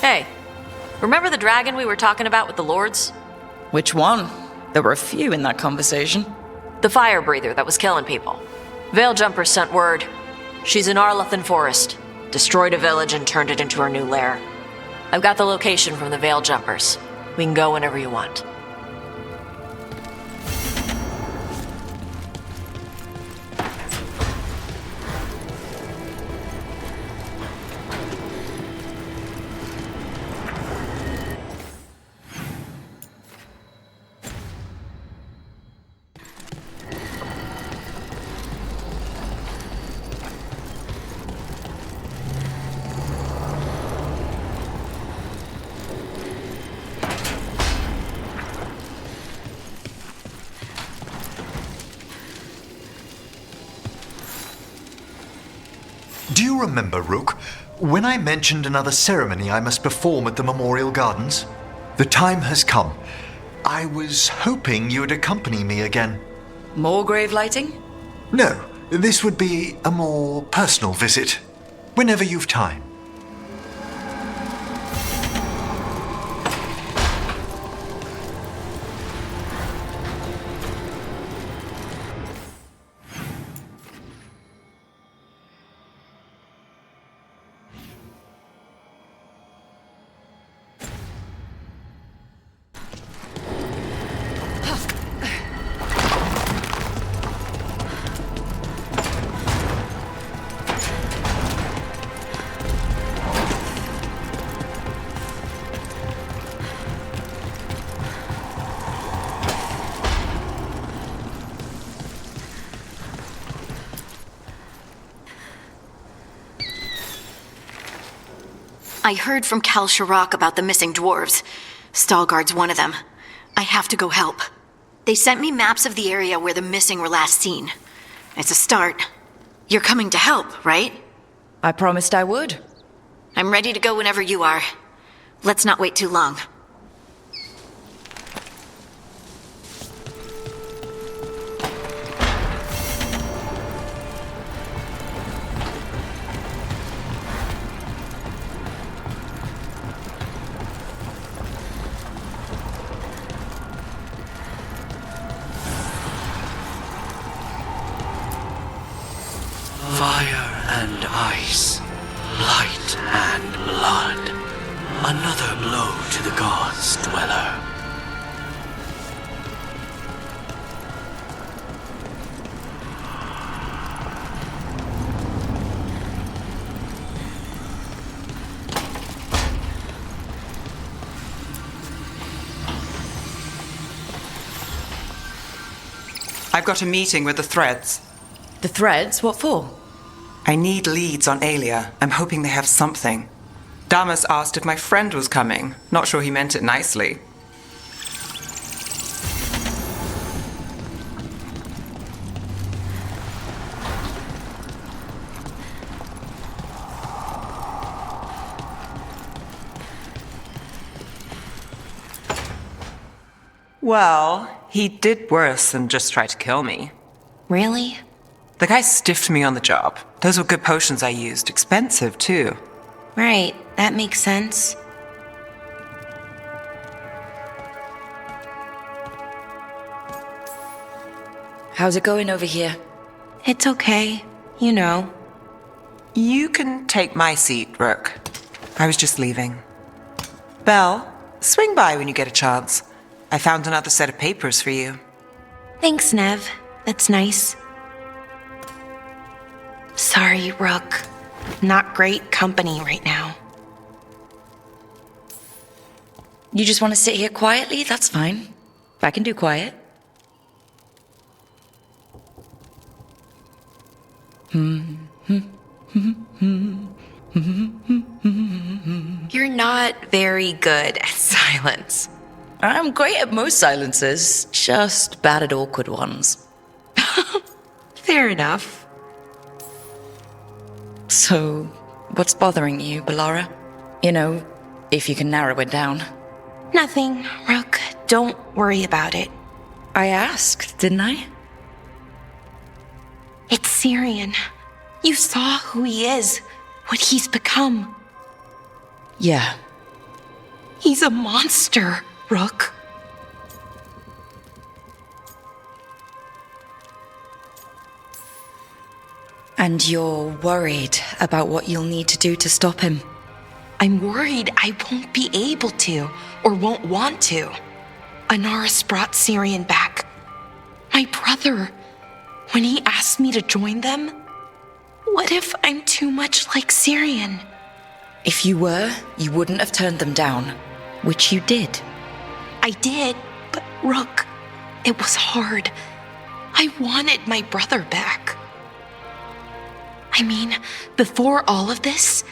Hey, remember the dragon we were talking about with the lords? Which one? There were a few in that conversation. The fire breather that was killing people. Veiljumpers sent word. She's in Arlathan Forest. Destroyed a village and turned it into her new lair. I've got the location from the Veiljumpers. We can go whenever you want. Do you remember, Rook, when I mentioned another ceremony I must perform at the Memorial Gardens? The time has come. I was hoping you would accompany me again. More grave lighting? No, this would be a more personal visit. Whenever you've time. I heard from Kal Shirak about the missing dwarves. Stalguard's one of them. I have to go help. They sent me maps of the area where the missing were last seen. It's a start. You're coming to help, right? I promised I would. I'm ready to go whenever you are. Let's not wait too long. Fire and ice, light and blood. Another blow to the gods, dweller. I've got a meeting with the Threads. The Threads? What for? I need leads on Aelia. I'm hoping they have something. Damas asked if my friend was coming. Not sure he meant it nicely. Well, he did worse than just try to kill me. Really? The guy stiffed me on the job. Those were good potions I used. Expensive, too. Right, that makes sense. How's it going over here? It's okay. You know. You can take my seat, Rook. I was just leaving. Belle, swing by when you get a chance. I found another set of papers for you. Thanks, Nev. That's nice. Sorry, Rook. Not great company right now. You just want to sit here quietly? That's fine. I can do quiet. You're not very good at silence. I'm great at most silences, just bad at awkward ones. Fair enough. So, what's bothering you, Bellara? You know, if you can narrow it down. Nothing, Rook. Don't worry about it. I asked, didn't I? It's Syrian. You saw who he is, what he's become. Yeah. He's a monster, Rook. And you're worried about what you'll need to do to stop him? I'm worried I won't be able to, or won't want to. Anaris brought Syrian back. My brother. When he asked me to join them, what if I'm too much like Syrian? If you were, you wouldn't have turned them down, which you did. I did, but Rook, it was hard. I wanted my brother back. I mean, before all of this,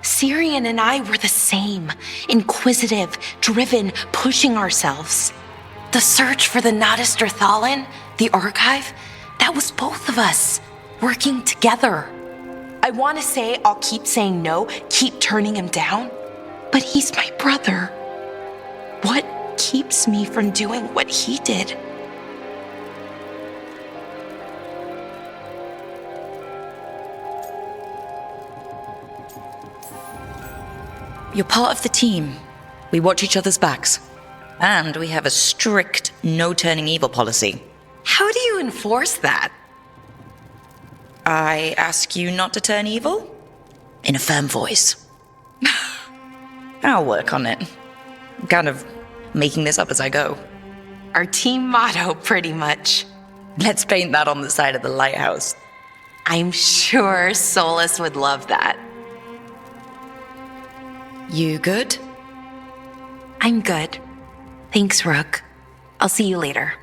Syrian and I were the same. Inquisitive, driven, pushing ourselves. The search for the Nadister Thalin, the archive, that was both of us, working together. I want to say I'll keep saying no, keep turning him down, but he's my brother. What keeps me from doing what he did? You're part of the team. We watch each other's backs. And we have a strict no turning evil policy. How do you enforce that? I ask you not to turn evil? In a firm voice. I'll work on it. I'm kind of making this up as I go. Our team motto, pretty much. Let's paint that on the side of the lighthouse. I'm sure Solus would love that. You good? I'm good. Thanks, Rook. I'll see you later.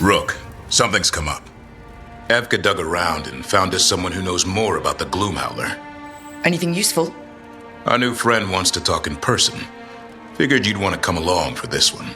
Rook, something's come up. Evka dug around and found us someone who knows more about the Gloomhowler. Anything useful? Our new friend wants to talk in person. Figured you'd want to come along for this one.